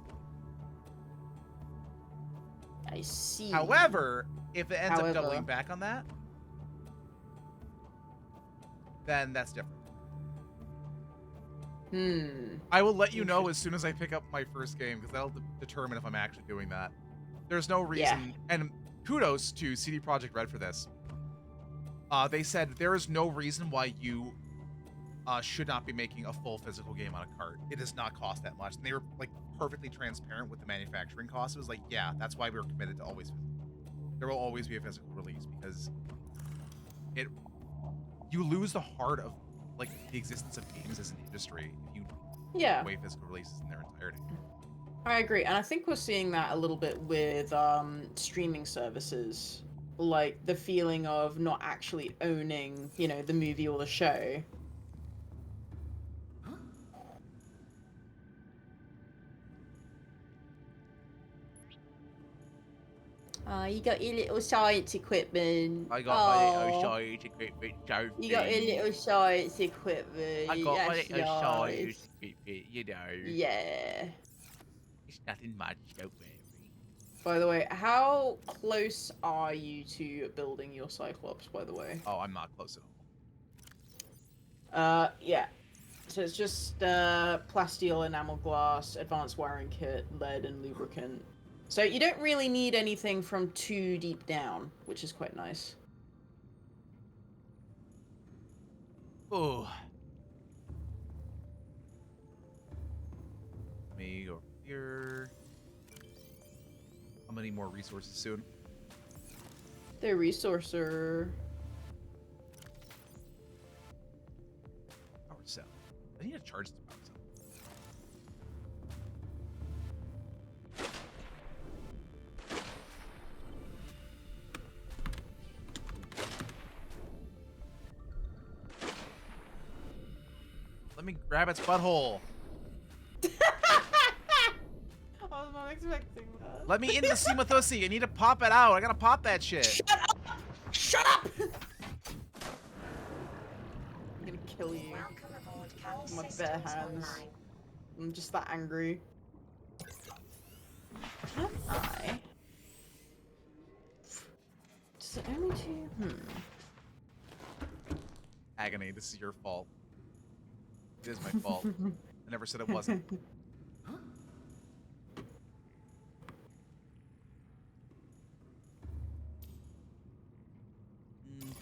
I see. However, if it ends up However. doubling back on that, then that's different. I will let you know as soon as I pick up my first game, because that'll determine if I'm actually doing that. There's no reason, and kudos to CD Projekt Red for this. They said there is no reason why you should not be making a full physical game on a cart. It does not cost that much. And they were like perfectly transparent with the manufacturing cost. It was like, yeah, that's why we were committed to always. There will always be a physical release because you lose the heart of like the existence of games as an industry if you Yeah. weigh physical releases in their entirety. I agree, and I think we're seeing that a little bit with streaming services, like the feeling of not actually owning, you know, the movie or the show. Oh, you got your little science equipment. I got my little science equipment, Sophie. You got your little science equipment. I got my That's little nice. science equipment, you know. Yeah. It's nothing much, don't worry. By the way, how close are you to building your Cyclops, by the way? Oh, I'm not close at all. Yeah. So it's just plasteel, enamel glass, advanced wiring kit, lead, and lubricant. So you don't really need anything from too deep down, which is quite nice. Oh. Let me go here. I'm gonna need more resources soon. The resourcer. Power cell. I need to charge the power cell. Let me grab its butthole. I was not expecting that. Let me into the Simathusi. I need to pop it out. I gotta pop that shit. Shut up! Shut up! I'm gonna kill you. Welcome aboard Cal With my bare Systems hands. Online. I'm just that angry. Can I? Does it only do? Agony, this is your fault. It is my fault. I never said it wasn't.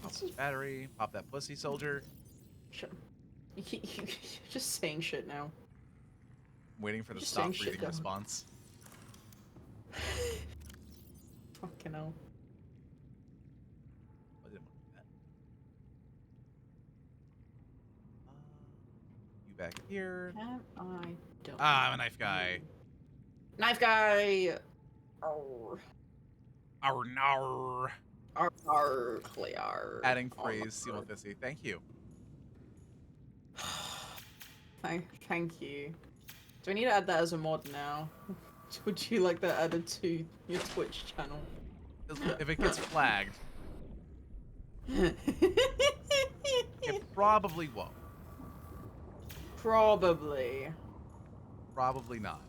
Pop this battery. Pop that pussy, soldier. Shut. You're just saying shit now. I'm waiting for the Just stop saying shit breathing down. response. Fucking hell. I didn't want to do that. You back here. Can I don't? Ah, I'm a knife guy. Knife guy. Oh. Arr, nar. Clear. Adding phrase, Simathusi. Thank you. Thank you. Do I need to add that as a mod now? Would you like that added to your Twitch channel? If it gets flagged, it probably won't. Probably. Probably not.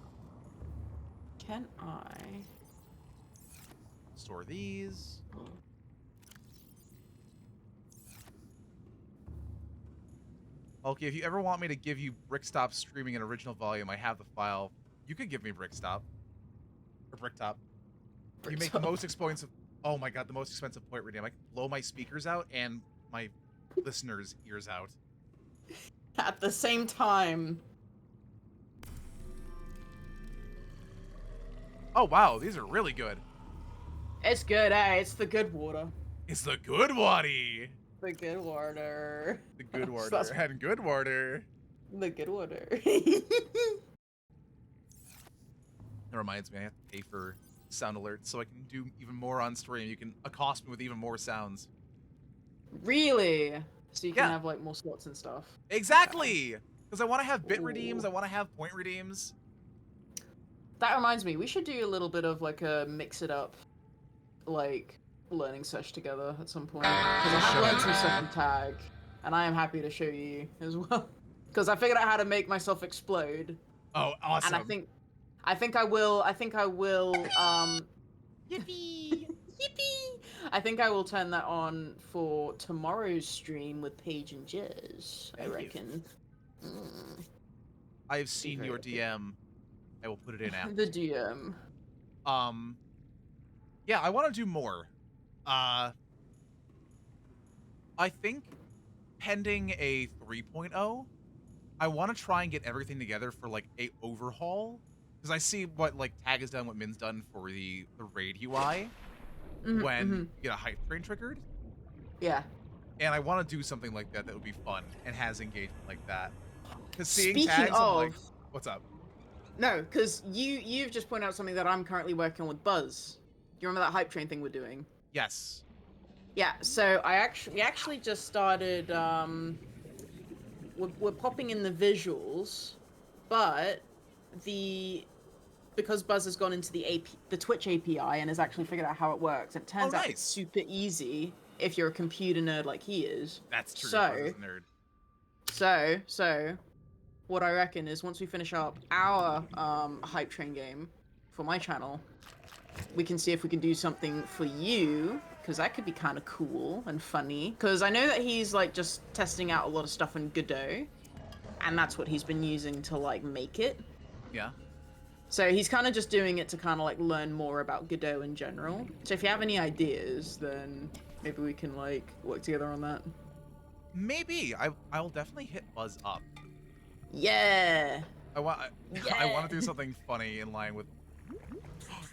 Can I? Store these. Okay, if you ever want me to give you Brickstop streaming in original volume, I have the file. You could give me Brickstop. Or Bricktop. You make the most expensive... Oh my god, the most expensive point redeem. I can blow my speakers out and my listeners' ears out. At the same time. Oh wow, these are really good. It's good, eh? It's the good water. It's the good waddy. The good water. The good water. That's- And good water. The good water. That reminds me, I have to pay for sound alerts so I can do even more on stream. You can accost me with even more sounds. Really? So you can Yeah. have like more slots and stuff. Exactly! Because I want to have bit Ooh. redeems, I want to have point redeems. That reminds me, we should do a little bit of like a mix it up, like learning sesh together at some point. Because I have learned some stuff in tag, and I am happy to show you as well. Because I figured out how to make myself explode, Oh, awesome. and I think I will. Yippee! Yippee! I think I will turn that on for tomorrow's stream with Paige and Jez. I Thank you. reckon. Mm. I have seen Very your good. DM. I will put it in after. The DM. Yeah, I want to do more. I think pending a 3.0, I want to try and get everything together for like a overhaul. Because I see what like Tag has done, what Min's done for the raid UI Mhm, when mhm. you get a hype train triggered. Yeah. And I want to do something like that that would be fun and has engagement like that. Because seeing Speaking tags, I'm like, of- what's up? No, because you've just pointed out something that I'm currently working on with Buzz. You remember that hype train thing we're doing? Yes. Yeah. So we actually just started. We're popping in the visuals, but because Buzz has gone into the Twitch API and has actually figured out how it works. And it turns out nice. it's super easy if you're a computer nerd like he is. That's true. So- Buzz is a nerd. So what I reckon is once we finish up our hype train game for my channel, we can see if we can do something for you, because that could be kind of cool and funny. Because I know that he's like just testing out a lot of stuff in Godot, and that's what he's been using to like make it. Yeah. So he's kind of just doing it to kind of like learn more about Godot in general. So if you have any ideas, then maybe we can like work together on that. Maybe I'll definitely hit Buzz up. Yeah. I want Yeah. I want to do something funny in line with.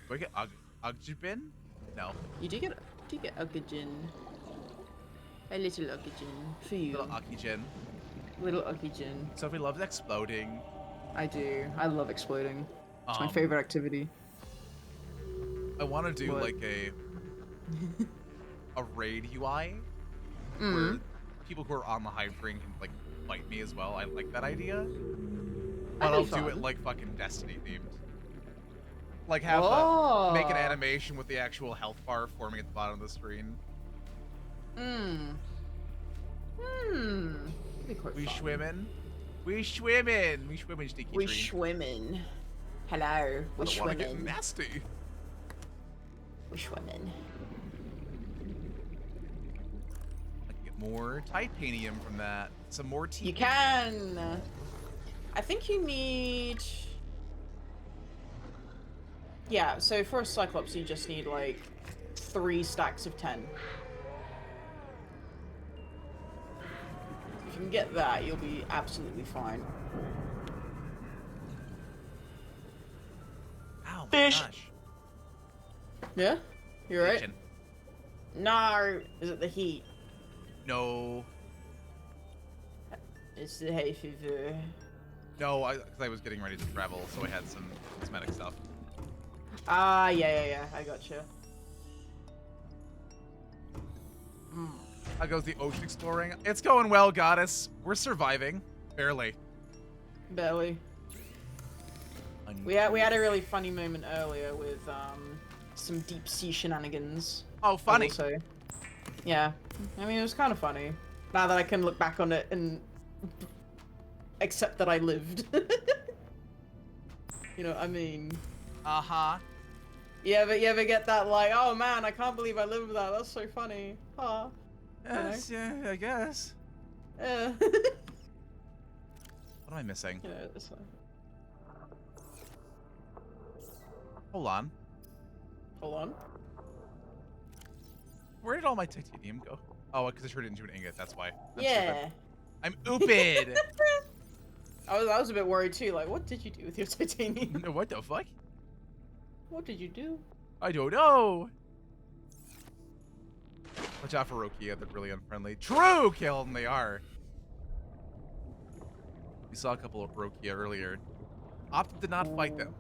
Do I get Ugjibin? No, You do get Ukijin. A little Ukijin for you. little Akijin. Little Ukijin. Sophie loves exploding. I do. I love exploding. It's my Um, favorite activity. I want to do What? like a raid UI Mm. where people who are on the Hive Ring can like fight me as well. I like that idea. But I'll That'd be do it fun. like fucking Destiny themed. Like have make an Oh. animation with the actual health bar forming at the bottom of the screen. Hmm. That'd be quite We fun. swimming. We swimming. We swimming, sticky We tree. swimming. Hello. I We don't want to get swimming. nasty. We swimming. I can get more titanium from that. Some more tea. You can. I think you need. Yeah. So for a Cyclops, you just need like 3 stacks of 10. If you can get that, you'll be absolutely fine. Ow, my Fish. gosh. Yeah. You're right. Kitchen. No. Is it the heat? No. It's the hay fever. No, because I was getting ready to travel, so I had some cosmetic stuff. Ah, yeah. I gotcha. How goes the ocean exploring? It's going well, goddess. We're surviving. Barely. Barely. We had a really funny moment earlier with some deep sea shenanigans. Oh, funny. So, yeah, I mean it was kind of funny. Now that I can look back on it and accept that I lived. You know what I mean? Uh-huh. You ever get that like, oh man, I can't believe I lived with that. That's so funny. Huh. Yes, yeah, I guess. Yeah. What am I missing? You know, it's like, Hold on. hold on. Where did all my titanium go? Oh, because I turned it into an ingot, that's why. I'm Yeah. stupid. I'm ooped! I was a bit worried too. Like, what did you do with your titanium? What the fuck? What did you do? I don't know. Watch out for Rokia, they're really unfriendly. True kill, and they are. We saw a couple of Rokia earlier. Opted to not fight them.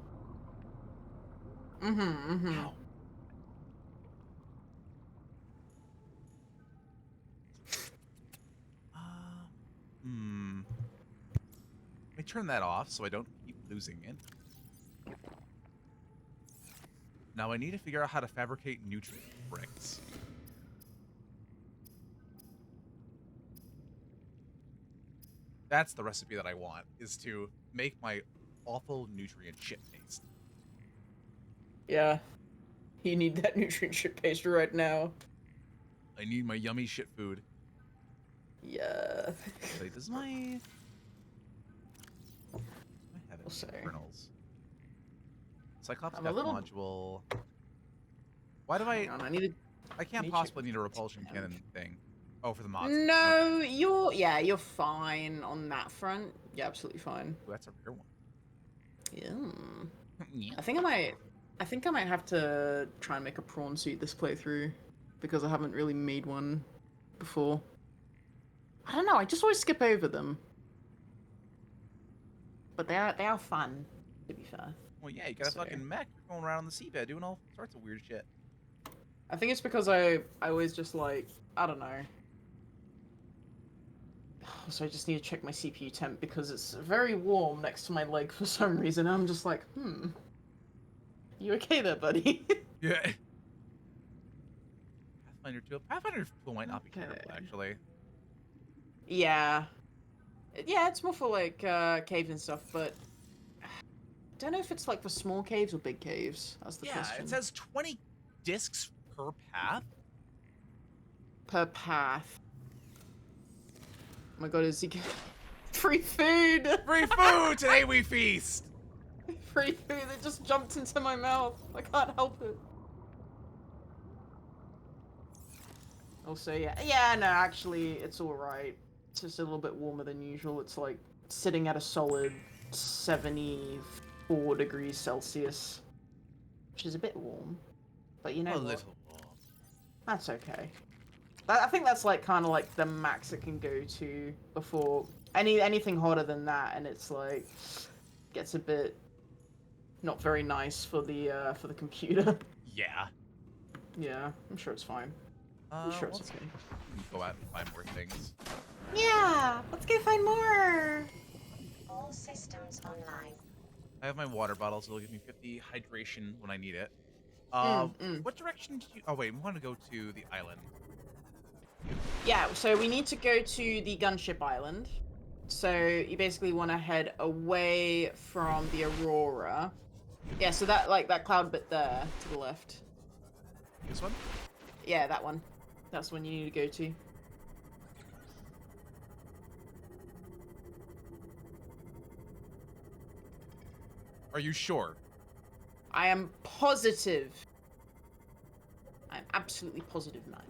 Ow. Let me turn that off so I don't keep losing it. Now I need to figure out how to fabricate nutrient bricks. That's the recipe that I want, is to make my awful nutrient shit paste. Yeah. You need that nutrient shit paste right now. I need my yummy shit food. Yeah. Wait, does my... I have it We'll see. kernels. Cyclops I'm a F little- module. Why do I... Hang on, I need I can't Nature possibly need a repulsion temp. cannon thing. Oh, for the mods. to. No, you're fine on that front. You're absolutely fine. Ooh, that's a rare one. Yeah. Yeah. I think I might have to try and make a prawn suit this playthrough because I haven't really made one before. I don't know. I just always skip over them. But they are fun, to be fair. Well, yeah, you got a So- fucking mech going around on the seabed doing all sorts of weird shit. I think it's because I always just like, I don't know. So I just need to check my CPU temp because it's very warm next to my leg for some reason. I'm just like, You okay there, buddy? Yeah. Pathfinder 2. Pathfinder 2 might not be Okay. terrible, actually. Yeah. Yeah, it's more for like caves and stuff, but I don't know if it's like for small caves or big caves. That's the Yeah, question. it says 20 discs per path. Per path. Oh my god, is he free food? Free food! Today we feast! creepy. They just jumped into my mouth. I can't help it. Also, yeah, no, actually, it's all right. It's just a little bit warmer than usual. It's like sitting at a solid 74 degrees Celsius, which is a bit warm. But you know A what? little warm. That's okay. I think that's like kind of like the max it can go to before anything hotter than that, and it's like gets a bit not very nice for the computer. Yeah. Yeah, I'm sure it's fine. I'm sure it's Let's okay. go out and find more things. Yeah, let's go find more. All systems online. I have my water bottle, so it'll give me 50 hydration when I need it. Mm. What direction did you... Oh, wait, we want to go to the island. Yeah, so we need to go to the gunship island. So you basically want to head away from the Aurora. Yeah, so that cloud bit there to the left. This one? Yeah, that one. That's the one you need to go to. Are you sure? I am positive. I'm absolutely positive, man.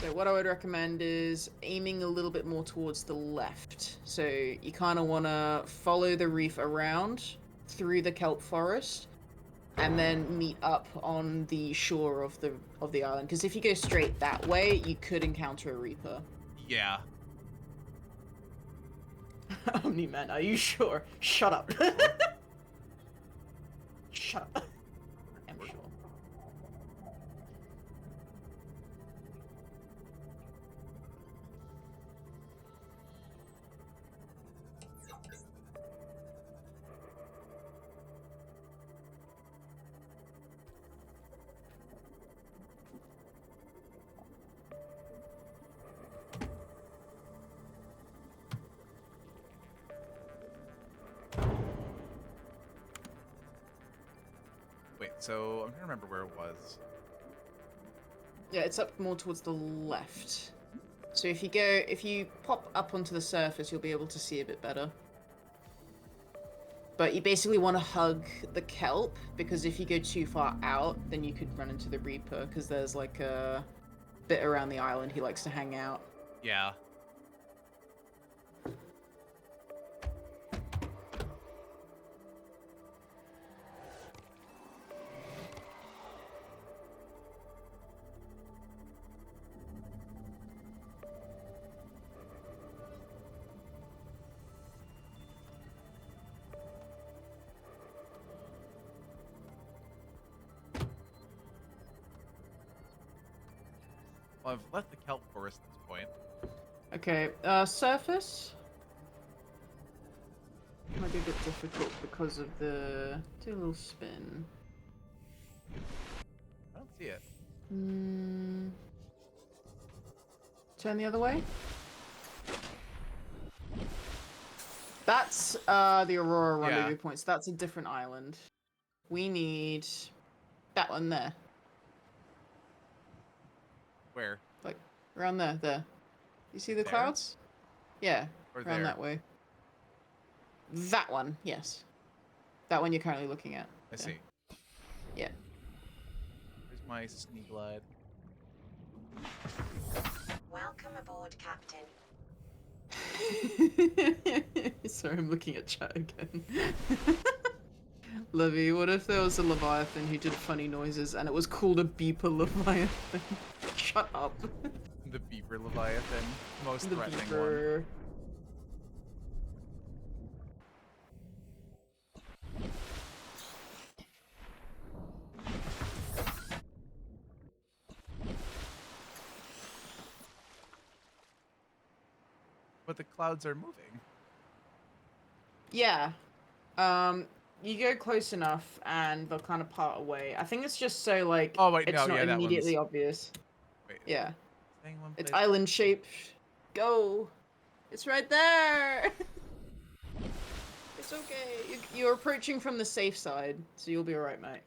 So what I would recommend is aiming a little bit more towards the left. So you kind of want to follow the reef around through the kelp forest and then meet up on the shore of the island. Because if you go straight that way, you could encounter a reaper. Yeah. Omni-Man, are you sure? Shut up. Shut up. I'm sure. Wait, so I'm trying to remember where it was. Yeah, it's up more towards the left. So if you pop up onto the surface, you'll be able to see a bit better. But you basically want to hug the kelp, because if you go too far out, then you could run into the Reaper, because there's like a bit around the island he likes to hang out. Yeah. Well, I've left the kelp forest at this point. Okay, surface? Might be a bit difficult because of the... Do a little spin. I don't see it. Turn the other way? That's the Aurora rendezvous Yeah. point, so that's a different island. We need that one there. Where? Like, around there, there. You see the There? clouds? Yeah, Or around there? that way. That one, yes. That one you're currently looking at. I there. see. Yeah. Here's my sneak glide. Welcome aboard, Captain. Sorry, I'm looking at chat again. Levy, what if there was a Leviathan who did funny noises and it was called a beeper Leviathan? Shut up. The beaver leviathan. Most The threatening one. beeper. But the clouds are moving. Yeah. You go close enough and they'll kind of part away. I think it's just so like Oh, wait, it's no, not yeah, that immediately one's- obvious. Wait. Yeah. Staying one It's place. island shaped. Go. It's right there. It's okay. You're approaching from the safe side, so you'll be alright, mate.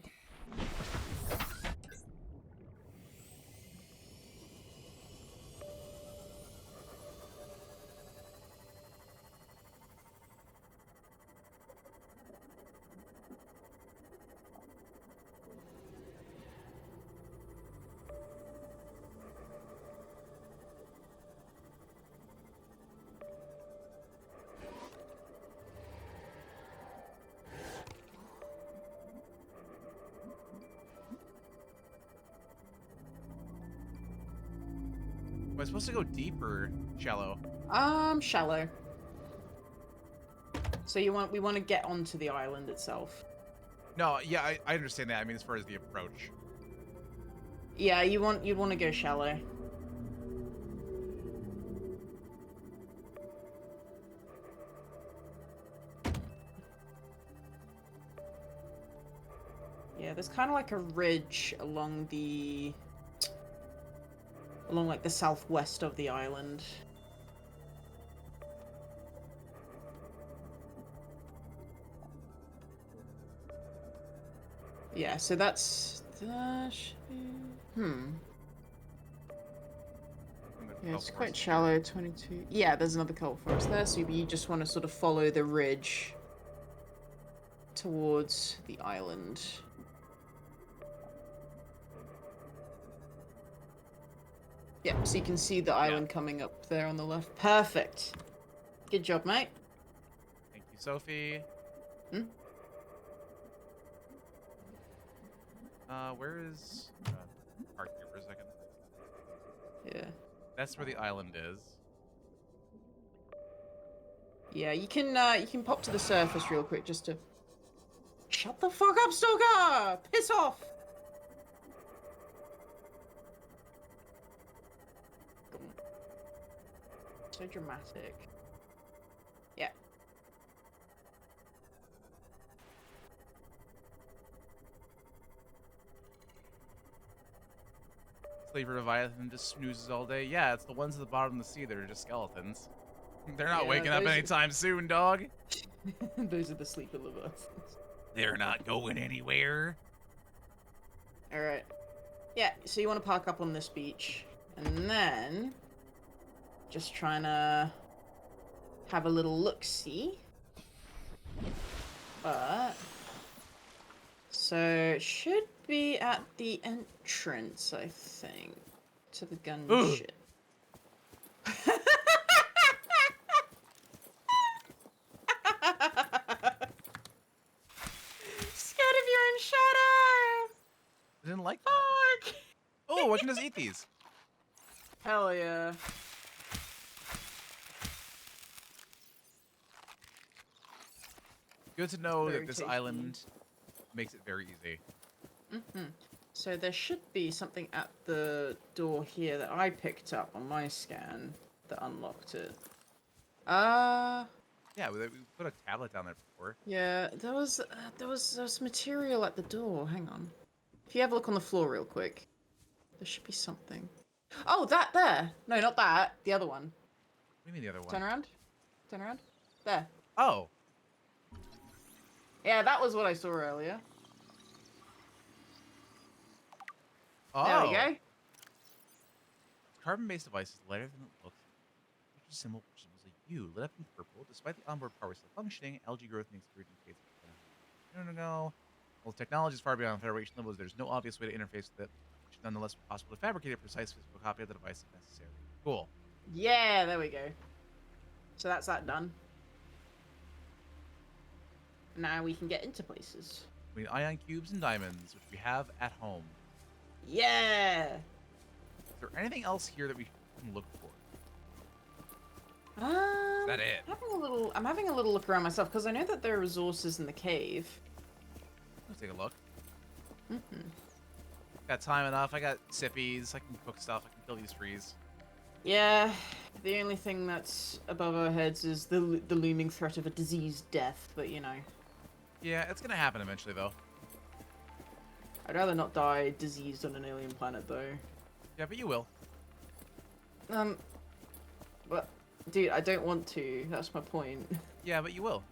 Am I supposed to go deep or shallow? Shallow. So we want to get onto the island itself. No, yeah, I understand that. I mean, as far as the approach. Yeah, you'd want to go shallow. Yeah, there's kind of like a ridge along like the southwest of the island. Yeah, so that's that should be... Yeah, it's quite shallow, 22. Yeah, there's another coal forest there, so you just want to sort of follow the ridge towards the island. Yeah, so you can see the island coming up there on the left. Perfect. Good job, mate. Thank you, Sophie. Hmm? Where is... park here for a second. Yeah. That's where the island is. Yeah, you can pop to the surface real quick just to... Shut the fuck up, Stalker! Piss off! So dramatic. Yeah. Slaver Leviathan just snoozes all day. Yeah, it's the ones at the bottom of the sea that are just skeletons. They're not Yeah, waking up those- anytime soon, dog. Those are the sleeper Leviathans. They're not going anywhere. Alright. Yeah, so you want to park up on this beach. And then... Just trying to... have a little look-see. But... So, it should be at the entrance, I think. To the gun Ugh. shit. Scared of your own shadow! I didn't like that. Fuck! Oh, I can just eat these. Hell yeah. Good to know Very that this tasty. island makes it very easy. So there should be something at the door here that I picked up on my scan that unlocked it. Yeah, we put a tablet down there before. Yeah, there was material at the door. Hang on. If you have a look on the floor real quick, there should be something. Oh, that there. No, not that. The other one. What do you mean the other one? Turn around. Turn around. There. Oh, Yeah, that was what I saw earlier. oh. There we go. Carbon-based device is lighter than it looks. Feature symbol resembles a U lit up in purple. Despite the onboard power still functioning, algae growth makes the region case. No. Well, technology is far beyond Federation levels. There's no obvious way to interface with it. It should nonetheless be possible to fabricate a precise physical copy of the device if necessary. Cool. Yeah, there we go. So that's that done. Now we can get into places. We need ion cubes and diamonds, which we have at home. Yeah. Is there anything else here that we can look for? Is that it? I'm having a little look around myself because I know that there are resources in the cave. Let's take a look. Mm-hmm. Got time enough. I got sippies. I can cook stuff. I can kill these trees. Yeah. The only thing that's above our heads is the looming threat of a diseased death, but you know. Yeah, it's gonna happen eventually, though. I'd rather not die diseased on an alien planet, though. Yeah, but you will. But, dude, I don't want to. That's my point. Yeah, but you will.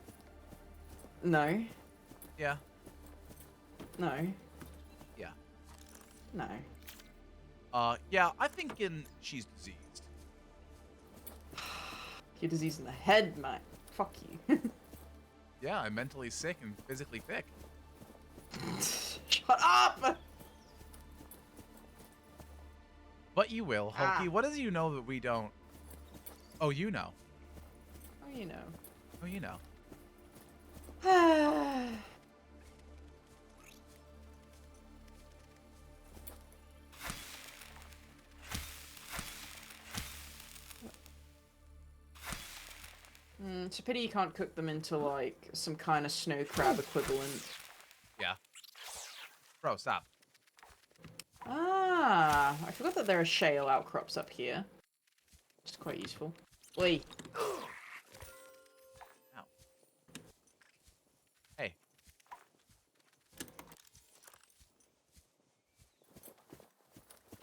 No. Yeah. No. Yeah. No. Yeah, I'm thinking she's diseased. You're diseased in the head, mate. Fuck you. Yeah, I'm mentally sick and physically thick. Shut up! But you will, Hulky. Ah. What does you know that we don't? Oh, you know. Oh, you know. Oh, you know. It's a pity you can't cook them into, like, some kind of snow crab equivalent. Yeah. Bro, stop. Ah, I forgot that there are shale outcrops up here. It's quite useful. Wait. Ow. Hey.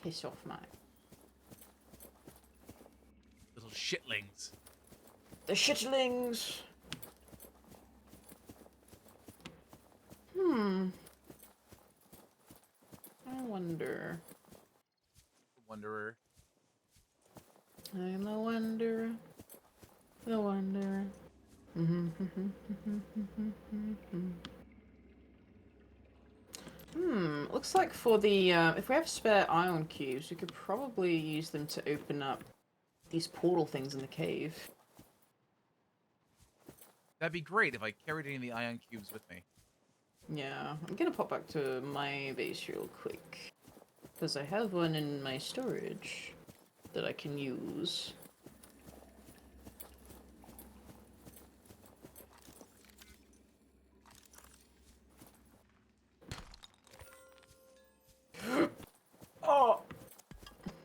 Piss off, mate. Little shitlings. The shitlings! Hmm. I wonder. Wanderer. I'm the wanderer. The wanderer. Looks like for the, if we have spare ion cubes, we could probably use them to open up these portal things in the cave. That'd be great if I carried any of the ion cubes with me. Yeah, I'm gonna pop back to my base real quick. Because I have one in my storage that I can use. Oh!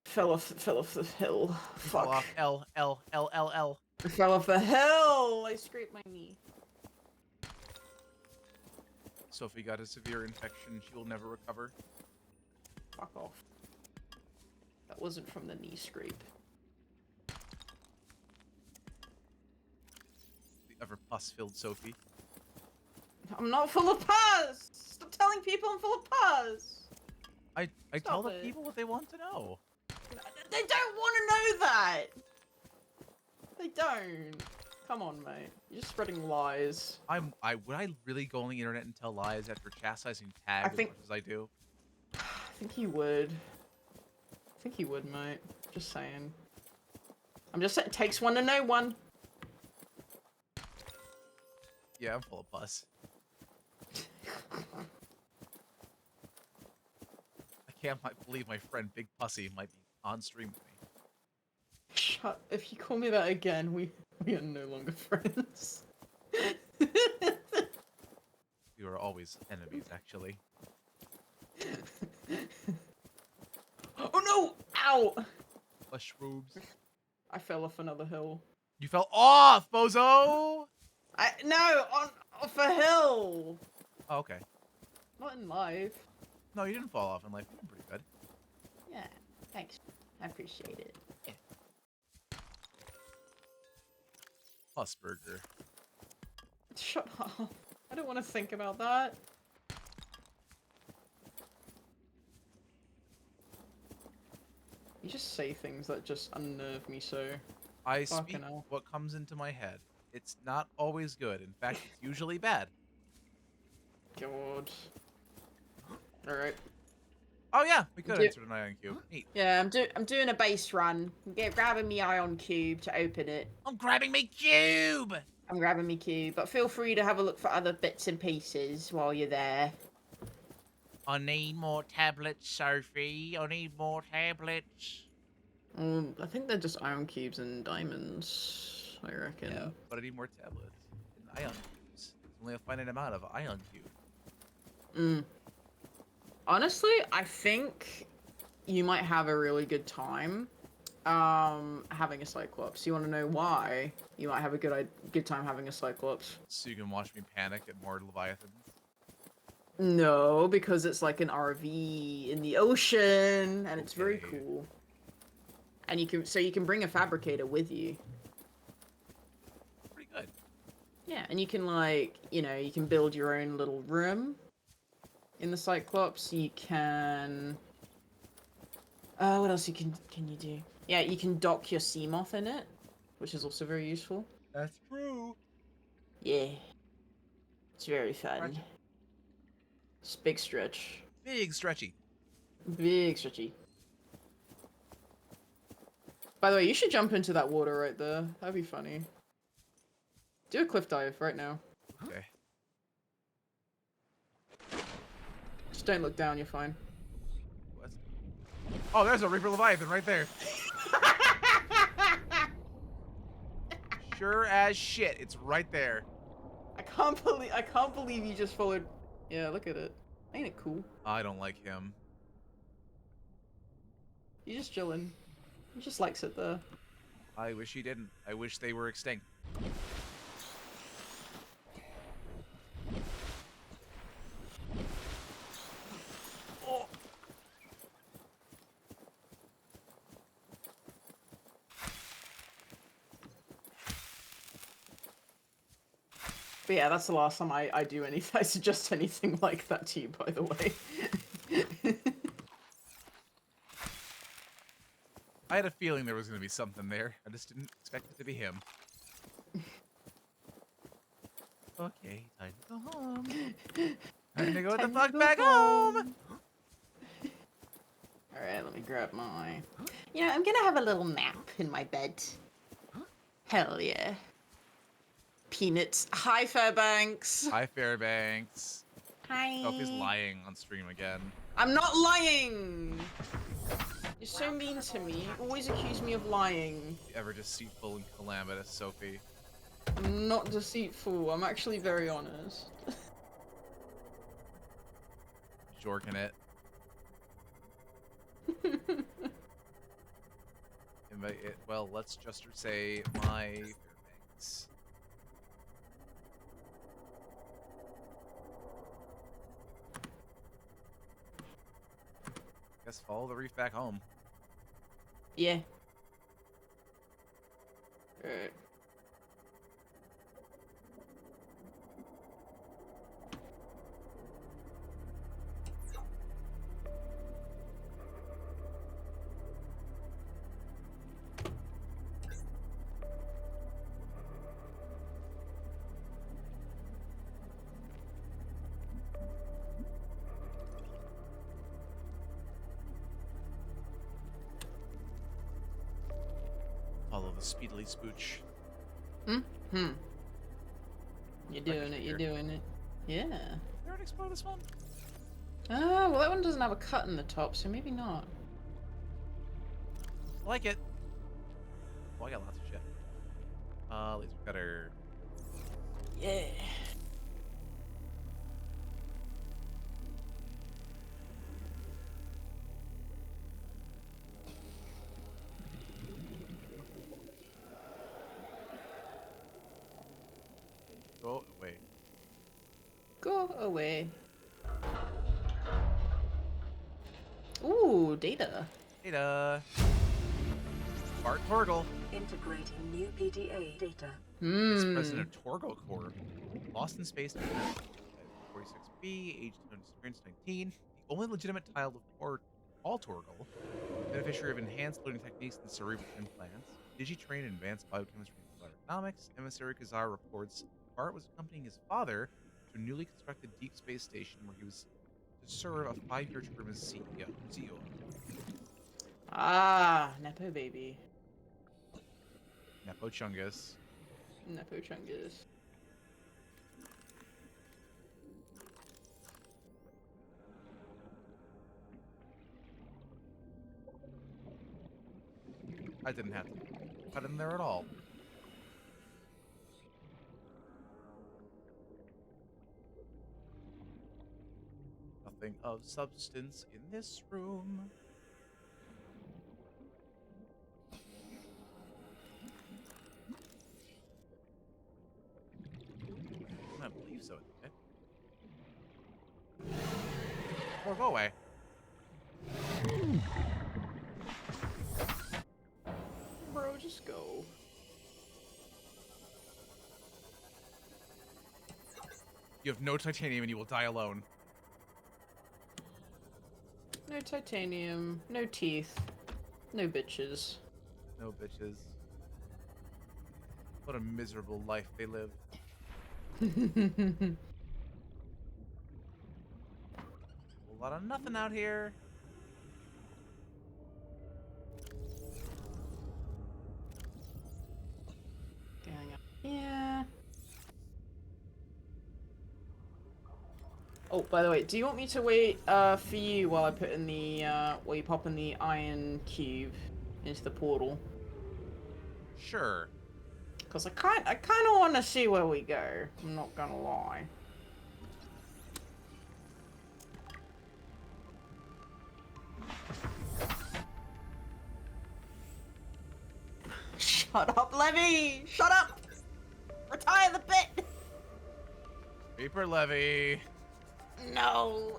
Fell off the hill. Fuck. Fall off L, L, L, L, L. I fell off the hill! I scraped my knee. Sophie got a severe infection. She will never recover. Fuck off. That wasn't from the knee scrape. The ever pus-filled Sophie. I'm not full of pus! Stop telling people I'm full of pus! I tell the it. people what they want to know. They don't want to know that! They don't. Come on, mate. You're just spreading lies. Would I really go on the internet and tell lies after chastising Tag as much as I do? I think you would. I think you would, mate. Just saying. I'm just saying, it takes one to know one. Yeah, I'm full of pus. I can't believe my friend Big Pussy might be on stream with me. Shut. If you call me that again, we are no longer friends. We were always enemies, actually. Oh no! Ow! Mushrooms. I fell off another hill. You fell off, bozo! No, off a hill. Oh, okay. Not in life. No, you didn't fall off in life. You're doing pretty good. Yeah, thanks. I appreciate it. Pus burger. Shut up. I don't want to think about that. You just say things that just unnerve me so. I Fucking speak hell. what comes into my head. It's not always good. In fact, it's usually bad. God. Alright. Oh yeah, we could Yeah. insert an ion cube. Neat. Yeah, I'm doing a base run. Grabbing me ion cube to open it. I'm grabbing my cube! I'm grabbing me cube, but feel free to have a look for other bits and pieces while you're there. I need more tablets, Sophie. I need more tablets. I think they're just ion cubes and diamonds, I reckon. Yeah, but I need more tablets and ion cubes. There's only a finite amount of ion cube. Honestly, I think you might have a really good time having a Cyclops. You want to know why you might have a good time having a Cyclops? So you can watch me panic at more Leviathans. No, because it's like an RV in the ocean, and it's very Okay. cool. And you can bring a fabricator with you. Pretty good. Yeah, and you can you can build your own little room in the Cyclops. You can what else can you do? Yeah, you can dock your Seamoth in it, which is also very useful. That's true. Yeah. It's very fun. Stretchy. It's a big stretch. Big stretchy. Big stretchy. By the way, you should jump into that water right there. That'd be funny. Do a cliff dive right now. Okay. Just don't look down, you're fine. What? Oh, there's a Reaper Leviathan right there. Sure as shit, it's right there. I can't believe you just followed. Yeah, look at it. Ain't it cool? I don't like him. He's just chilling. He just likes it there. I wish he didn't. I wish they were extinct. Oh. But yeah, that's the last time I do anything. I suggest anything like that to you, by the way. I had a feeling there was going to be something there. I just didn't expect it to be him. Okay, time to go home. Time to go the Time to fuck go back home. Alright, let me grab my... You know, I'm gonna have a little nap in my bed. Hell yeah. Peanuts. Hi, Fairbanks. Hi, Fairbanks. Hi. Oh, he's lying on stream again. I'm not lying! You're so mean to me. You always accuse me of lying. Ever deceitful and calamitous, Sophie. I'm not deceitful. I'm actually very honest. Jorking it. Invite it. Well, let's just say my Fairbanks. Guess follow the reef back home. Yeah. Alright. Follow the speedily spooch. You're doing it, you're doing it. Yeah. Did I already explore this one? Well that one doesn't have a cut in the top, so maybe not. Like it. Oh, I got lots of shit. Laser cutter. Yeah. Go away. Go away. Ooh, data. Data. Bart Torgal. Integrating new PDA data. It's president of Torgal Corp. Lost in space. 46B. Age experience 19. The only legitimate child of all Torgal. Beneficiary of enhanced learning techniques and cerebral implants. Digi-trained in advanced biochemistry and bioeconomics. Emissary Kazar reports Bart was accompanying his father to a newly constructed deep space station where he was to serve a 5-year term as CEO. Ah, Nepo baby. Nepo Chungus. Nepo Chungus. I didn't have to cut in there at all. Nothing of substance in this room. I believe so. Or go away. Bro, just go. You have no titanium and you will die alone. No titanium, no teeth, no bitches. No bitches. What a miserable life they live. A lot of nothing out here. Going up here. Oh, by the way, do you want me to wait for you while I put in the while you pop in the iron cube into the portal? Sure. Cause I kind of want to see where we go. I'm not gonna lie. Shut up, Levy! Shut up! Retire the bit! Reaper Levy. No.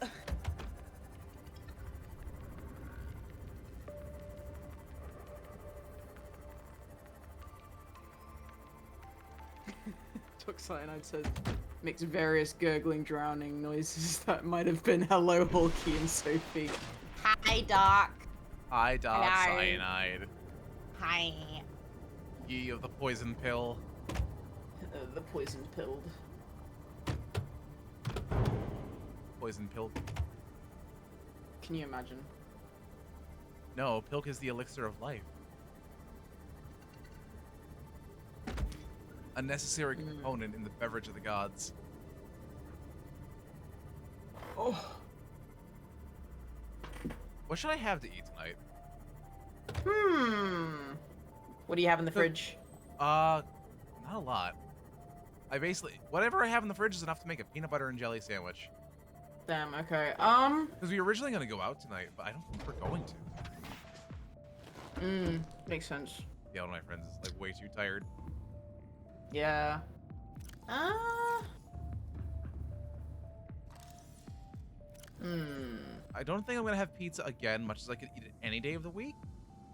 Cyanide says makes various gurgling, drowning noises that might have been hello, Hulky and Sophie. Hi, Doc. Hi, Doc Hello. Cyanide. Hi. Ye of the poison pill. The poison pilled. Poison pill. Can you imagine? No, pilk is the elixir of life. A necessary component in the beverage of the gods. Oh. What should I have to eat tonight? What do you have in the fridge? Not a lot. Whatever I have in the fridge is enough to make a peanut butter and jelly sandwich. Damn. Okay. Because we were originally gonna go out tonight, but I don't think we're going to. Makes sense. Yeah, one of my friends is like way too tired. Yeah. I don't think I'm gonna have pizza again, much as I could eat it any day of the week,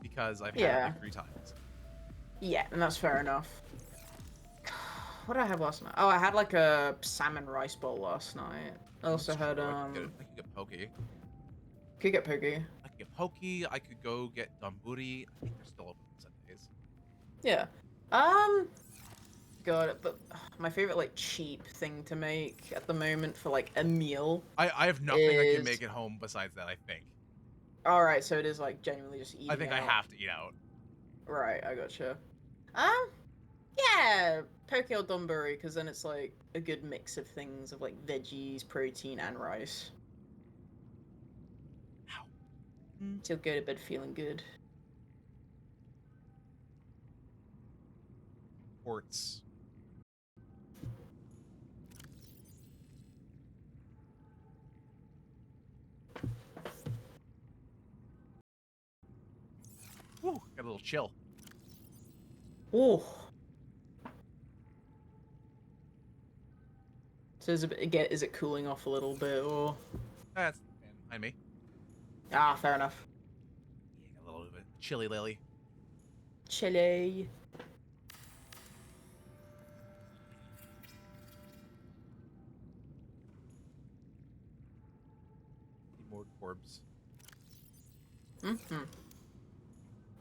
because I've had it like 3 times. Yeah, and that's fair enough. What did I have last night? Oh, I had like a salmon rice bowl last night. I also had I could get pokey. Could get pokey. I could get pokey. I could go get donburi. I think they're still open on Sundays. Yeah. God, but my favorite like cheap thing to make at the moment for like a meal. I have nothing I can make at home besides that. I think. All right, so it is like genuinely just eating. I think I have to eat out. Right, I gotcha. Yeah, poke or donburi, because then it's like a good mix of things of like veggies, protein, and rice. Ow. Still go to bed feeling good. Ports. Woo, got a little chill. Oh. So is it cooling off a little bit, or? That's behind me. Ah, fair enough. Yeah, got a little bit of chilly lily. Chili. Need more corbs.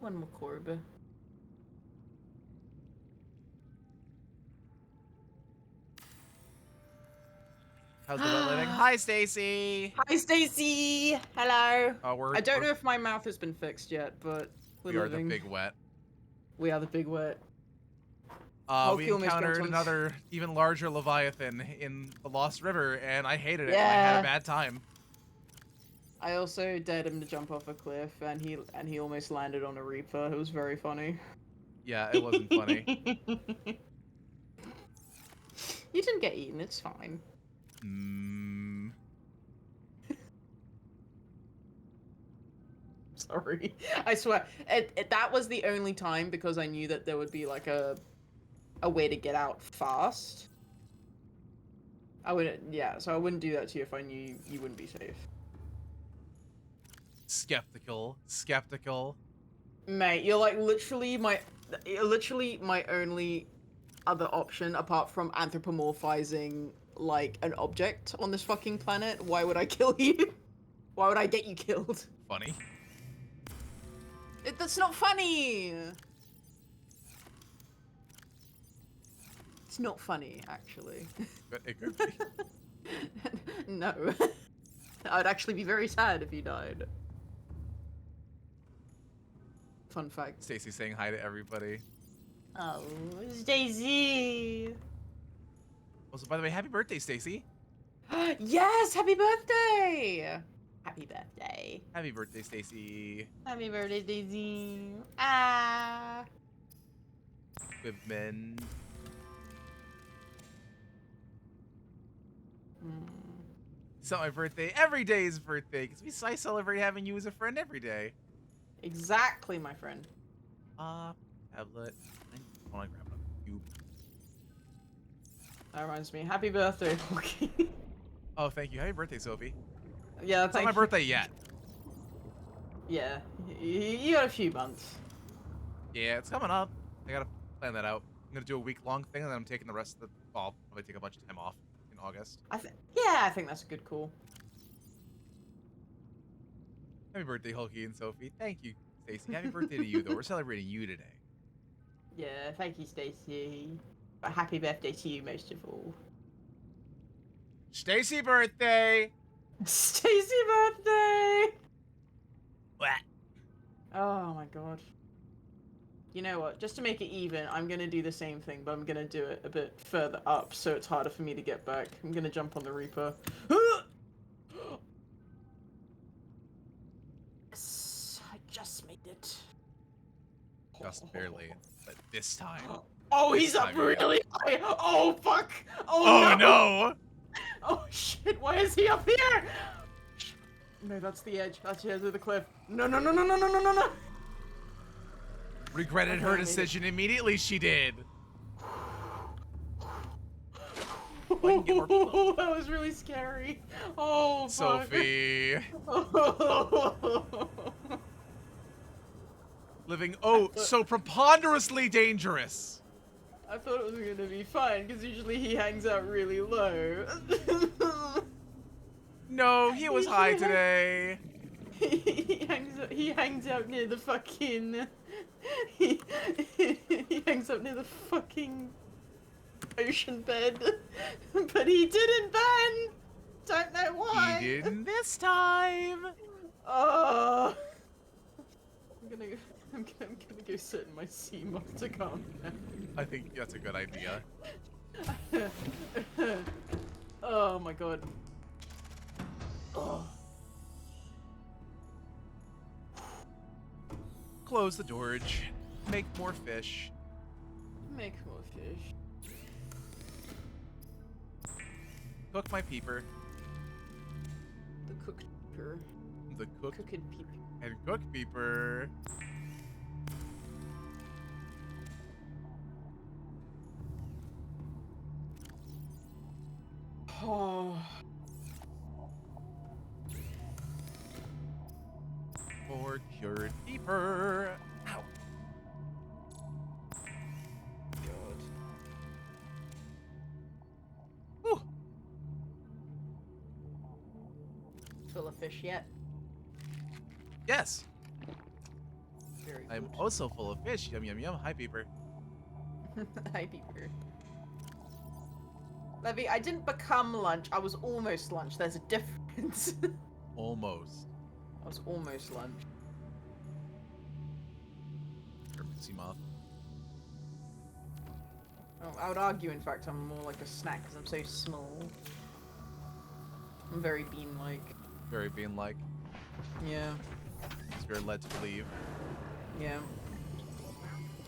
One more corb. How's the wet living? Hi, Stacy. Hi, Stacy. Hello. I don't know we're- if my mouth has been fixed yet, but we're we are living. the big wet. We are the big wet. We Hopefully we'll make encountered sponsors. another even larger leviathan in the Lost River, and I hated it. Yeah. I had a bad time. I also dared him to jump off a cliff, and he almost landed on a reaper. It was very funny. Yeah, it wasn't funny. You didn't get eaten. It's fine. Sorry. I swear. That was the only time because I knew that there would be like a way to get out fast. I wouldn't. Yeah. So I wouldn't do that to you if I knew you wouldn't be safe. Skeptical. Skeptical. Mate, you're like literally my only other option apart from anthropomorphizing like an object on this fucking planet. Why would I kill you? Why would I get you killed? Funny. That's not funny. It's not funny, actually. But it could be. No. I'd actually be very sad if you died. Fun fact. Stacy saying hi to everybody. Oh, it's Daisy. Also, by the way, happy birthday, Stacy. Yes, happy birthday. Happy birthday. Happy birthday, Stacy. Happy birthday, Daisy. Ah. equipment. It's not my birthday. Every day is birthday, because I celebrate having you as a friend every day. Exactly, my friend. Tablet. I want to grab another cube. That reminds me. Happy birthday, Hawking. Oh, thank you. Happy birthday, Sophie. Yeah, It's not thank my you. birthday yet. Yeah, you got a few months. Yeah, it's coming up. I gotta plan that out. I'm gonna do a week-long thing, and then I'm taking the rest of the fall. I'll probably take a bunch of time off in August. Yeah, I think that's a good call. Happy birthday, Hulky and Sophie. Thank you, Stacy. Happy birthday to you, though. We're celebrating you today. Yeah, thank you, Stacey. But happy birthday to you most of all. Stacy birthday! Stacey birthday! What? Oh my god. You know what? Just to make it even, I'm gonna do the same thing, but I'm gonna do it a bit further up, so it's harder for me to get back. I'm gonna jump on the Reaper. Yes, I just made it. Just barely, but this time. Oh, This he's up time you got really high! Oh, fuck! Oh no! Oh shit, why is he up here? No, that's the edge. That's the edge of the cliff. No, no, no, no, no, no, no, no, no! Regretted Okay, her I made it. decision immediately. She did. Oh, that was really scary. Oh, fuck. Sophie. Oh. Living so preponderously dangerous. I thought it was gonna be fine, because usually he hangs out really low. No, he was high today. he hangs out near the fucking... He hangs out near the fucking ocean bed. But he didn't, Ben! Don't know why. He didn't this time. Oh. I'm gonna go sit in my Subnautica now. I think that's a good idea. Oh my god. Oh. Close the George. Make more fish. Make more fish. Cook my peeper. The cooker. The cook Cooked peep. and cook peeper. Oh. For cured peeper. Ow. God. Whew. Full of fish yet? Yes. Very I'm good. also full of fish. Yum yum yum. Hi peeper. Hi, Peeper. Levy, I didn't become lunch. I was almost lunch. There's a difference. Almost. I was almost lunch. Moth. Oh, I would argue, in fact, I'm more like a snack because I'm so small. I'm very bean-like. Very being like. Yeah. As we're led to believe. Yeah.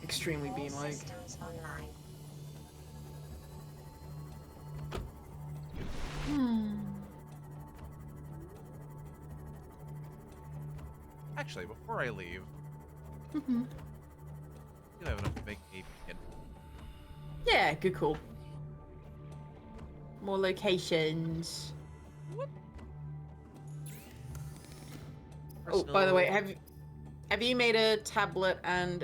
Extremely All bean-like. systems online. Actually, before I leave, Mm-hmm. you have enough to make a beacon. Yeah, good call. More locations. Oh, by the way, have you made a tablet and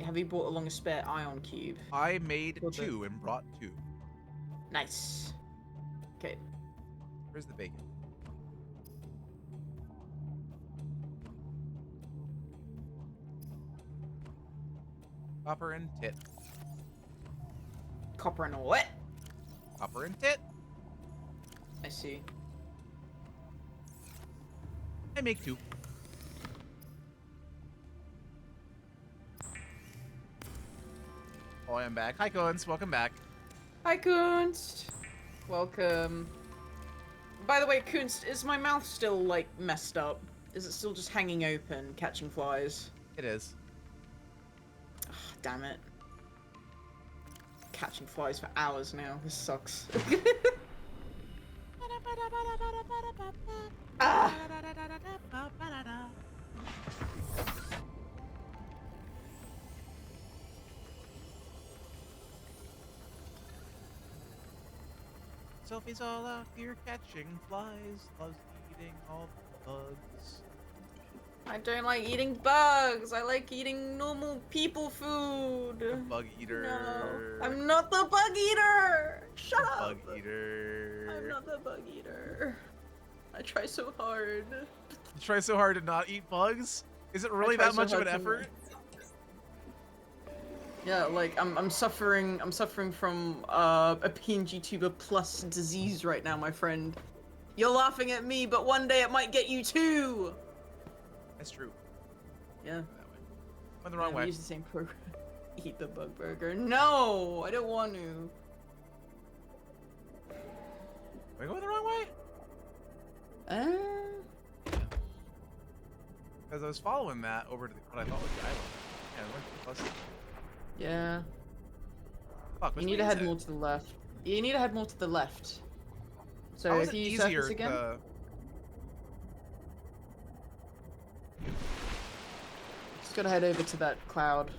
have you brought along a spare ion cube? I made Well done. 2 and brought 2. Nice. Okay. Where's the bacon? Copper and tit. Copper and what? Copper and tit. I see. I make 2. Oh, I am back. Hi, Coens. Welcome back. Hi, Kunst. Welcome. By the way, Kunst, is my mouth still, like, messed up? Is it still just hanging open, catching flies? It is. Ugh, damn it. catching flies for hours now. This sucks. Ah! Sophie's all out here catching flies, loves eating all the bugs. I don't like eating bugs. I like eating normal people food. The bug eater. No, I'm not the bug eater. Shut The up. bug eater. I'm not the bug eater. I try so hard. You try so hard to not eat bugs? Is it really try that so much of hard an to effort? Yeah, like I'm suffering from a PNG tuber plus disease right now, my friend. You're laughing at me, but one day it might get you too. That's true. Yeah. That way. Went the wrong We way. use the same program. Eat the bug burger. No, I don't want to. Are we going the wrong way? Because I was following that over to what I thought was the island. Yeah, it went too close. Yeah. Fuck, You which need way to is head it? more to the left. You need to head more to the left. So How is if it you easier surface again, to... just gotta head over to that cloud.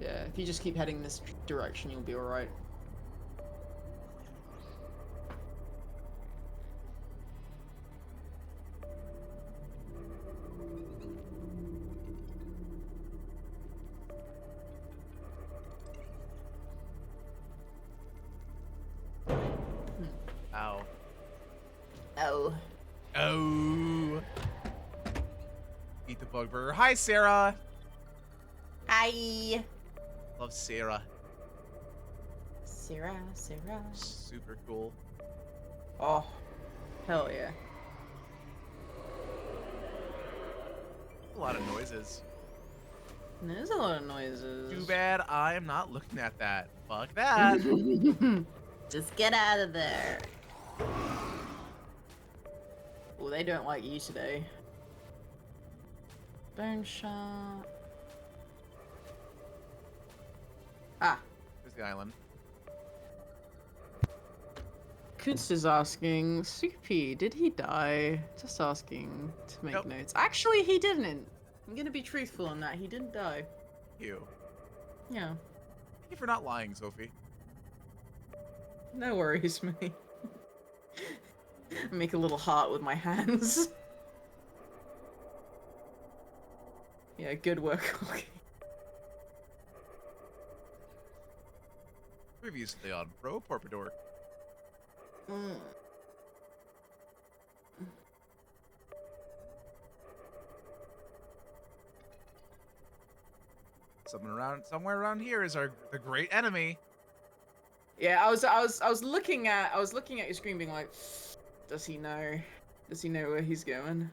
Yeah, if you just keep heading this direction, you'll be alright. Ow. Oh. Oh. Eat the bug burger. Hi, Sarah. Hi. Love Sarah. Sarah. Super cool. Oh. Hell yeah. A lot of noises. There's a lot of noises. Too bad I am not looking at that. Fuck that. Just get out of there. Oh, they don't like you today. Bone shot. Ah. There's the island. Kunst is asking, Soupy, did he die? Just asking to make Nope. notes. Actually, he didn't. I'm gonna be truthful on that. He didn't die. You. Yeah. Thank you for not lying, Sophie. No worries, mate. Make a little heart with my hands. Yeah, good work. Okay. Previously on Pro Porpador. Mm. Somewhere around here is the great enemy. Yeah, I was looking at your screen, being like, does he know? Does he know where he's going?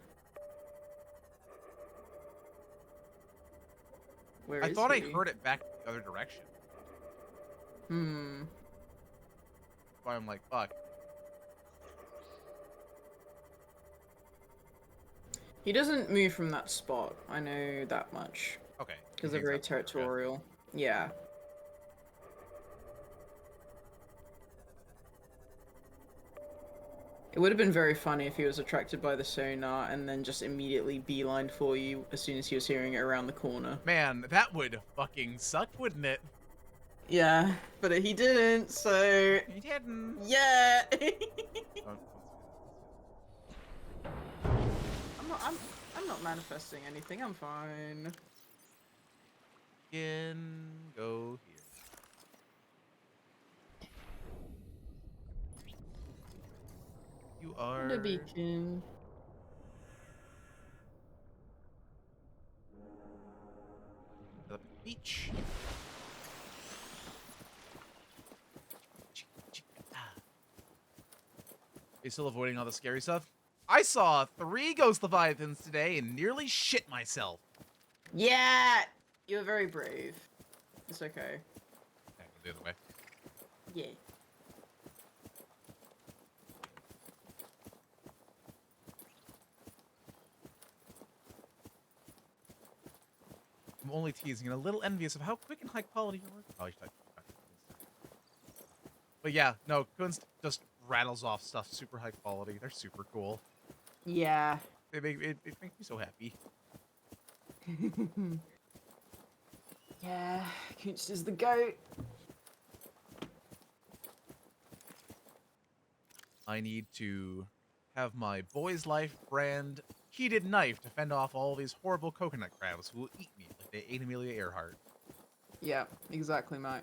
Where I is thought he? I heard it back the other direction. Hmm. That's why I'm like, fuck. He doesn't move from that spot. I know that much. Okay. Because he they're very thinks that's- okay. territorial. Yeah. It would have been very funny if he was attracted by the sonar and then just immediately beelined for you as soon as he was hearing it around the corner. Man, that would fucking suck, wouldn't it? Yeah, but he didn't, so He didn't. yeah. Oh, I'm not manifesting anything. I'm fine. Again, go here. You are The beacon. the beach. You still avoiding all the scary stuff? I saw 3 ghost leviathans today and nearly shit myself. Yeah, you're very brave. It's okay. Okay, go the other way. Yeah. I'm only teasing and a little envious of how quick and high quality your work. Oh, you should but yeah, no, Kunst just rattles off stuff super high quality. They're super cool. Yeah. It makes me so happy. Yeah, Kunst is the goat. I need to have my boy's life brand heated knife to fend off all these horrible coconut crabs who will eat me like they ate Amelia Earhart. Yeah, exactly, mate.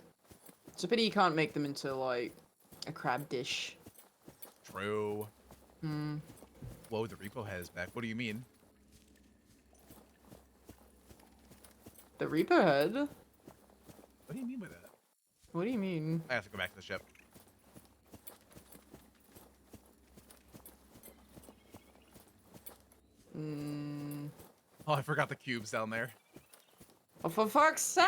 It's a pity you can't make them into, like, a crab dish. True. Hmm. Whoa, the repo head is back. What do you mean? The Reaper head? What do you mean by that? What do you mean? I have to go back to the ship. Mm. Oh, I forgot the cubes down there. Oh, for fuck's sake!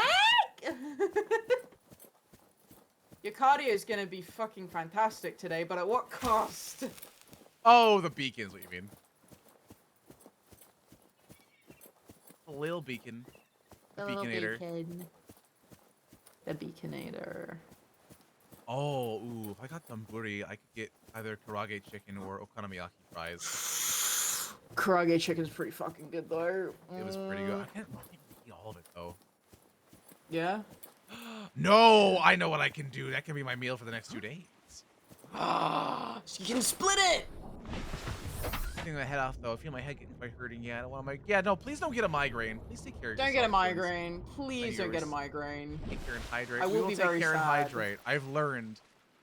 Your cardio is gonna be fucking fantastic today, but at what cost? Oh, the beacon's what you mean. A little beacon. The beaconator. Beacon. The beaconator. Oh, ooh, if I got Damburi, I could get either Karage chicken or Okonomiyaki fries. Karage chicken's pretty fucking good though. It was pretty good. I can't eat all of it though. Yeah? No, I know what I can do. That can be my meal for the next 2 days. Ah, so you can split it! Getting my head off though. I feel my head getting quite hurting. Yeah, I don't want my. Yeah, no, please don't get a migraine. Please take care of yourself. Don't get a please. migraine. Please don't get a yours. migraine. Take care and hydrate. I We will will be take very care and sad. hydrate. I've learned.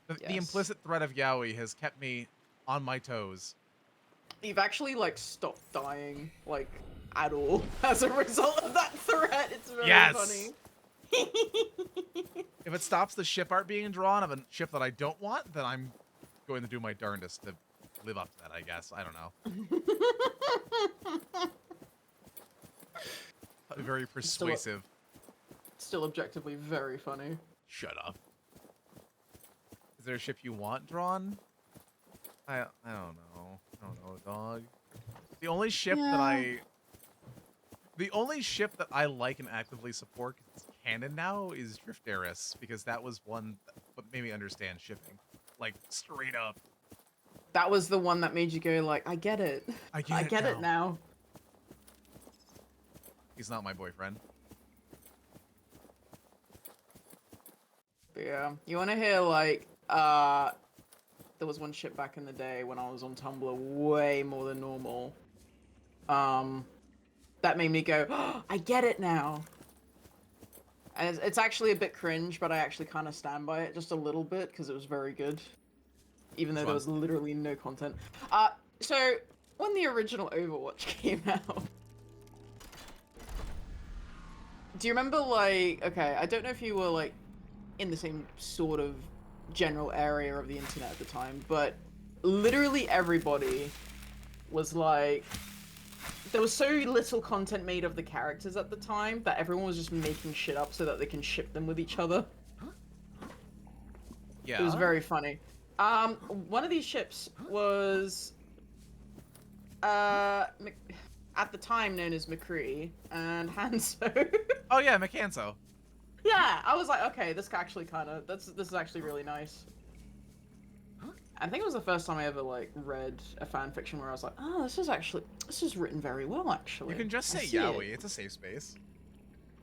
The Yes. implicit threat of yaoi has kept me on my toes. You've actually, like, stopped dying, like, at all as a result of that threat. It's very Yes! funny. If it stops the ship art being drawn of a ship that I don't want, then I'm going to do my darndest to live up to that, I guess. I don't know. Very persuasive. Still objectively very funny. Shut up. Is there a ship you want drawn? I don't know. I don't know, dog. The only ship that I like and actively support 'cause it's canon now is Drift Eris, because that was one that made me understand shipping. Like, straight up. That was the one that made you go like, I get it. I get it now. He's not my boyfriend. But yeah, you want to hear like, there was one ship back in the day when I was on Tumblr way more than normal. That made me go, oh, I get it now. And it's actually a bit cringe, but I actually kind of stand by it just a little bit because it was very good. Even though there was literally no content. So when the original Overwatch came out, do you remember like, okay, I don't know if you were like in the same sort of general area of the internet at the time, but literally everybody was like, there was so little content made of the characters at the time that everyone was just making shit up so that they can ship them with each other. Yeah. It was very funny. One of these ships was, at the time known as McCree and Hanso. Oh yeah, McCanso. Yeah, I was like, okay, this actually kind of, this is actually really nice. I think it was the first time I ever like read a fan fiction where I was like, oh, this is written very well actually. You can just I say see it. yaoi. It's a safe space.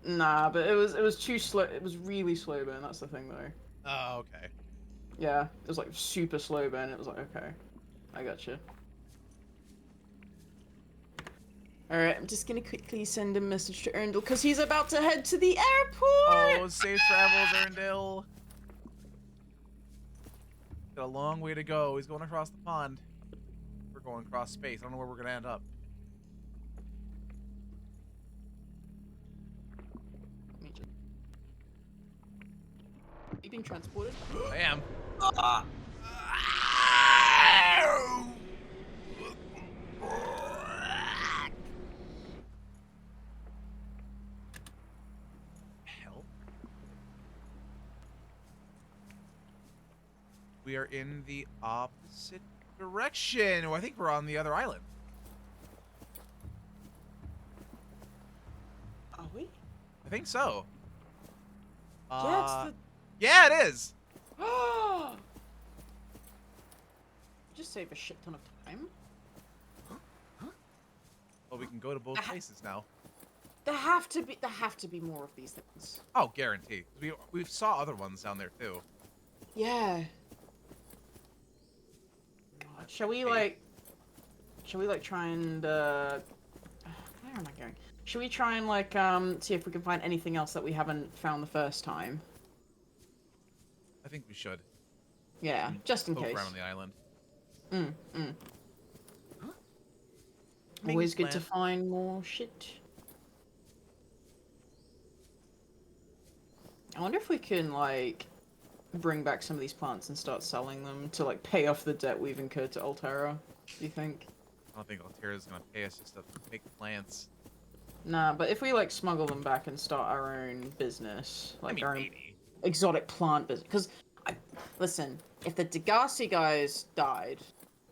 Nah, but it was too slow. It was really slow burn. That's the thing though. Oh, okay. Yeah, it was like super slow burn. It was like, okay, I got you. All right, I'm just gonna quickly send a message to Erndl because he's about to head to the airport. Oh, safe travels, Erndil. Got a long way to go. He's going across the pond. We're going across space. I don't know where we're gonna end up. Are you being transported? I am. Hell. We are in the opposite direction. Oh, I think we're on the other island. Are we? think so. Yeah, it's the. Yeah, it is. Just save a shit ton of time. Well, we can go to both places now. There have to be more of these things. Oh, guarantee. We saw other ones down there too. Yeah. God, shall we like try and where am I going? Should we try and like see if we can find anything else that we haven't found the first time? I think we should. Yeah, just in Poke case. around on the island. Always good to find more shit. I wonder if we can like bring back some of these plants and start selling them to like pay off the debt we've incurred to Altera. Do you think? I don't think Altera's gonna pay us just to make plants. Nah, but if we like smuggle them back and start our own business, like our own maybe. exotic plant business, because listen, if the Degassi guys died,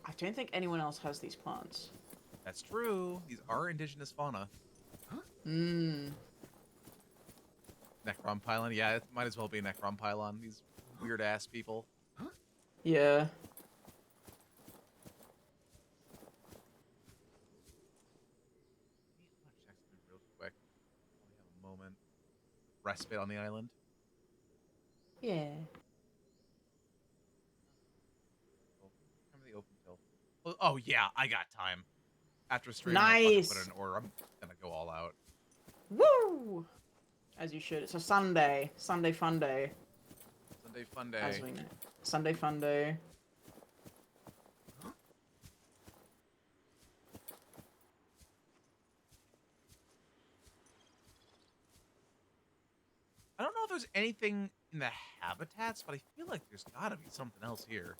I don't think anyone else has these plants. That's true. These are indigenous fauna. Necron pylon. Yeah, it might as well be a Necron pylon. These weird ass people. Yeah. Check something real quick. We have a moment. Respite on the island. Yeah. Time of the open till. Oh yeah, I got time. After stream, Nice. put in an order. I'm gonna go all out. Woo! As you should. It's a Sunday. Sunday fun day. Sunday fun day. As we know. Sunday fun day. I don't know if there's anything in the habitats, but I feel like there's gotta be something else here.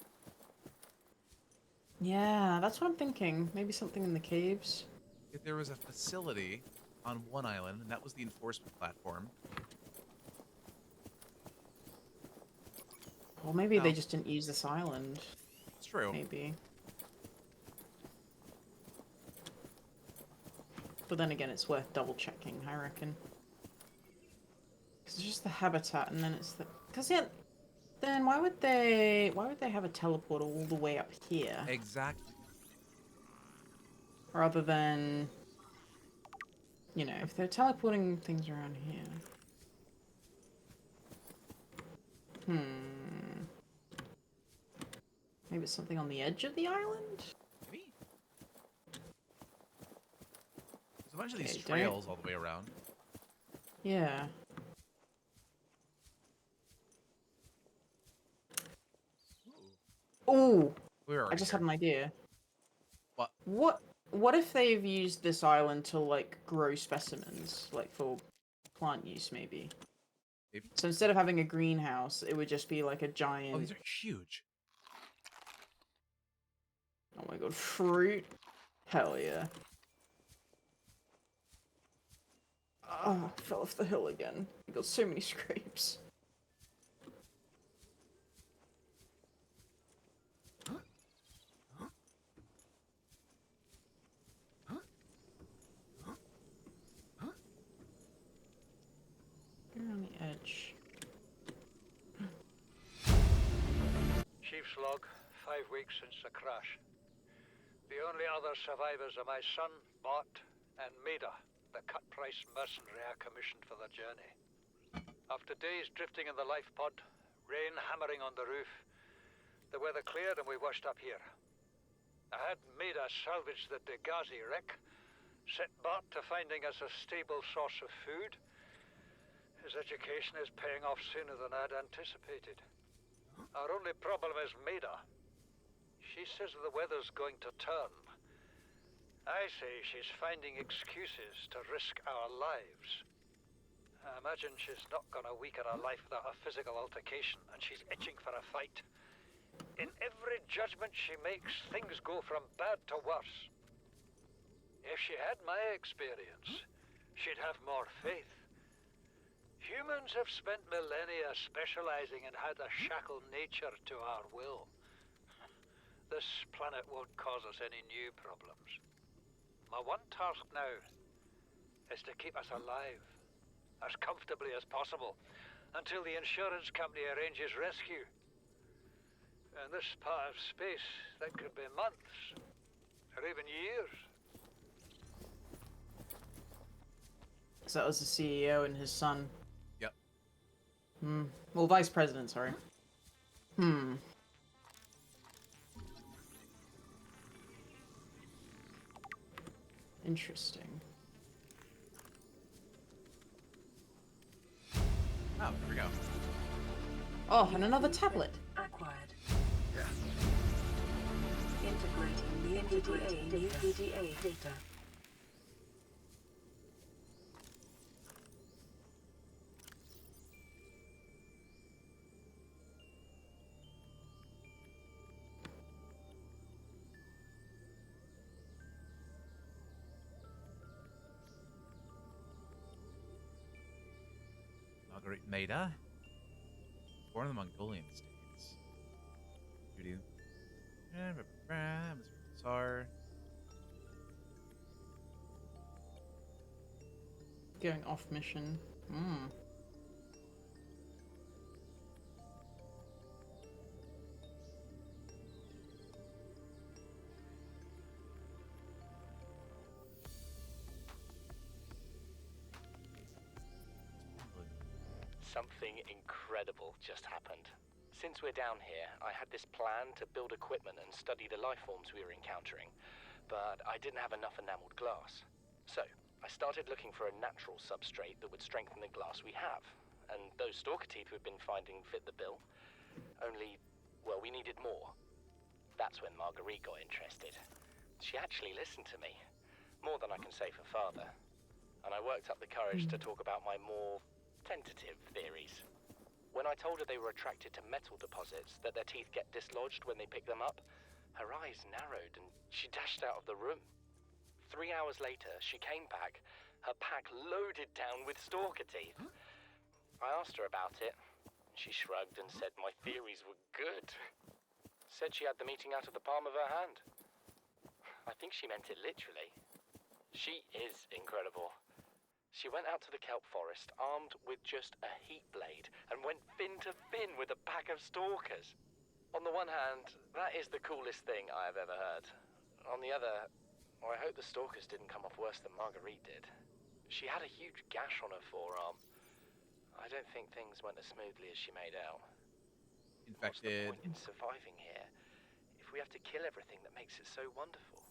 Yeah, that's what I'm thinking. Maybe something in the caves. If there was a facility on one island, and that was the enforcement platform. Or maybe they No. just didn't use this island. It's true. Maybe. But then again, it's worth double checking, I reckon. Because it's just the habitat, and then it's the. Because yeah, then why would they have a teleporter all the way up here Exactly. rather than, you know, if they're teleporting things around here. Maybe it's something on the edge of the island. Maybe. There's a bunch of these Okay, trails all the way around. Yeah. Ooh, We're I just had an idea. What? What if they've used this island to like grow specimens, like for plant use maybe? Maybe. So instead of having a greenhouse, it would just be like a giant. Oh, these are huge. Oh my god, fruit! Hell yeah! Oh, I fell off the hill again. I got so many scrapes. You're on the edge. Chief's log, 5 weeks since the crash. The only other survivors are my son, Bart, and Maida, the cut-price mercenary I commissioned for the journey. After days drifting in the life pod, rain hammering on the roof, the weather cleared and we washed up here. I had Maida salvage the Degassi wreck, set Bart to finding us a stable source of food. His education is paying off sooner than I'd anticipated. Our only problem is Maida. She says the weather's going to turn. I say she's finding excuses to risk our lives. I imagine she's not gonna weaken her life without a physical altercation, and she's itching for a fight. In every judgment she makes, things go from bad to worse. If she had my experience, she'd have more faith. Humans have spent millennia specializing in how to shackle nature to our will. This planet won't cause us any new problems. My one task now is to keep us alive as comfortably as possible, until the insurance company arranges rescue. In this part of space, that could be months, or even years. So that was the CEO and his son. Yep. Well, vice president, sorry. Interesting. Oh, here we go. Oh, and another tablet. Acquired. Yeah. Integrating new PDA data. Margaret Maida, born in the Mongolian states. Judy. Tsar. Going off mission. Something incredible just happened. Since we're down here, I had this plan to build equipment and study the life forms we were encountering, but I didn't have enough enameled glass. So, I started looking for a natural substrate that would strengthen the glass we have, and those stalker teeth we've been finding fit the bill. Only, well, we needed more. That's when Marguerite got interested. She actually listened to me, more than I can say for father, and I worked up the courage to talk about my more tentative theories. When I told her they were attracted to metal deposits, that their teeth get dislodged when they pick them up, her eyes narrowed and she dashed out of the room. 3 hours later, she came back, her pack loaded down with stalker teeth. I asked her about it. She shrugged and said my theories were good. Said she had the meeting out of the palm of her hand. I think she meant it literally. She is incredible. She went out to the kelp forest armed with just a heat blade and went fin to fin with a pack of stalkers. On the one hand, that is the coolest thing I have ever heard. On the other, I hope the stalkers didn't come off worse than Marguerite did. She had a huge gash on her forearm. I don't think things went as smoothly as she made out. What's the Infected. point in surviving here if we have to kill everything that makes it so wonderful?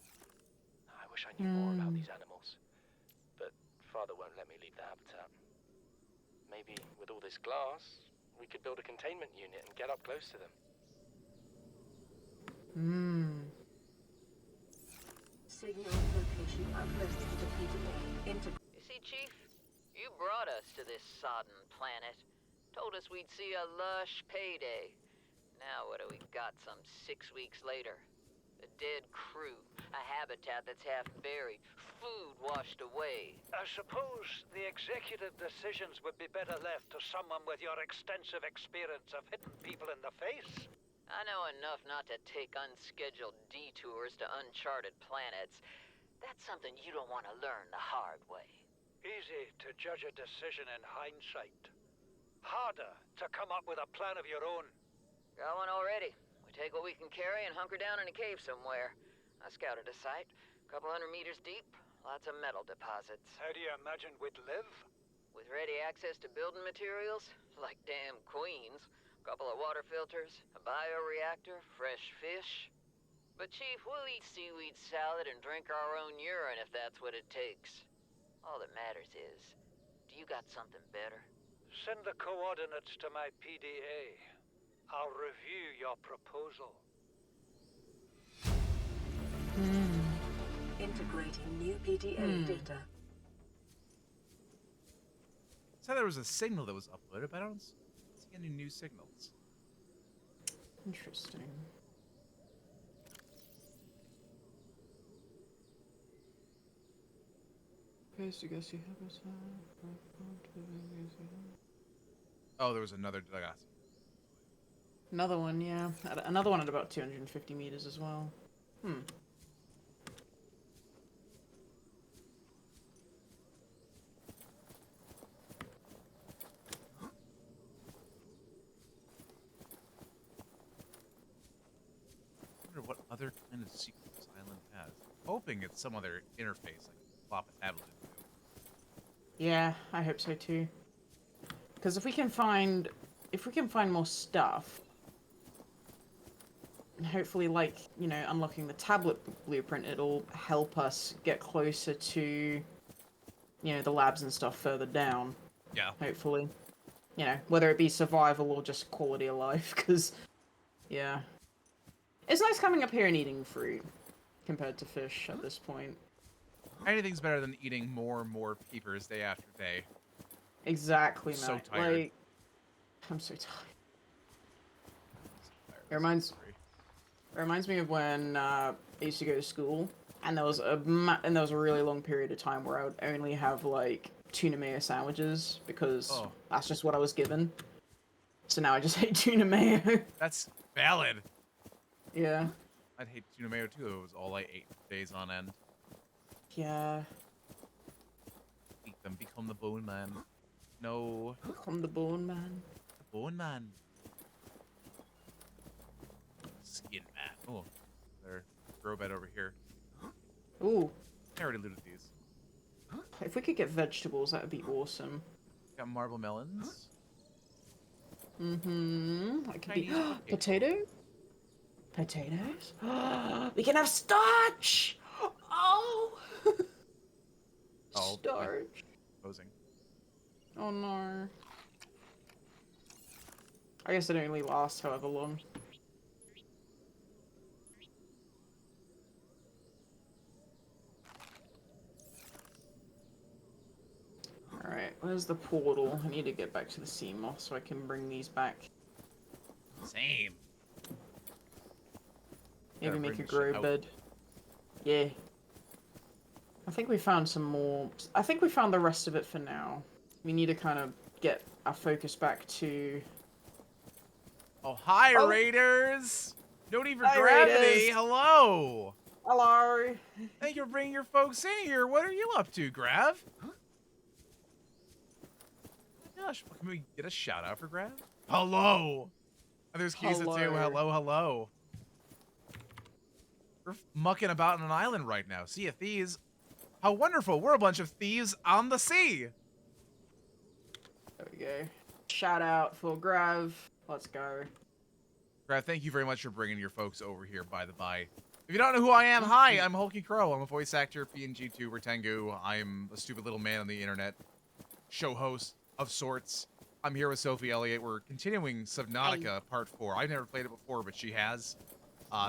I wish I knew more about these animals. But Father won't let me leave the habitat. Maybe with all this glass, we could build a containment unit and get up close to them. Signal location uploaded to PDA. You see, Chief, you brought us to this sodden planet. Told us we'd see a lush payday. Now what do we got some 6 weeks later? A dead crew, a habitat that's half buried, food washed away. I suppose the executive decisions would be better left to someone with your extensive experience of hitting people in the face. I know enough not to take unscheduled detours to uncharted planets. That's something you don't want to learn the hard way. Easy to judge a decision in hindsight. Harder to come up with a plan of your own. Got one already. We take what we can carry and hunker down in a cave somewhere. I scouted a site, a couple 100 meters deep, lots of metal deposits. How do you imagine we'd live? With ready access to building materials, like damn queens, a couple of water filters, a bioreactor, fresh fish. But Chief, we'll eat seaweed salad and drink our own urine if that's what it takes. All that matters is, do you got something better? Send the coordinates to my PDA. I'll review your proposal. Integrating new PDA data. So there was a signal that was uploaded, but I don't see any new signals. Interesting. Paste to guess you have a Oh, there was another Dagasi. Another one, yeah. Another one at about 250 meters as well. to secret this island has. Hoping it's some other interface I can plop a tablet into. Yeah, I hope so too. Because if we can find more stuff, and hopefully, like, you know, unlocking the tablet blueprint, it'll help us get closer to, you know, the labs and stuff further down. Yeah. Hopefully. You know, whether it be survival or just quality of life, because, yeah. It's nice coming up here and eating fruit, compared to fish at this point. Anything's better than eating more and more peepers day after day. Exactly, So Matt. tired. Like, I'm so tired. It reminds me of when I used to go to school, and there was a really long period of time where I would only have like tuna mayo sandwiches because that's just what I was given. So now I just hate tuna mayo. That's valid. Yeah. I'd hate tuna mayo too. It was all I ate for days on end. Yeah. Eat them, become the bone man. No. Become the bone man. The bone man. Skin man. Oh, there. Grow bed over here. Ooh. I already looted these. If we could get vegetables, that would be awesome. Got marble melons. Mm-hmm. That could be Chinese potato. Potatoes. We can have starch. Oh. Oh, Starch. posing. Oh no. I guess it only lasts however long. Alright, where's the portal? I need to get back to the sea moth so I can bring these back. Same. Maybe Gotta make a bring the grow shit out. bed. Yeah. I think we found some more. I think we found the rest of it for now. We need to kind of get our focus back to... Oh, hi, Oh. Raiders! No need for Hi, gravity. Raiders. Hello! Hello! Thank you for bringing your folks in here. What are you up to, Grav? Oh my gosh, can we get a shout out for Grav? Hello! And there's Kisa too. Hello. Hello, hello. We're mucking about on an island right now. Sea of Thieves. How wonderful. We're a bunch of thieves on the sea. There we go. Shout out for Grav. Let's go. Grav, thank you very much for bringing your folks over here, by the by. If you don't know who I am, hi, I'm Hulky Crow. I'm a voice actor, PNG tuber, Tengu. I'm a stupid little man on the internet. Show host of sorts. I'm here with Sophie Elliott. We're continuing Subnautica Part 4. I've never played it before, but she has.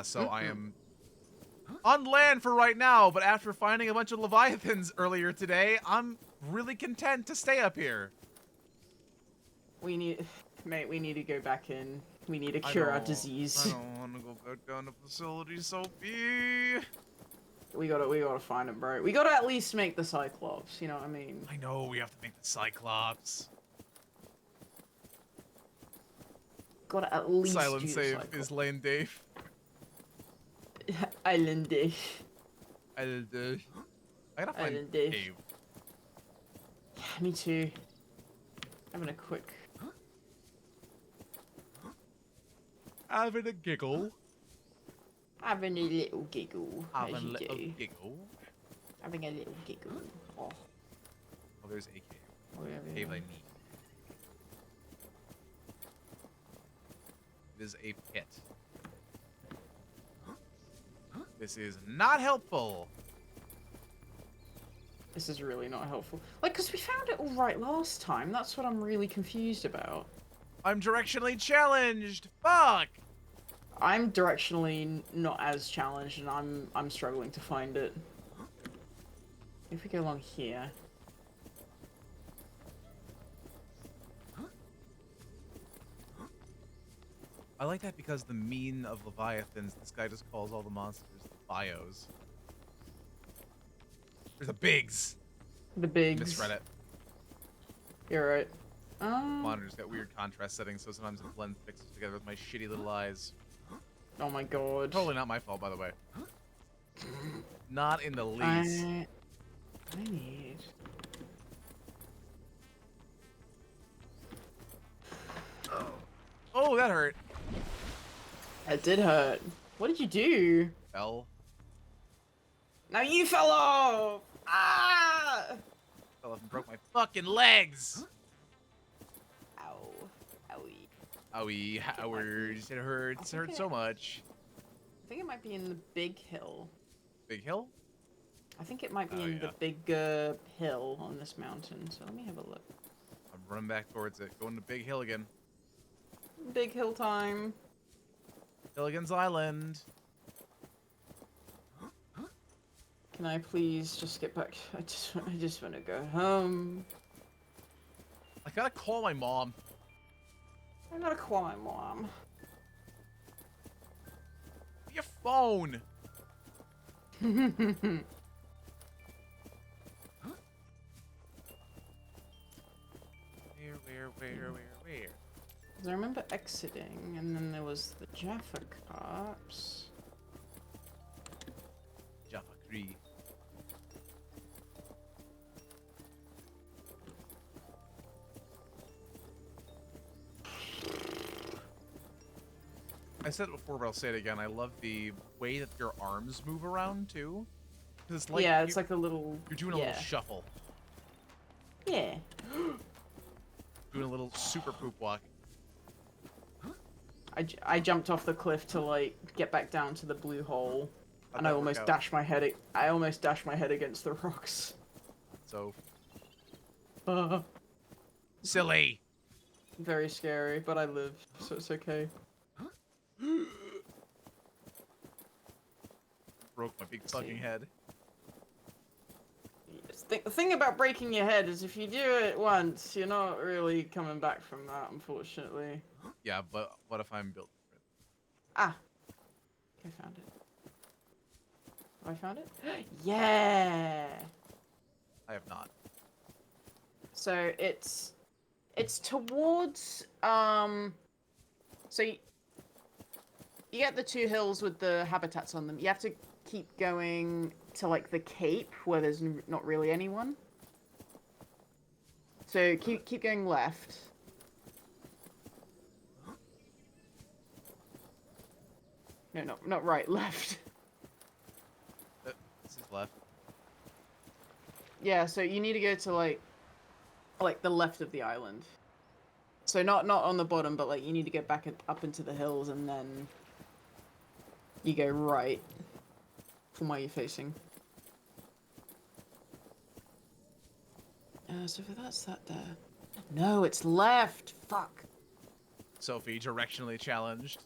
So I am on land for right now, but after finding a bunch of leviathans earlier today, I'm really content to stay up here. We need... Mate, we need to go back in. We need to cure our disease. I don't want to go back down to facility, Sophie. We gotta find him, bro. We gotta at least make the Cyclops, you know what I mean? I know, we have to make the Cyclops. Gotta at least Silent do the save Cyclops. is Lane Dave. Islandish. I gotta find Island Dave. Dave. Yeah, me too. Having a quick... Having a giggle. Having a little giggle. Having as a you little do. giggle. Having a little giggle. Oh. Oh, there's a cave. Oh, yeah, Cave yeah. I need. It is a pit. This is not helpful. This is really not helpful. Like, because we found it all right last time. That's what I'm really confused about. I'm directionally challenged. Fuck. I'm directionally not as challenged, and I'm struggling to find it. If we go along here. I like that because the mean of Leviathans, this guy just calls all the monsters the bios. There's the bigs. The bigs. Misread it. You're right. Monitor's got weird contrast settings, so sometimes it blends pixels together with my shitty little eyes. Oh my god. Totally not my fault, by the way. Not in the least. I need... Oh, that hurt. It did hurt. What did you do? fell. Now you fell off! Ah! Fell off and broke my fucking legs. Ow. Owie. Owie, hours. It hurts. It hurts so much. I think it might be in the big hill. Big hill? I think it might be Oh, in yeah. the big hill on this mountain. So let me have a look. I'm running back towards it. Going to Big Hill again. Big hill time. Gilligan's Island. Can I please just get back? I just want to go home. I gotta call my mom. I gotta call my mom. Your phone. Where? 'Cause I remember exiting, and then there was the Jaffa cops. Jaffa Cree. I said it before, but I'll say it again. I love the way that your arms move around too. 'Cause it's like yeah, it's like a little. you're doing a yeah. little shuffle, Yeah. doing a little super poop walk. I jumped off the cliff to like get back down to the blue hole, How'd and I that work almost out? dashed my head. I almost dashed my head against the rocks. So silly. Very scary, but I lived, so it's okay. Broke my big fucking head. The thing about breaking your head is if you do it once, you're not really coming back from that, unfortunately. Yeah, but what if I'm built different? Ah. Okay, found it. Have I found it? Yeah! I have not. So it's towards, so you get the two hills with the habitats on them. You have to keep going to like the cape where there's not really anyone. So keep going left. No, not right, left. This is left. Yeah, so you need to go to like the left of the island. So not on the bottom, but like you need to get back up into the hills and then you go right from where you're facing. So that's that there. No, it's left. Fuck. Sophie, directionally challenged.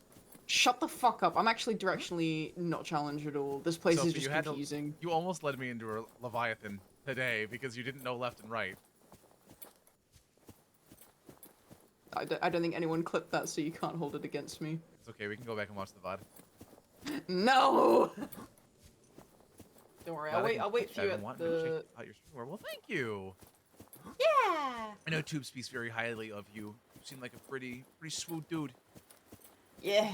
Shut the fuck up. I'm actually directionally not challenged at all. This place Sophie, is just confusing. You almost led me into a Leviathan today because you didn't know left and right. I don't think anyone clipped that, so you can't hold it against me. It's okay, we can go back and watch the VOD. No! Don't worry, Glad I'll wait for you Evan at wanted me to the... check out your stream. Well, thank you. Yeah! I know Tube speaks very highly of you. You seem like a pretty swoot dude. Yeah.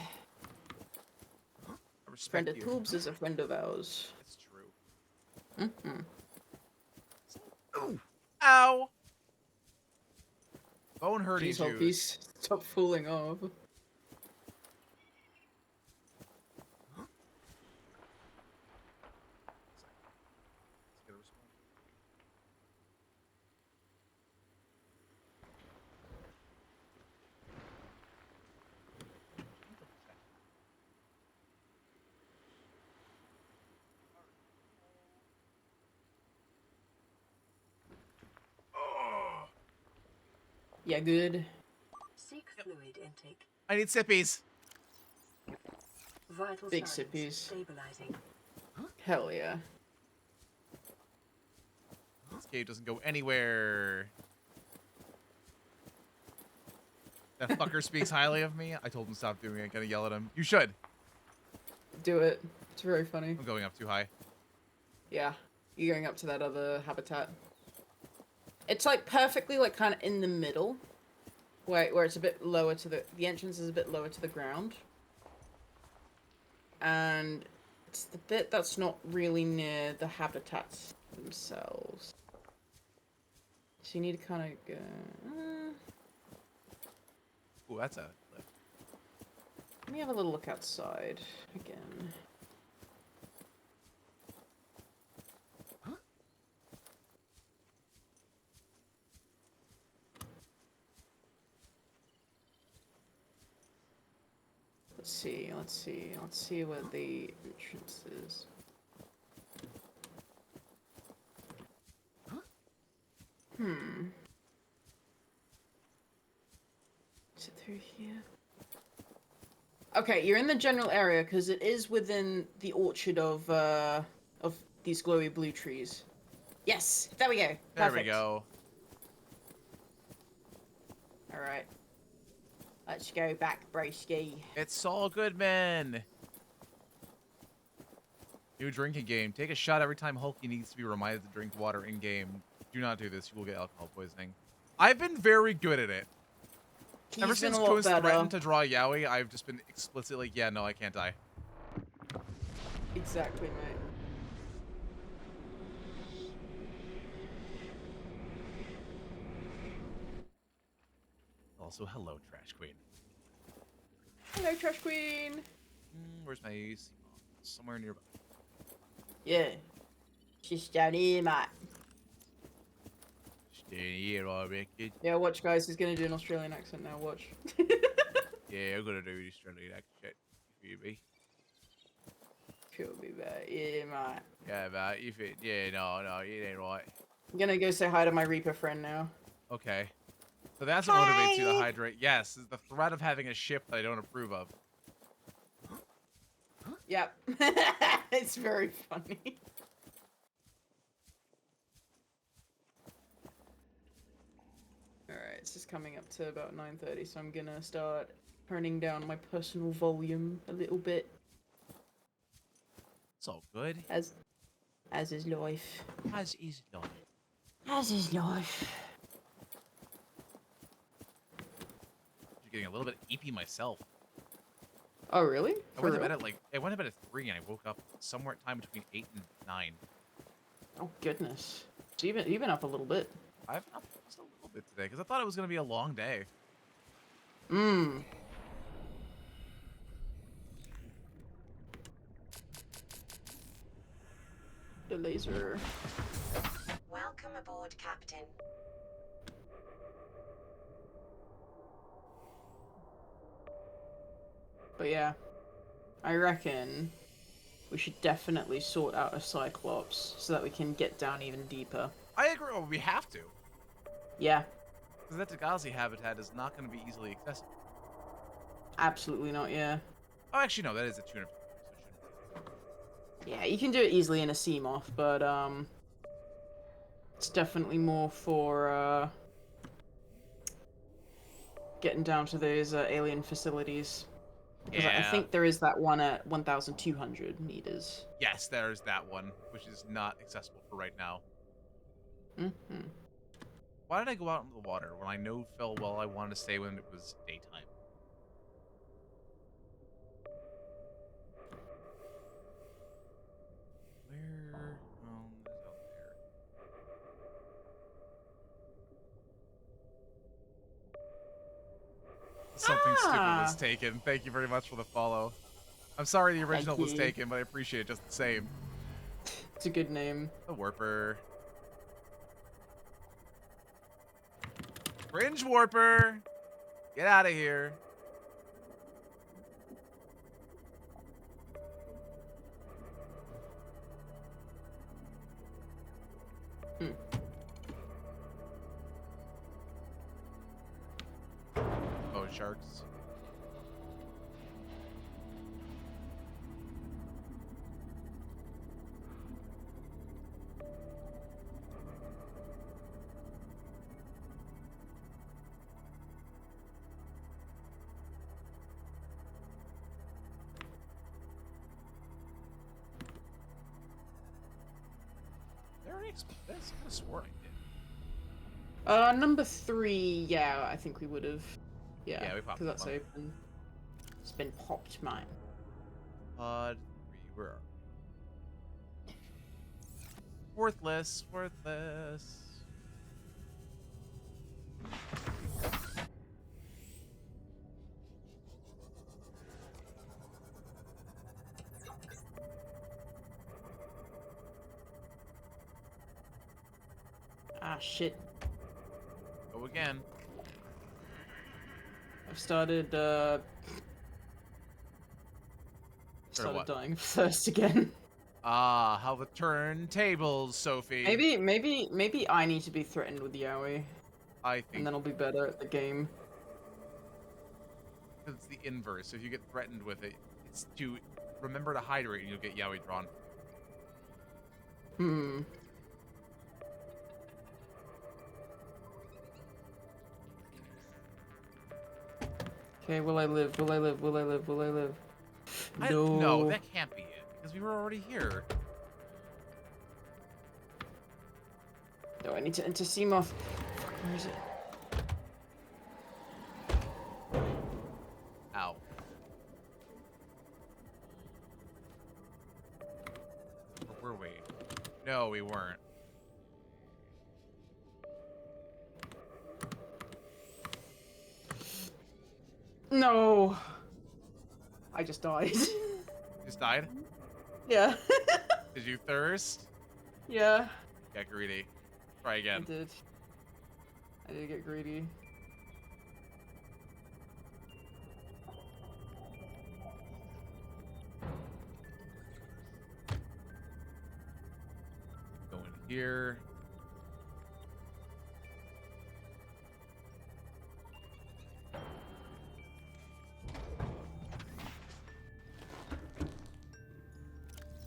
I respect Friend of you. Toobs is a friend of ours. It's true. Mm-hmm. Ooh. Ow! Bone hurting Jeez, Hulkies. Stop fooling off. Yeah, good. Seek fluid intake. I need sippies. Vital Big signs sippies. stabilizing. Hell yeah. This cave doesn't go anywhere. That fucker speaks highly of me. I told him to stop doing it. I'm gonna yell at him. You should. Do it. It's very funny. I'm going up too high. Yeah. You're going up to that other habitat. It's like perfectly like kind of in the middle. Where it's a bit lower to the entrance is a bit lower to the ground. And it's the bit that's not really near the habitats themselves. So you need to kind of go... Ooh, that's a lift. Let me have a little look outside again. Let's see. Let's see where the entrance is. Hmm. Is it through here? Okay, you're in the general area because it is within the orchard of these glowy blue trees. Yes, there we go. Perfect. There we go. All right. Let's go back, broski. It's Saul Goodman. New drinking game. Take a shot every time Hulky needs to be reminded to drink water in game. Do not do this. You will get alcohol poisoning. I've been very good at it. Ever since Koos threatened to draw Yowie, I've just been explicitly, yeah, no, I can't die. Exactly, mate. Also, hello, Trash Queen. Hello, Trash Queen. Where's my AC? Somewhere nearby. Yeah. She's down here, mate. Stay here, I reckon. Yeah, watch, guys. He's gonna do an Australian accent now. Watch. Yeah, I'm gonna do this Australian accent. You feel me? Could be bad. Yeah, mate. Yeah, mate. You fit? Yeah, no, it ain't right. I'm gonna go say hi to my Reaper friend now. Okay. So that's what motivates you to hydrate. Yes, is the threat of having a ship that I don't approve of. Yep. It's very funny. Alright, it's just coming up to about 9:30, so I'm gonna start turning down my personal volume a little bit. It's all good. As is life. As is life. As is life. I'm getting a little bit eepy myself. Oh, really? I went to bed at 3 and I woke up somewhere time between 8 and 9. Oh, goodness. So you've been up a little bit. I've been up just a little bit today because I thought it was going to be a long day. Mmm. The laser. Welcome aboard, Captain. But yeah, I reckon we should definitely sort out a Cyclops so that we can get down even deeper. I agree. Well, we have to. Yeah, Because that Tagazi habitat is not going to be easily accessible. absolutely not, yeah. Oh, actually, no, that is a tuner. Yeah, you can do it easily in a Seamoth, but, it's definitely more for, getting down to those, alien facilities. Because I think there is that one at 1,200 meters. Yes, there's that one, which is not accessible for right now. Mm-hmm. Why did I go out into the water when I know full well I wanted to stay when it was daytime? Where? Oh, it's out there. Something stupid was taken. Thank you very much for the follow. I'm sorry the original was taken, but I appreciate it just the same. It's a good name. The Warper. Fringe Warper! Get out of here. Oh, sharks. That's kind of swore I did. Number 3, yeah, I think we would have. Yeah, we popped because that's one. open. It's been popped, mine. Pod 3, where are we? Worthless. Ah, shit. Go again. I've started, Started what? dying of thirst again. Ah, how the turntables, Sophie. Maybe I need to be threatened with Yaoi, I and think then I'll be better at the game. it's the inverse. So if you get threatened with it, it's to remember to hydrate and you'll get yaoi drawn. Hmm. Okay, will I live? Will I live? Will I live? Will I live? No. No, that can't be it because we were already here. No, I need to enter Seamoth. Fuck, where is it? Ow. Or were we? No, we weren't. No. I just died. Just died? Yeah. Did you thirst? Yeah. Get greedy. Try I again. did. I did get greedy. Go in here.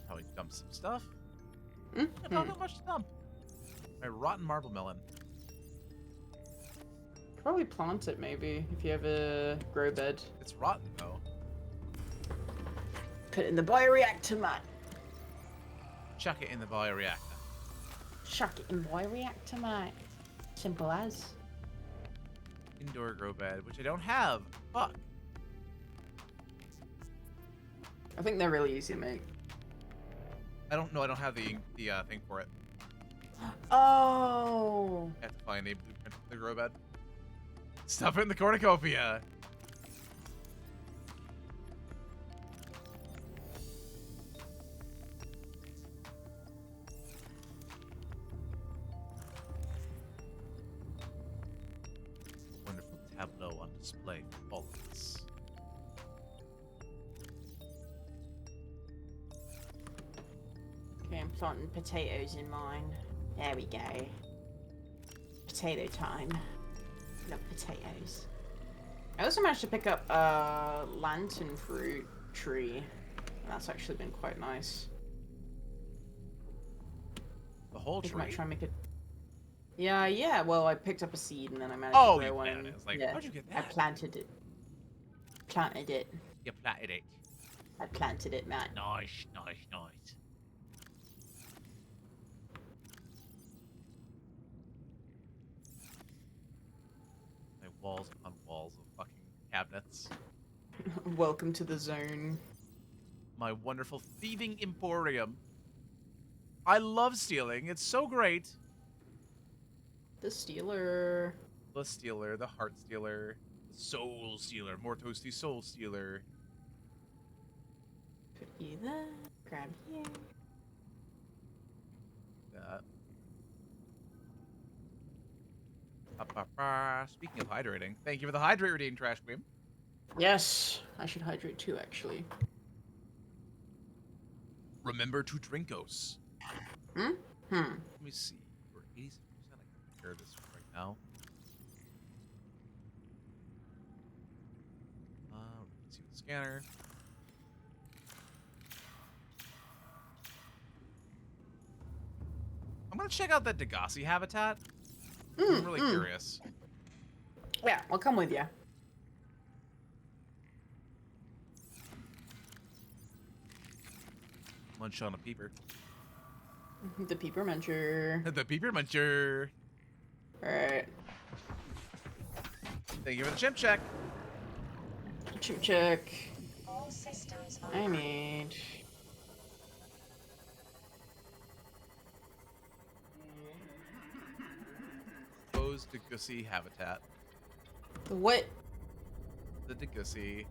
Probably dump some stuff. Mm? Not much to dump. My rotten marble melon. Probably plant it maybe if you have a grow bed. It's rotten though. Put it in the bioreactor, man. Chuck it in the bioreactor. Chuck it in bioreactor, mate. Simple as. Indoor grow bed, which I don't have. Fuck. I think they're really easy to make. I don't know. I don't have the thing for it. Oh. I have to find a blueprint for the grow bed. Stuff it in the cornucopia. Wonderful tableau on display for all of us. Okay, I'm planting potatoes in mine. There we go. Potato time. Love potatoes. I also managed to pick up a lantern fruit tree. That's actually been quite nice. The whole I think I tree. might try and make it. Yeah. Well, I picked up a seed and then I managed Oh, to you grow one. planted it. It's like, Yeah, how'd you get I that? planted it. Planted it. You planted it. I planted it, man. Nice. My walls upon walls of fucking cabinets. Welcome to the zone. My wonderful thieving emporium. I love stealing. It's so great. The stealer. The stealer, the heart stealer, the soul stealer, more toasty soul stealer. Put you there. Grab you. That. Speaking of hydrating, thank you for the hydrate routine, Trash Queen. Yes, I should hydrate too, actually. Remember to drinkos. Hmm? Let me see. We're 87%. I can compare this right now. Let's see the scanner. I'm gonna check out that Degassi habitat. I'm really curious. Yeah, I'll come with you. Munch on a peeper. The peeper muncher. The peeper muncher. Alright. Thank you for the chimp check. Chip check. All systems I online. need. Proposed Degassi habitat. The what? The Degassi.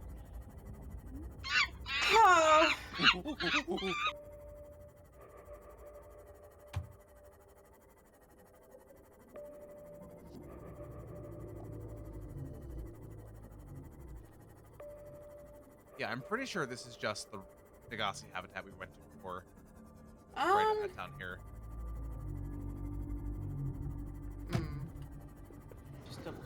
Oh. Yeah, I'm pretty sure this is just the Degassi habitat we went to before. Um, Right down here. hmm. Just double.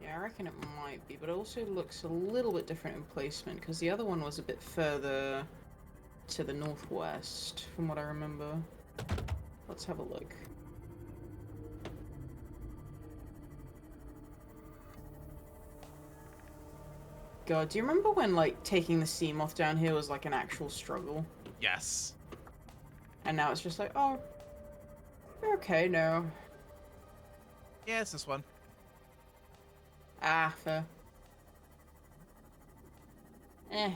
Yeah, I reckon it might be, but it also looks a little bit different in placement because the other one was a bit further to the northwest, from what I remember. Let's have a look. God, do you remember when, like, taking the sea moth down here was, like, an actual struggle? Yes. And now it's just like, oh, you're okay now. Yeah, it's this one. Ah, fair. Eh.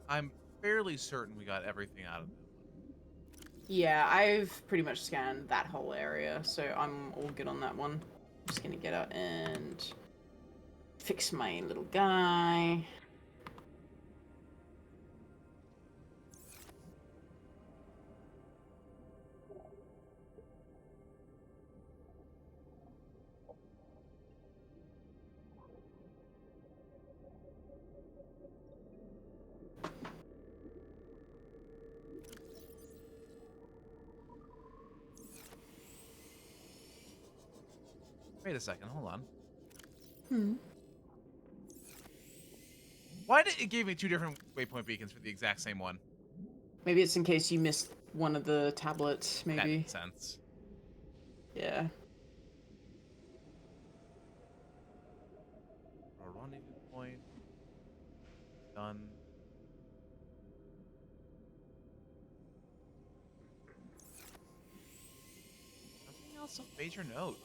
I'm fairly certain we got everything out of it. Yeah, I've pretty much scanned that whole area, so I'm all good on that one. Just gonna get out and fix my little guy. Wait a second, hold on. Hmm. Why did it give me 2 different waypoint beacons for the exact same one? Maybe it's in case you missed one of the tablets, That maybe. makes sense. Yeah. Rendezvous point. Done. Nothing else of major note.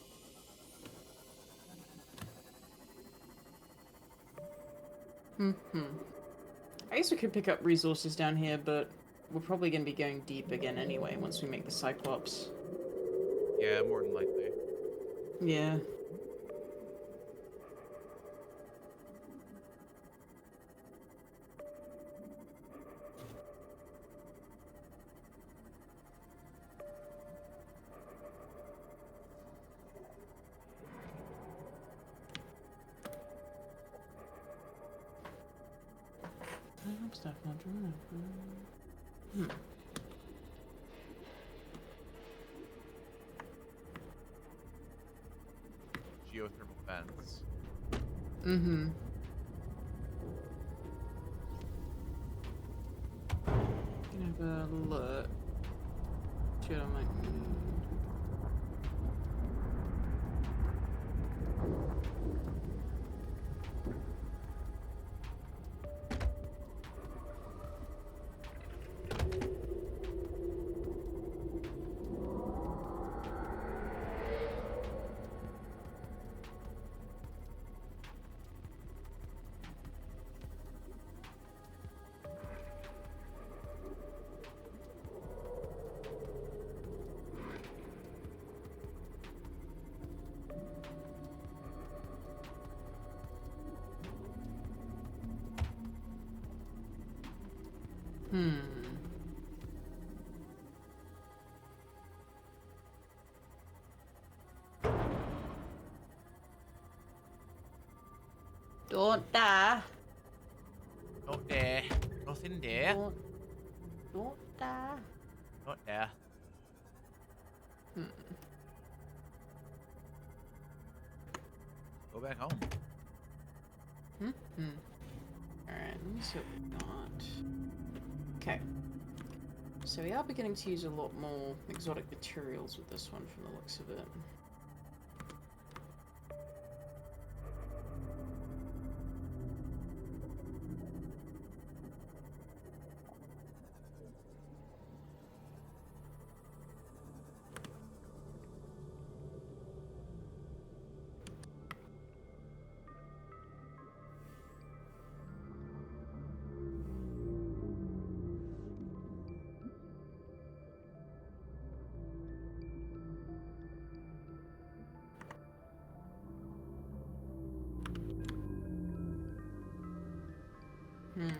I guess we could pick up resources down here, but we're probably going to be going deep again anyway once we make the Cyclops. Yeah, more than likely. Yeah. Stuff not hmm. Geothermal vents. Mm-hmm. Gonna have a look. See what I might need. Hmm. Don't die. Not there. Nothing there. Don't die. Not there. Hmm. Go back home. Alright, let me see what we got. Okay. So we are beginning to use a lot more exotic materials with this one from the looks of it. Hmm.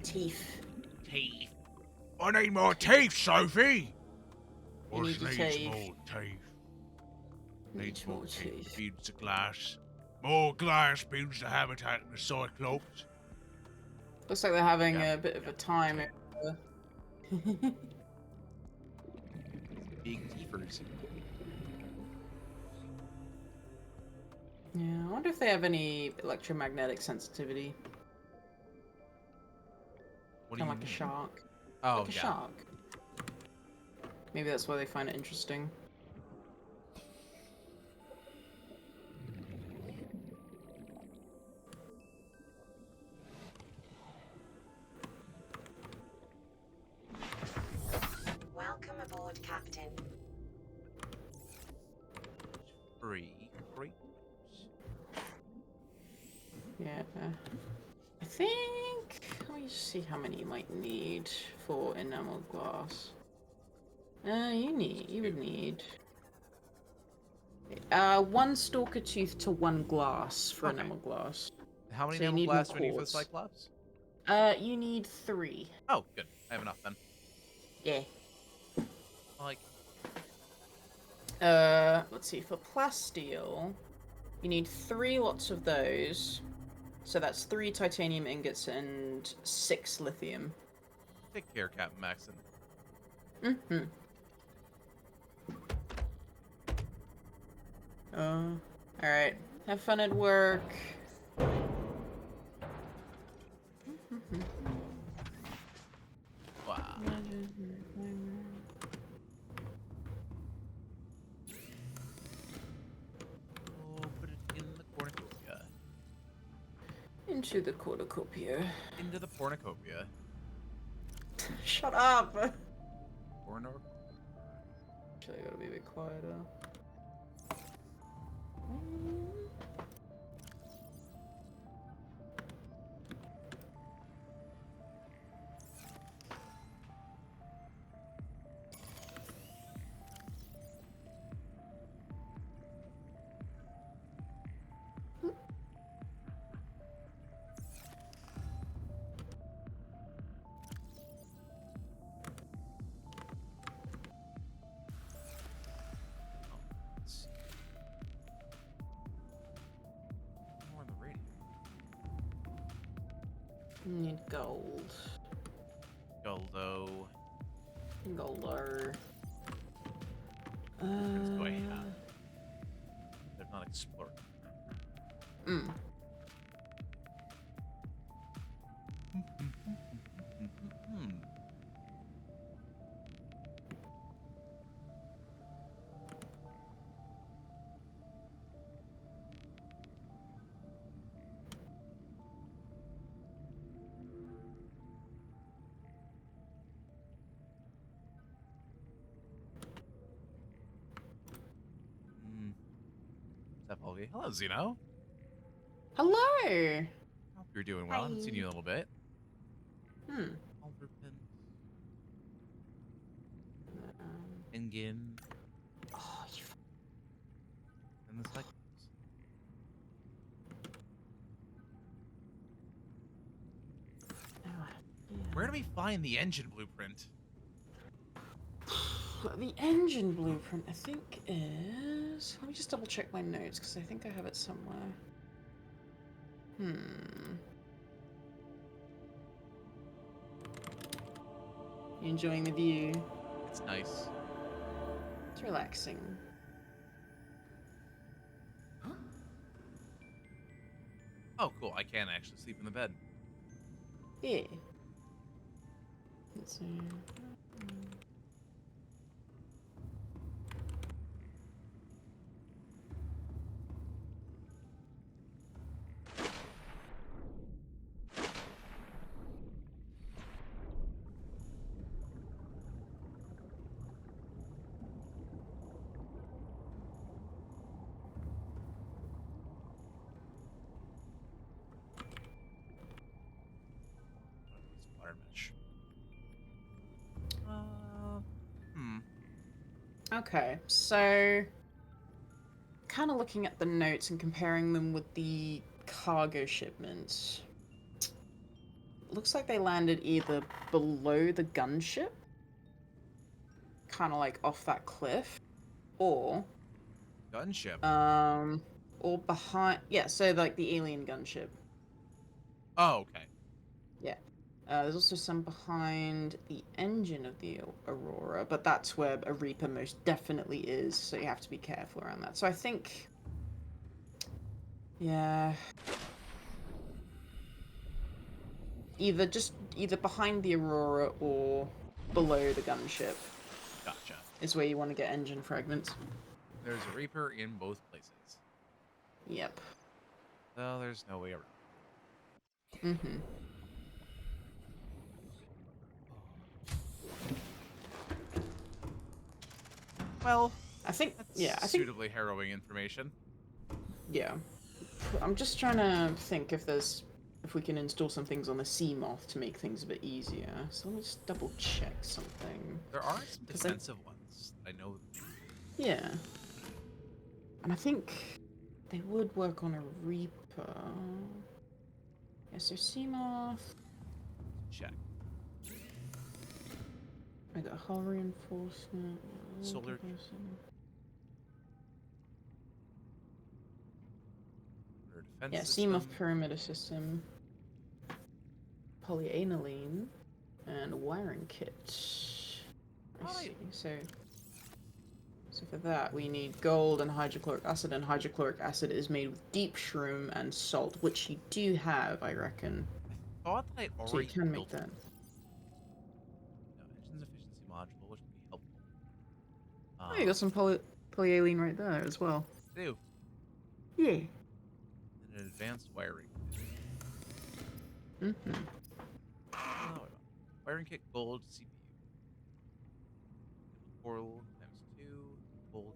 Teeth. Teeth. I need more teeth, Sophie. You need your teeth. teeth. Needs more teeth. Builds the glass. More glass builds the habitat in the Cyclops. Looks like they're having Yeah, a bit of a time. Big teethers. Yeah, I wonder if they have any electromagnetic sensitivity. What do Kind you of like mean? a shark. Oh, Like a yeah. shark. Maybe that's why they find it interesting. Welcome aboard, Captain. Free. Yeah. I think... Let me just see how many you might need for enamel glass. You would need... one stalker tooth to one glass for Okay. enamel glass. How many So you enamel need more glass do we need for the quartz. Cyclops? You need 3. Oh, good. I have enough then. Yeah. Like, Let's see, for plasteel, you need 3 lots of those. So that's 3 titanium ingots and 6 lithium. take care, Captain Maxon. Mm-hmm. Alright. Have fun at work. Wow. Oh, put it in the cornucopia. Into the cornucopia. Into the pornucopia. Shut up! Porno. Actually, I gotta be a bit quieter. Let's see. More on the radio. Need gold. Goldo. Golder. What do I have? They're not explored. Mm. What's up, Olga? Hello, Zeno. Hello! Hope you're doing well. I haven't seen you in a little bit. Alderpin. Engin. Oh, you And the Cyclops. Where do we find the engine blueprint? The engine blueprint, I think, is... Let me just double check my notes, because I think I have it somewhere. You enjoying the view? It's nice. It's relaxing. Oh, cool. I can actually sleep in the bed. Yeah. Let's see. Splatter mesh. Okay, so kind of looking at the notes and comparing them with the cargo shipments. Looks like they landed either below the gunship, kind of like off that cliff, or Gunship. or behind. Yeah, so like the alien gunship. Oh, okay. Yeah. There's also some behind the engine of the Aurora, but that's where a Reaper most definitely is, so you have to be careful around that. So I think, yeah, either behind the Aurora or below the gunship Gotcha. is where you want to get engine fragments. There's a Reaper in both places. Yep. So there's no way around. Mm-hmm. Well, I think, that's yeah, I think, suitably harrowing information. yeah. I'm just trying to think if we can install some things on the Seamoth to make things a bit easier. So let me just double check something. There are some 'Cause defensive ones. I know. Yeah. And I think they would work on a Reaper. Yeah, so Seamoth. Check. I got hull reinforcement. Solar. Defense Yeah, system. Seamoth perimeter system. Polyaniline. And wiring kit. I see. So for that, we need gold and hydrochloric acid is made with deep shroom and salt, which you do have, I reckon. I thought that I'd So you already can make built that. no, engine's efficiency module, which would be helpful. Oh, you got some polyaline right there as well. Do. Yeah. And an advanced wiring. Mm-hmm. Oh, wiring kit gold CPU. Portal ×2 gold.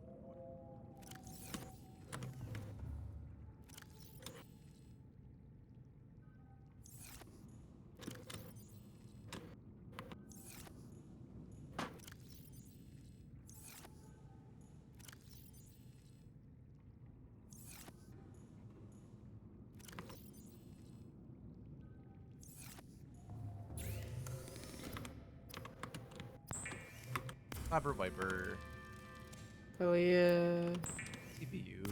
Copper Viper. Oh yeah. CPU.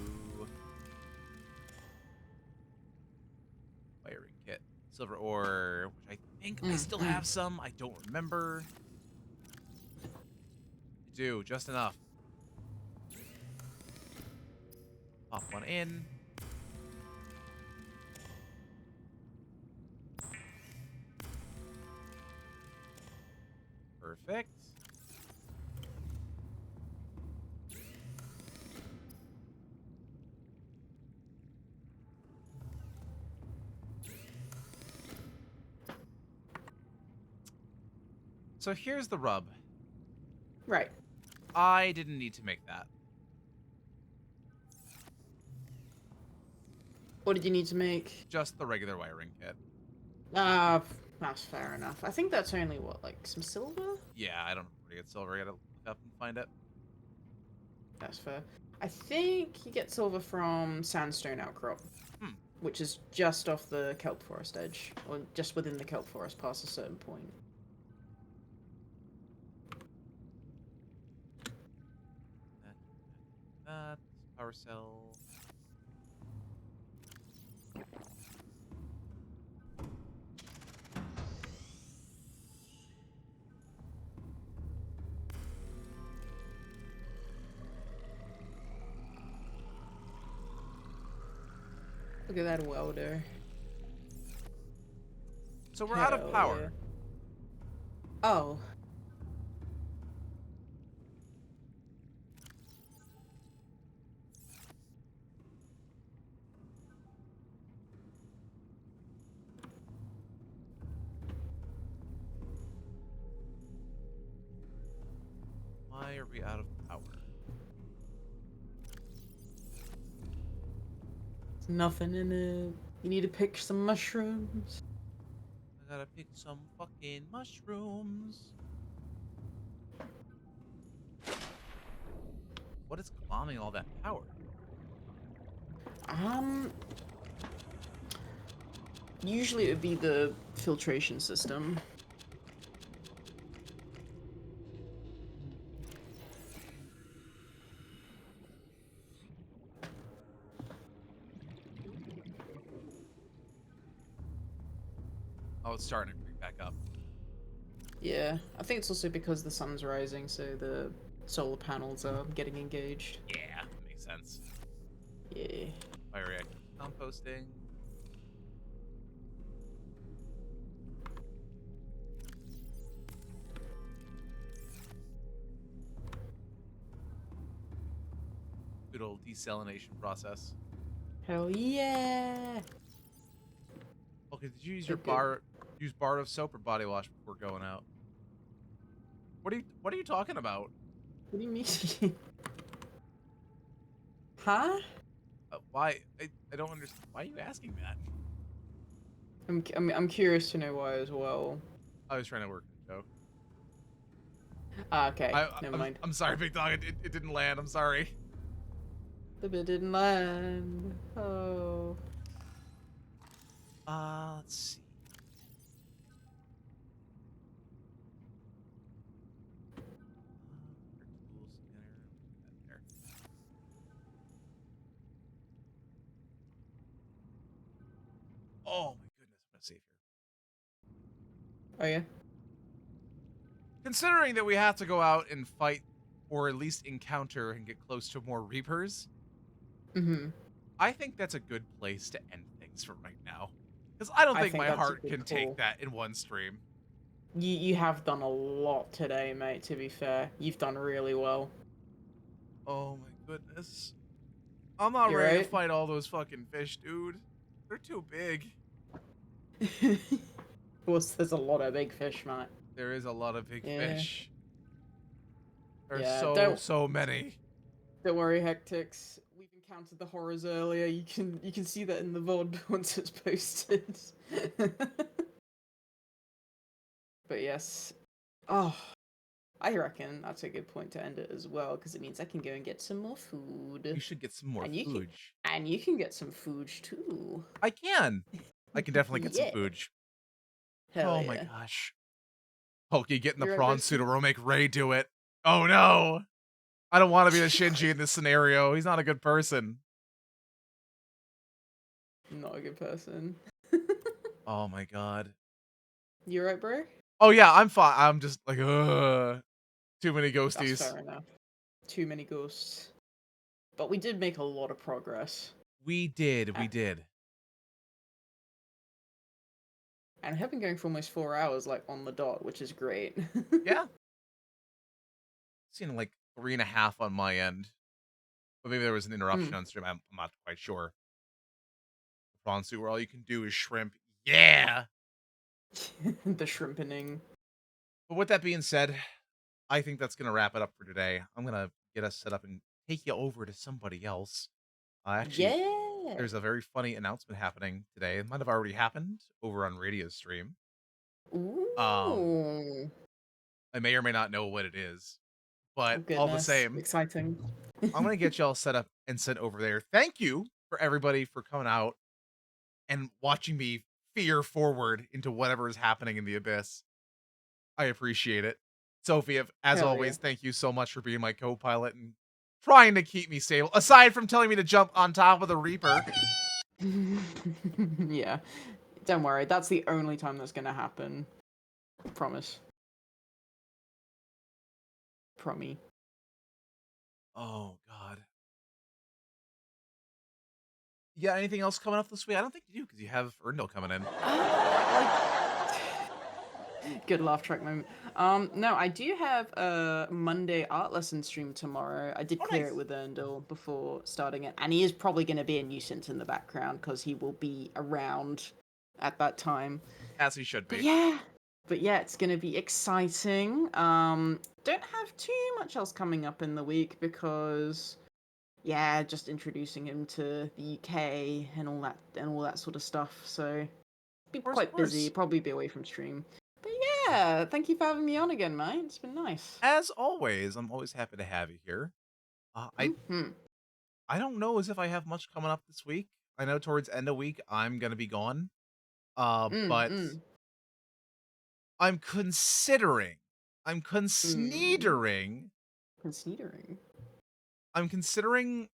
Wiring kit. Silver ore, which I think I still have some. I don't remember. I do, just enough. Pop one in. Perfect. So here's the rub. Right. I didn't need to make that. What did you need to make? Just the regular wiring kit. That's fair enough. I think that's only what, like some silver? Yeah, I don't know where to get silver. I gotta look up and find it. That's fair. I think you get silver from sandstone outcrop, which is just off the kelp forest edge, or just within the kelp forest past a certain point. That power cell. Look at that welder. So we're out of Hell power. yeah. Oh. Why are we out of power? There's nothing in it. You need to pick some mushrooms. I gotta pick some fucking mushrooms. What is bombing all that power? Usually it would be the filtration system. Oh, it's starting to creep back up. Yeah, I think it's also because the sun's rising, so the solar panels are getting engaged. Yeah, makes sense. Yeah. Bioreactor composting. Good old desalination process. Hell yeah! Okay, did you use So your good. bar of soap or body wash before going out? What are you talking about? What do you mean? Huh? Why? I don't understand. Why are you asking that? I'm curious to know why as well. I was trying to work a joke. Ah, okay. I, Never I'm, mind. I'm sorry, Big Dog. It didn't land. I'm sorry. The bit didn't land. Oh. Let's see. Tools scanner. There. Oh my goodness, I'm gonna save here. Oh yeah. Considering that we have to go out and fight, or at least encounter and get close to more Reapers, Mm-hmm. I think that's a good place to end things for right now. Because I don't I think think my that's a heart good can call. take that in one stream. You have done a lot today, mate. To be fair, you've done really well. Oh my goodness. I'm not You're ready to right. fight all those fucking fish, dude. They're too big. Well, there's a lot of big fish, mate. There is a lot of big Yeah. fish. There's Yeah. so many. Don't worry, Hectics. We've encountered the horrors earlier. You can see that in the VOD once it's posted. But yes. Oh, I reckon that's a good point to end it as well, because it means I can go and get some more food. You should get some more And you can food. and you can get some food too. I can. I can definitely get some Yeah. food. Hell Oh my yeah. gosh. Pokey, get in the You're right, prawn suit or we'll make Ray do it. Oh no. I don't want to be the Shinji in this scenario. He's not a good person. Not a good person. Oh my god. You right, bro? Oh yeah, I'm fine. I'm just like, too many That's ghosties. fair enough. Too many ghosts. But we did make a lot of progress. We did. Uh, We did. And have been going for almost 4 hours, like, on the dot, which is great. Yeah. Seen like 3.5 on my end. But maybe there was an interruption Mm. on stream. I'm not quite sure. Prawn suit where all you can do is shrimp. Yeah. The shrimpening. But with that being said, I think that's going to wrap it up for today. I'm going to get us set up and take you over to somebody else. Actually, Yeah. there's a very funny announcement happening today. It might have already happened over on Radio's stream. Ooh. I may or may not know what it is, Oh, but all the goodness. same, Exciting. I'm going to get y'all set up and sent over there. Thank you for everybody for coming out and watching me fear forward into whatever is happening in the abyss. I appreciate it. Sophie, as Hell always, thank you so much for being my co-pilot and trying to keep me stable. Aside from telling me to jump on top of the Reaper. yeah. Yeah. Don't worry. That's the only time that's going to happen. Promise. Promise. Oh, God. Yeah, anything else coming up this week? I don't think you do, because you have Erndl coming in. Good laugh track moment. No, I do have a Monday art lesson stream tomorrow. I did clear it with Erndl before starting it, and he is probably going to be a nuisance in the background because he will be around at that time. As he should be. But yeah, it's going to be exciting. Don't have too much else coming up in the week because just introducing him to the UK and all that sort of stuff. So be quite busy. Probably be away from stream. But yeah, thank you for having me on again, mate. It's been nice. As always, I'm always happy to have you here. Uh, I Hmm. I don't know as if I have much coming up this week. I know towards end of week I'm gonna be gone. Mm, But mm, I'm considering, I'm mm. considering, Considering. I'm considering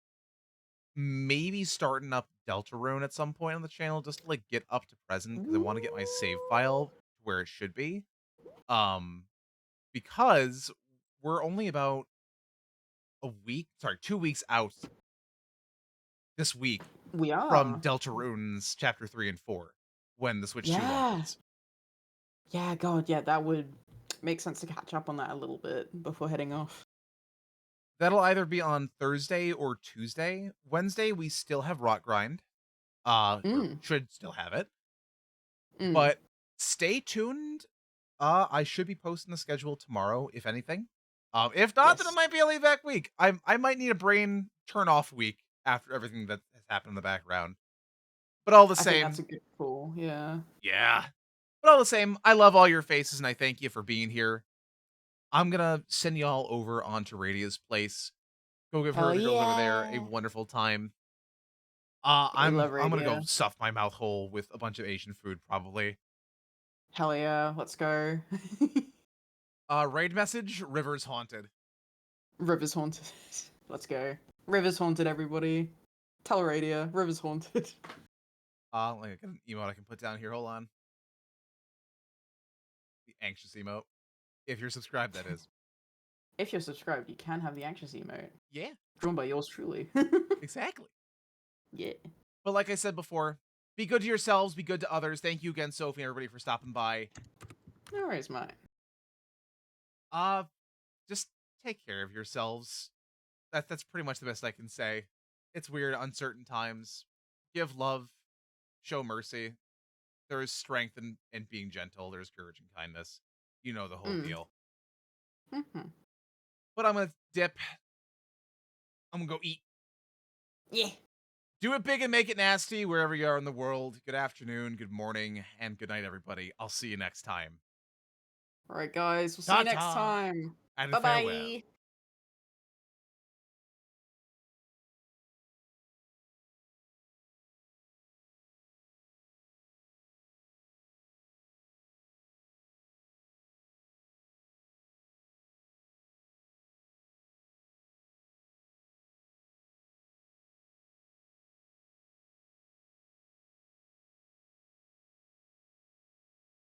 maybe starting up Deltarune at some point on the channel just to like get up to present because I want to get my save file where it should be. Um, because we're only about a week, sorry, 2 weeks out this week We from are. Deltarune's chapter 3 and 4 when the Switch 2 Yeah. launches. Yeah, God, yeah, that would make sense to catch up on that a little bit before heading off. That'll either be on Thursday or Tuesday. Wednesday we still have Rock Grind. Or Mm, should still have it. mm. But stay tuned. I should be posting the schedule tomorrow, if anything. If not, then it Yes. might be a leave back week. I might need a brain turn off week after everything that has happened in the background. But all the I think that's same, a good call, yeah. yeah. But all the same, I love all your faces and I thank you for being here. I'm gonna send y'all over onto Radia's place. Go give her Hell and the girls over there a yeah. wonderful time. Yeah, we love I'm gonna radio. go stuff my mouth whole with a bunch of Asian food probably. Hell yeah, let's go. Raid message, Rivers haunted. River's haunted. Let's go. River's haunted, everybody. Tell radio, River's haunted. Like I got an emote I can put down here. Hold on. The anxious emote. If you're subscribed, that is. If you're subscribed, you can have the anxious emote. Yeah, Drawn by yours truly. exactly. Yeah. But like I said before, be good to yourselves, be good to others. Thank you again, Sophie and everybody, for stopping by. No worries, mate. Uh, just take care of yourselves. That's pretty much the best I can say. It's weird, uncertain times. Give love, show mercy. There is strength in being gentle. There's courage and kindness. You know the whole Mm. deal. Mm-hmm. But I'm gonna dip. I'm gonna go eat. Yeah. Do it big and make it nasty wherever you are in the world. Good afternoon, good morning, and good night, everybody. I'll see you next time. Alright, guys. We'll see you next Ta-ta time. and Bye farewell. bye.